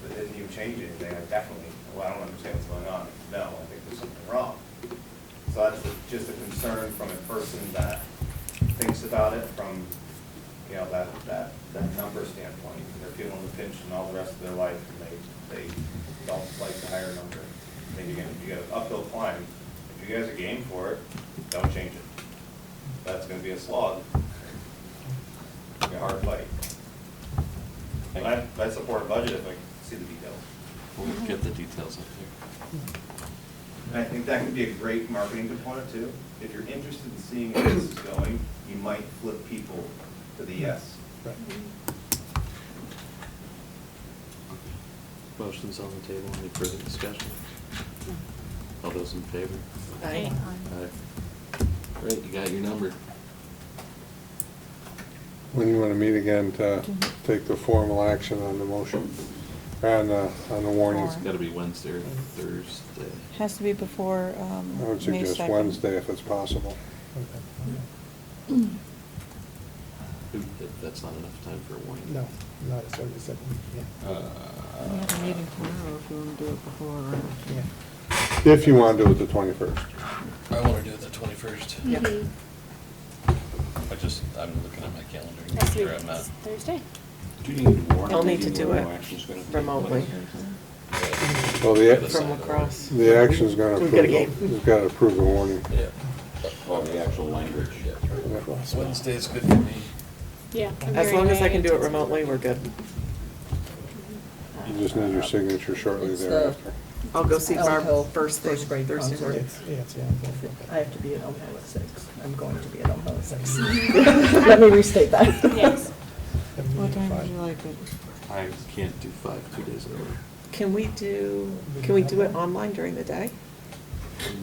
it didn't even change anything. I definitely, well, I don't understand what's going on. No, I think there's something wrong. So that's just a concern from a person that thinks about it from, you know, that number standpoint. They're feeling the pinch and all the rest of their life, and they don't like the higher number. I think you got an uphill climb. If you guys are game for it, don't change it. That's going to be a slog. It's going to be a hard fight. And I support a budget if I see the details. We'll get the details up here. And I think that could be a great marketing component too. If you're interested in seeing where this is going, you might flip people to the yes. Right. Motion's on the table. Any further discussion? All those in favor? Aye. Aye. Great, you got your number. When you want to meet again to take the formal action on the motion, on the warning? It's got to be Wednesday or Thursday. Has to be before I would May suggest 2nd. Wednesday if it's possible. If that's not enough time for a warning. No, not a 77, yeah. We have a meeting tomorrow if you want to do it before or after. Yeah. If you want to do it the 21st. I want to do it the 21st. Yep. I'm looking at my calendar. Next Make week, sure I'm not. it's Thursday. Do you need to warn? I'll them? need to do it No action's gonna take remotely. place? Well, From lacrosse. the action's going to We've approve, got a game. you've got to approve the warning. Yeah. Oh, the actual language. Wednesday's good for me. Yeah. As long as I can do it remotely, we're good. You just need your signature shortly It's thereafter. I'll go see Elm Barb Hill first thing, first grade Thursday concert. morning. I have to be at Elm Hill at 6. I'm going to be at Elm Hill at 6. Let me restate that. Yes. What time would you like it? I can't do 5 2 days in a row. Can we do it online during the day?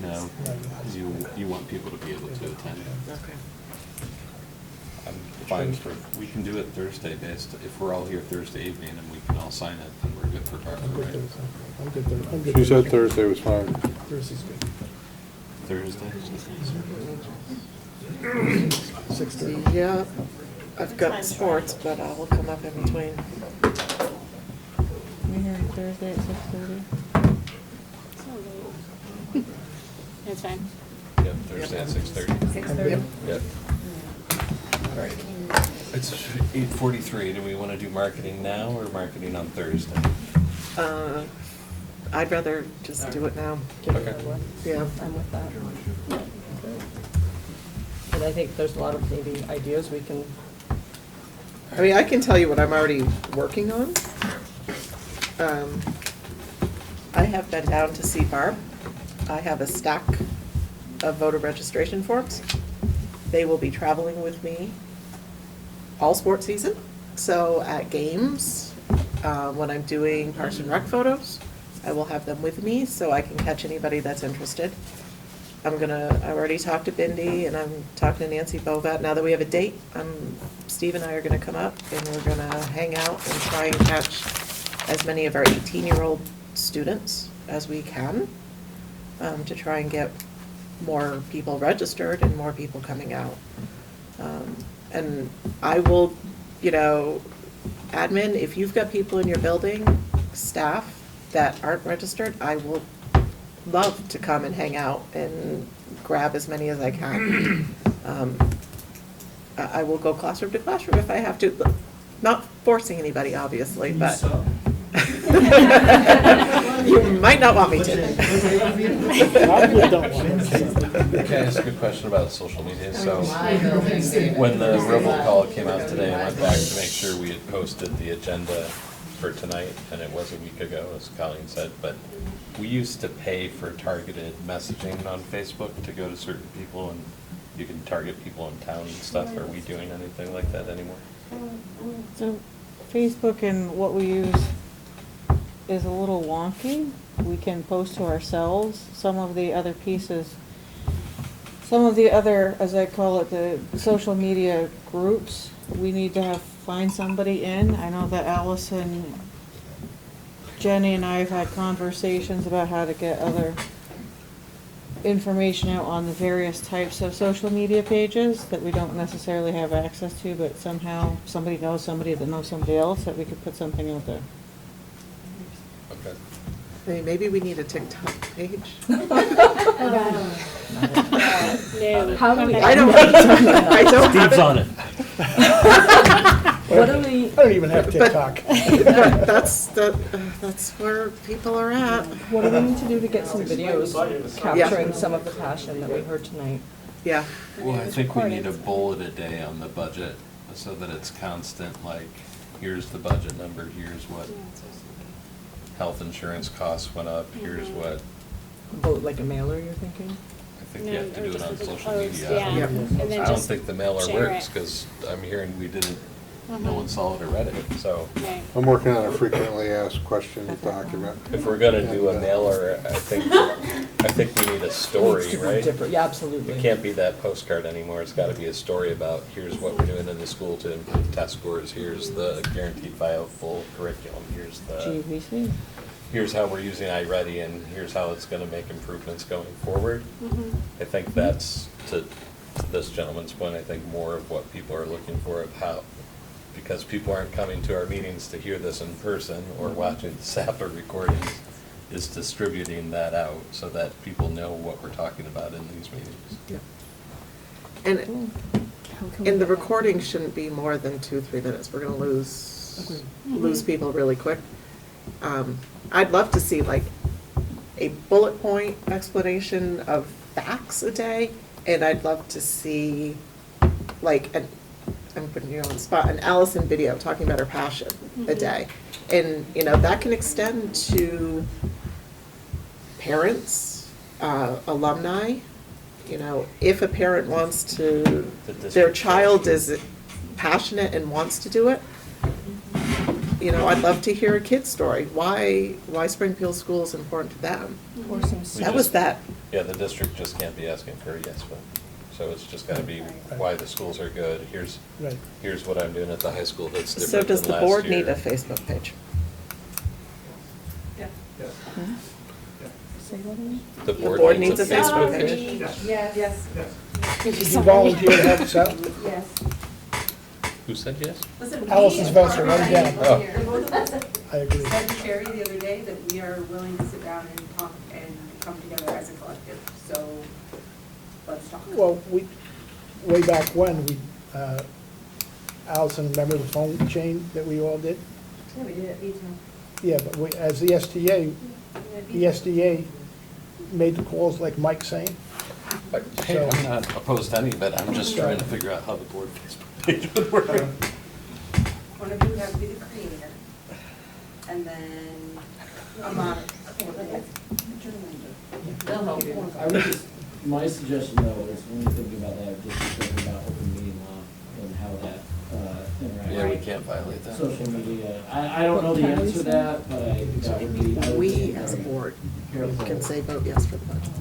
No, you want people to be able to attend. Okay. I'm fine for, we can do it Thursday based, if we're all here Thursday evening and we can all sign it, then we're good for Parker, I'm good right? Thursday. I'm good Thursday. I'm good She said Thursday. Thursday was fine. Thursday's good. Thursday? 6:30. Yeah, I've got sports, but I will come up in between. We here Thursday at 6:30? It's fine. Yep, Thursday at 6:30. 6:30? Yep. All right. It's 8:43. Do we want to do marketing now or marketing on Thursday? I'd rather just do it now. Okay. Yeah. I'm with that. And I think there's a lot of maybe ideas we can, I mean, I can tell you what I'm already working on. I have been down to see Barb. I have a stack of voter registration forms. They will be traveling with me all sports season. So at games, when I'm doing Parks and Rec photos, I will have them with me so I can catch anybody that's interested. I already talked to Bindi and I'm talking to Nancy Bovat. Now that we have a date, Steve and I are gonna come up and we're gonna hang out and try and catch as many of our 18-year-old students as we can, to try and get more people registered and more people coming out. And I will, admin, if you've got people in your building, staff that aren't registered, I will love to come and hang out and grab as many as I can. I will go classroom to classroom if I have to, not forcing anybody, obviously, but. You might not want me to. Can I ask a good question about social media? So, when the robocall came out today, I went back to make sure we had posted the agenda for tonight, and it was a week ago, as Colleen said, but we used to pay for targeted messaging on Facebook to go to certain people, and you can target people in town and stuff. Are we doing anything like that anymore? So Facebook and what we use is a little wonky. We can post to ourselves. Some of the other pieces, some of the other, as I call it, the social media groups, we need to find somebody in. I know that Allison, Jenny and I have had conversations about how to get other information out on the various types of social media pages that we don't necessarily have access to, but somehow somebody knows somebody that knows somebody else, that we could put something out there. Okay. Hey, maybe we need a TikTok page. No. How do we? I don't have Steve's it. on it. What do we? I don't even have TikTok. But that's where people are at. What do we need to do to get some videos capturing some of the passion that we heard tonight? Yeah. Well, I think we need a bullet a day on the budget so that it's constant, like, here's the budget number, here's what health insurance costs went up, here's what, Vote like a mailer, you're thinking? I think you have to do it on social post, media. yeah. Yep. And then I don't just think the mailer share works, it. because I'm hearing we didn't, no one saw it or read it, so. Right. I'm working on a frequently asked questions document. If we're gonna do a mailer, I think we need a story, Needs to be right? different. Yeah, absolutely. It can't be that postcard anymore, it's gotta be a story about, here's what we're doing in the school to improve test scores, here's the guaranteed viable curriculum, here's GVC. here's how we're using iReady, and here's how it's gonna make improvements going forward. Mhm. I think that's, to this gentleman's point, I think more of what people are looking for, of how, because people aren't coming to our meetings to hear this in person or watching the SAPA recordings, is distributing that out so that people know what we're talking about in these meetings. Yeah. And the recording shouldn't be more than 2-3 minutes. We're gonna lose people really quick. I'd love to see like a bullet point explanation of facts a day, and I'd love to see like I'm putting you on the spot, an Allison video talking about her passion a day. And, you know, that can extend to parents, alumni. You know, if a parent wants to, their child is passionate and wants to do it, you know, I'd love to hear a kid's story. Why Springfield School is important to them. Or some That was that. Yeah, the district just can't be asking for a yes vote. So it's just gotta be why the schools are good, here's what I'm doing at the high school that's So different does than the last board year. need a Facebook page? The The board board needs a needs a Facebook Facebook page. page. Yes. Did you volunteer to help us out? Yes. Who said yes? Listen, Allison's Voucher, write it down. Oh. The both of us I agree. said to Sherry the other day that we are willing to sit down and talk and come together as a collective, so let's talk. Well, way back when, Allison, remember the phone chain that we all did? Yeah, we did it, me too. Yeah, but as the SDA, the SDA made the calls like Mike's saying. Hey, I'm not opposed to any of it, I'm just trying to figure out how the board Facebook page would work. One of you would have to be the creator, and then a monitor. They'll help you. I would just, my suggestion though is when you think about that, just to think about open meeting law and how that interacts. Yeah, we can't violate that. Social media, I don't know the answer to that, but I think that would be. I would We, be as a very board, careful. can say vote yes for the budget.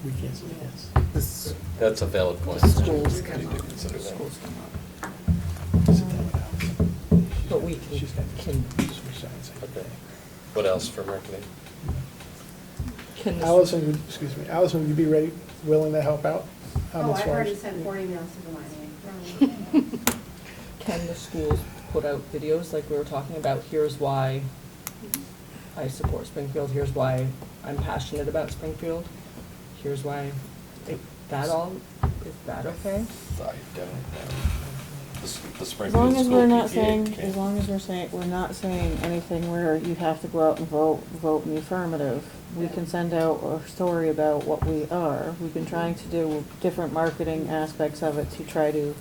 We can't say yes. This, That's a valid point. Schools We need to consider that. But we can Okay. What else for marketing? Allison, Allison, would you be willing to help out? Oh, I've already sent 4 emails to the mining. Can the schools put out videos like we were talking about? Here's why I support Springfield, here's why I'm passionate about Springfield, here's why, is that okay? I don't know. The As Springfield long as School we're not PTA saying, can't. as long as we're not saying anything where you have to go out and vote in the affirmative. We can send out a story about what we are. We've been trying to do different marketing aspects of it to try to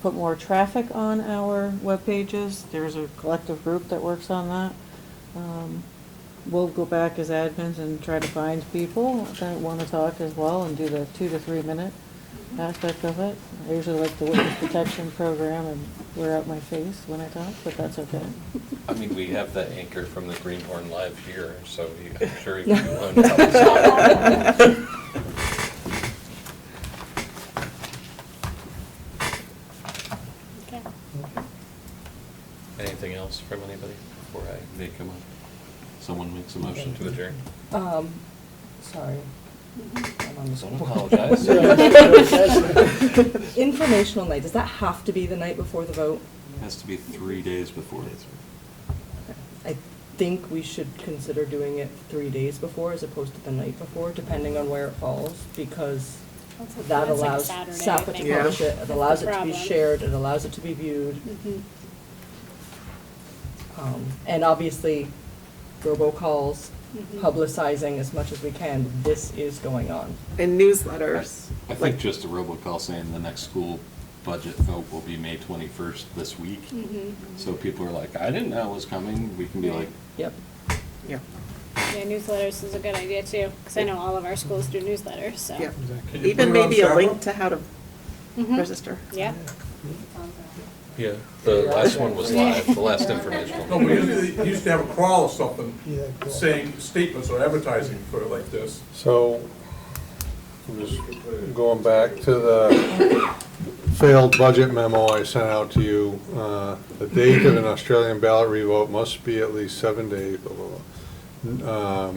put more traffic on our web pages. There's a collective group that works on that. We'll go back as admins and try to find people that want to talk as well and do the 2 to 3 minute aspect of it. I usually like the witness protection program and wear out my face when I talk, but that's okay. I mean, we have the anchor from the Greenhorn Live here, so I'm sure you can learn something. Okay. Anything else from anybody before I make a someone makes a motion to adjourn? Sorry. I'm on the Don't spot. apologize. Informational night, does that have to be the night before the vote? It has to be 3 days before. I think we should consider doing it 3 days before as opposed to the night before, depending on where it falls, because that That's like allows Saturday, I SAPA to think. publish it, it allows it to be Problem. shared, it allows it to be viewed. Mhm. And obviously, robocalls, Mhm. publicizing as much as we can, this is going on. And newsletters. I think just a robocall saying the next school budget vote will be May 21st this week. Mhm. So people are like, I didn't know it was coming. We can be like, Yep. Yeah. Yeah, newsletters is a good idea too, because I know all of our schools do newsletters, so. Yeah. Can you Even put it on maybe a Saturday? link to how to Mhm. register. Yeah. yeah, the last one was live, the last informational. No, but usually, you used to have a crawl or something Yeah, cool. saying statements or advertising for like this. So, I'm just going back to the failed budget memo I sent out to you. The date of an Australian ballot revote must be at least 7 days, blah, blah, blah.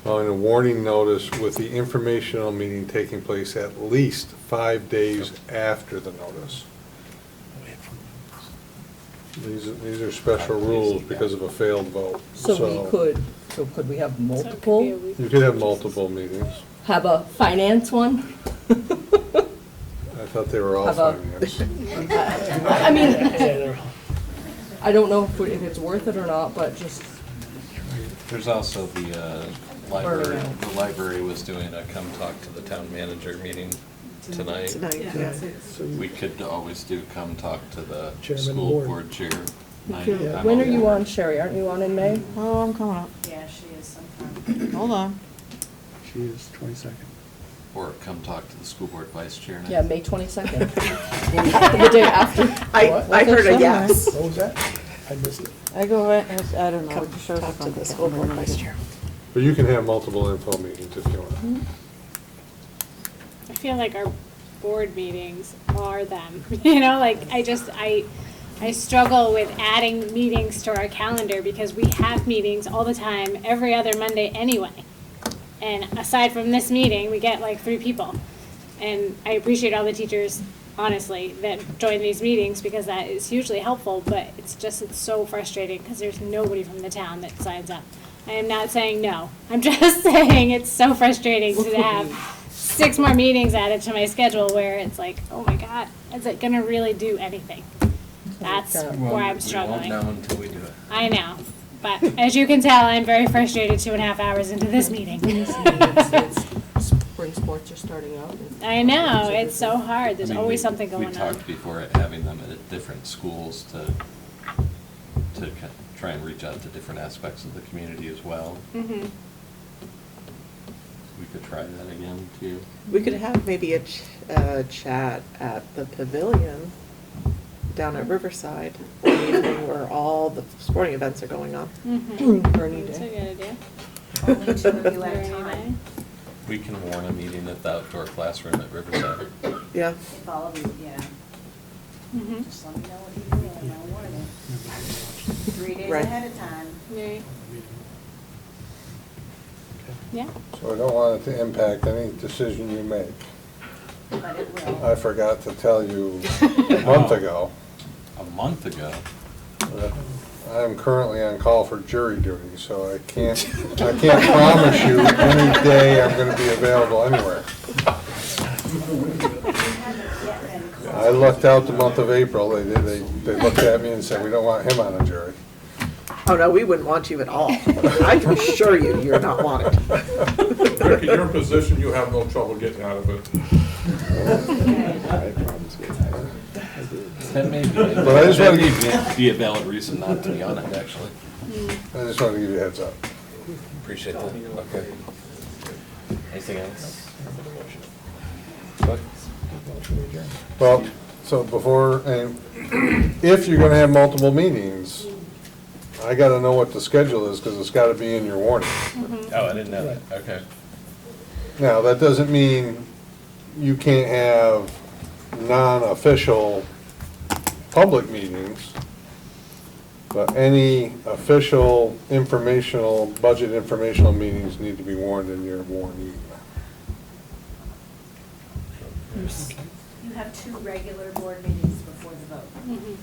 Following a warning notice with the informational meeting taking place at least 5 days after the notice. These are special rules because of a failed vote. So could we have multiple? You could have multiple meetings. Have a finance one? I thought they were all Have a- finance. I mean, I don't know if it's worth it or not, but just, There's also the library, Burning out. the library was doing a come talk to the town manager meeting tonight. Tonight, yeah. We could always do come talk to the Chairman school board. board chair. I'm when are on you board. on, Sherry? Aren't you on in May? Oh, I'm coming up. Yeah, she is sometime. Hold on. She is 22nd. Or come talk to the school board vice chair night. Yeah, May 22nd. The day after. I heard a yes. What was that? I missed it. I go right, I don't know, Come it just shows talk up to on the the school board vice chair. But you can have multiple info meetings if you Mm-hmm. want. I feel like our board meetings are them, you know, like, I struggle with adding meetings to our calendar because we have meetings all the time, every other Monday anyway. And aside from this meeting, we get like 3 people. And I appreciate all the teachers, honestly, that join these meetings because that is hugely helpful, but it's so frustrating because there's nobody from the town that signs up. I am not saying no. I'm just saying it's so frustrating to have 6 more meetings added to my schedule where it's like, oh my God, is it gonna really do anything? That's where I'm struggling. We won't know until we do it. I know, but as you can tell, I'm very frustrated 2.5 hours into this meeting. Spring sports are starting up. I know, it's so hard. There's I mean, always we- something going We on. talked before at having them at different schools to try and reach out to different aspects of the community as well. Mm-hmm. We could try that again too. We could have maybe a chat at the pavilion down at Riverside, one evening where all the sporting events are going on. Mm-hmm. Bernie That's a Day. good idea. Only 2 of you at a Bernie time. We can warn a meeting at the outdoor classroom at Riverside. Yeah. If all of you, yeah, Mm-hmm. just let me know what you do and I'll warn it. 3 days Right. ahead of time. Right. Yeah. So I don't want it to impact any decision you make. But it will. I forgot to tell you a month ago, A month ago, that I am currently on call for jury duty, so I can't promise you any day I'm gonna be available anywhere. I lucked out the month of April. They looked at me and said, we don't want him on a jury. Oh, no, we wouldn't want you at all. I can assure you, you're not wanted. Rick, in your position, you have no trouble getting out of it. I had problems getting out of it. That may be, But I just that wanna may give- be a valid reason not to be on it, actually. I just wanted to give you a heads up. Appreciate that, okay. Anything else? What? Well, so before, and if you're gonna have multiple meetings, I gotta know what the schedule is, because it's gotta be in your warning. Oh, I didn't know that, okay. Now, that doesn't mean you can't have non-official public meetings, but any official informational, budget informational meetings need to be warned in your warning. You have 2 regular board meetings before the vote.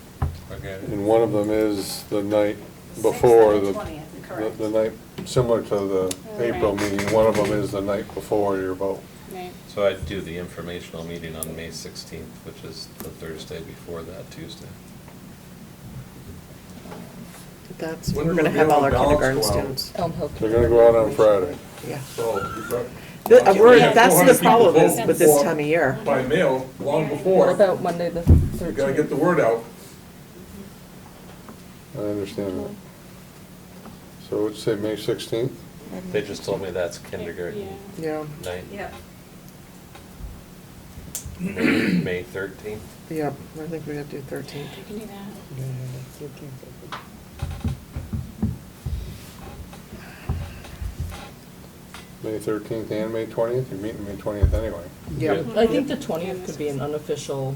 Okay. And one of them is the night The 6th before, and the the 20th, correct. the night, similar to the April meeting, one of them is the night before your vote. Right. So I'd do the informational meeting on May 16th, which is the Thursday before that Tuesday. That's, When we're do gonna the have all our ballots kindergarten go out? students. Elm Hill. They're gonna go out on Friday. Yeah. So we've got. That's the 400 problem people is vote with this before- time of year. By mail, long What before. about Monday the You 13th? gotta get the word out. I understand that. So would you say May 16th? They just told me that's kindergarten Yeah, night. Yep. May 13th. yeah, I think we have to do 13th. I can do that. May 13th and May 20th? You're meeting May 20th anyway. Yeah. I think the 20th could be an unofficial,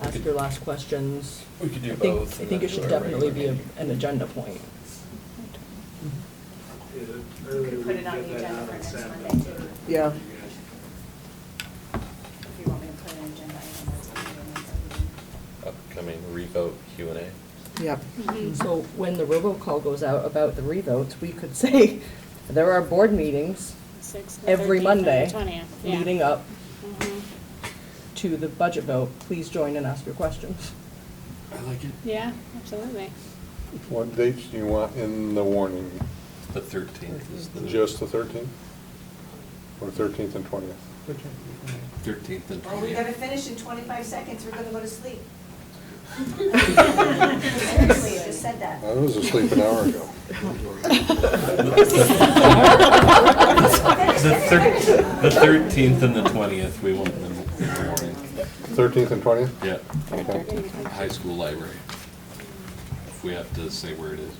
ask your last questions. We could do I think- both I and think then it should do our definitely be regular an agenda point. You could put it on the agenda for next Monday too. Yeah. If you want me to put an agenda item, that's what we're doing. Upcoming revote Q&A. Yep. So when the robocall goes out about the revotes, we could say, there are board meetings 6th, the every 13th, and the Monday 20th, yeah. leading up Mhm. to the budget vote. Please join and ask your questions. I like it. Yeah, absolutely. What dates do you want in the warning? The 13th is the. Just the 13th? Or 13th and 20th? 13th and 20th. Well, we gotta finish in 25 seconds, we're gonna go to sleep. Seriously, I just said that. I was asleep an hour ago. The 13th and the 20th, we want in the morning. 13th and 20th? Yeah. Okay. High school library. If we have to say where it is.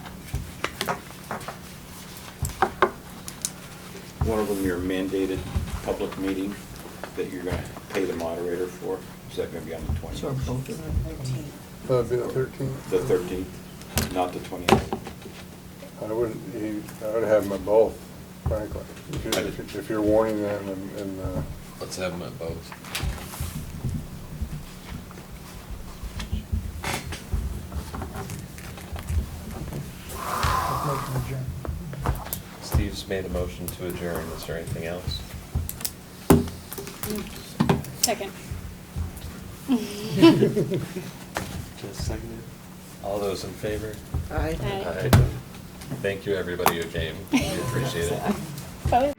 One of them, your mandated public meeting that you're gonna pay the moderator for, is that gonna be on the 20th? So are both of them. That'd be the 13th? The 13th, not the 20th. I would have them at both, frankly. If you're warning them and, Let's have them at both. Steve's made a motion to adjourn. Is there anything else? Second. Just seconded. All those in favor? Aye. Aye. Aye. Thank you, everybody who came. We appreciate it. Probably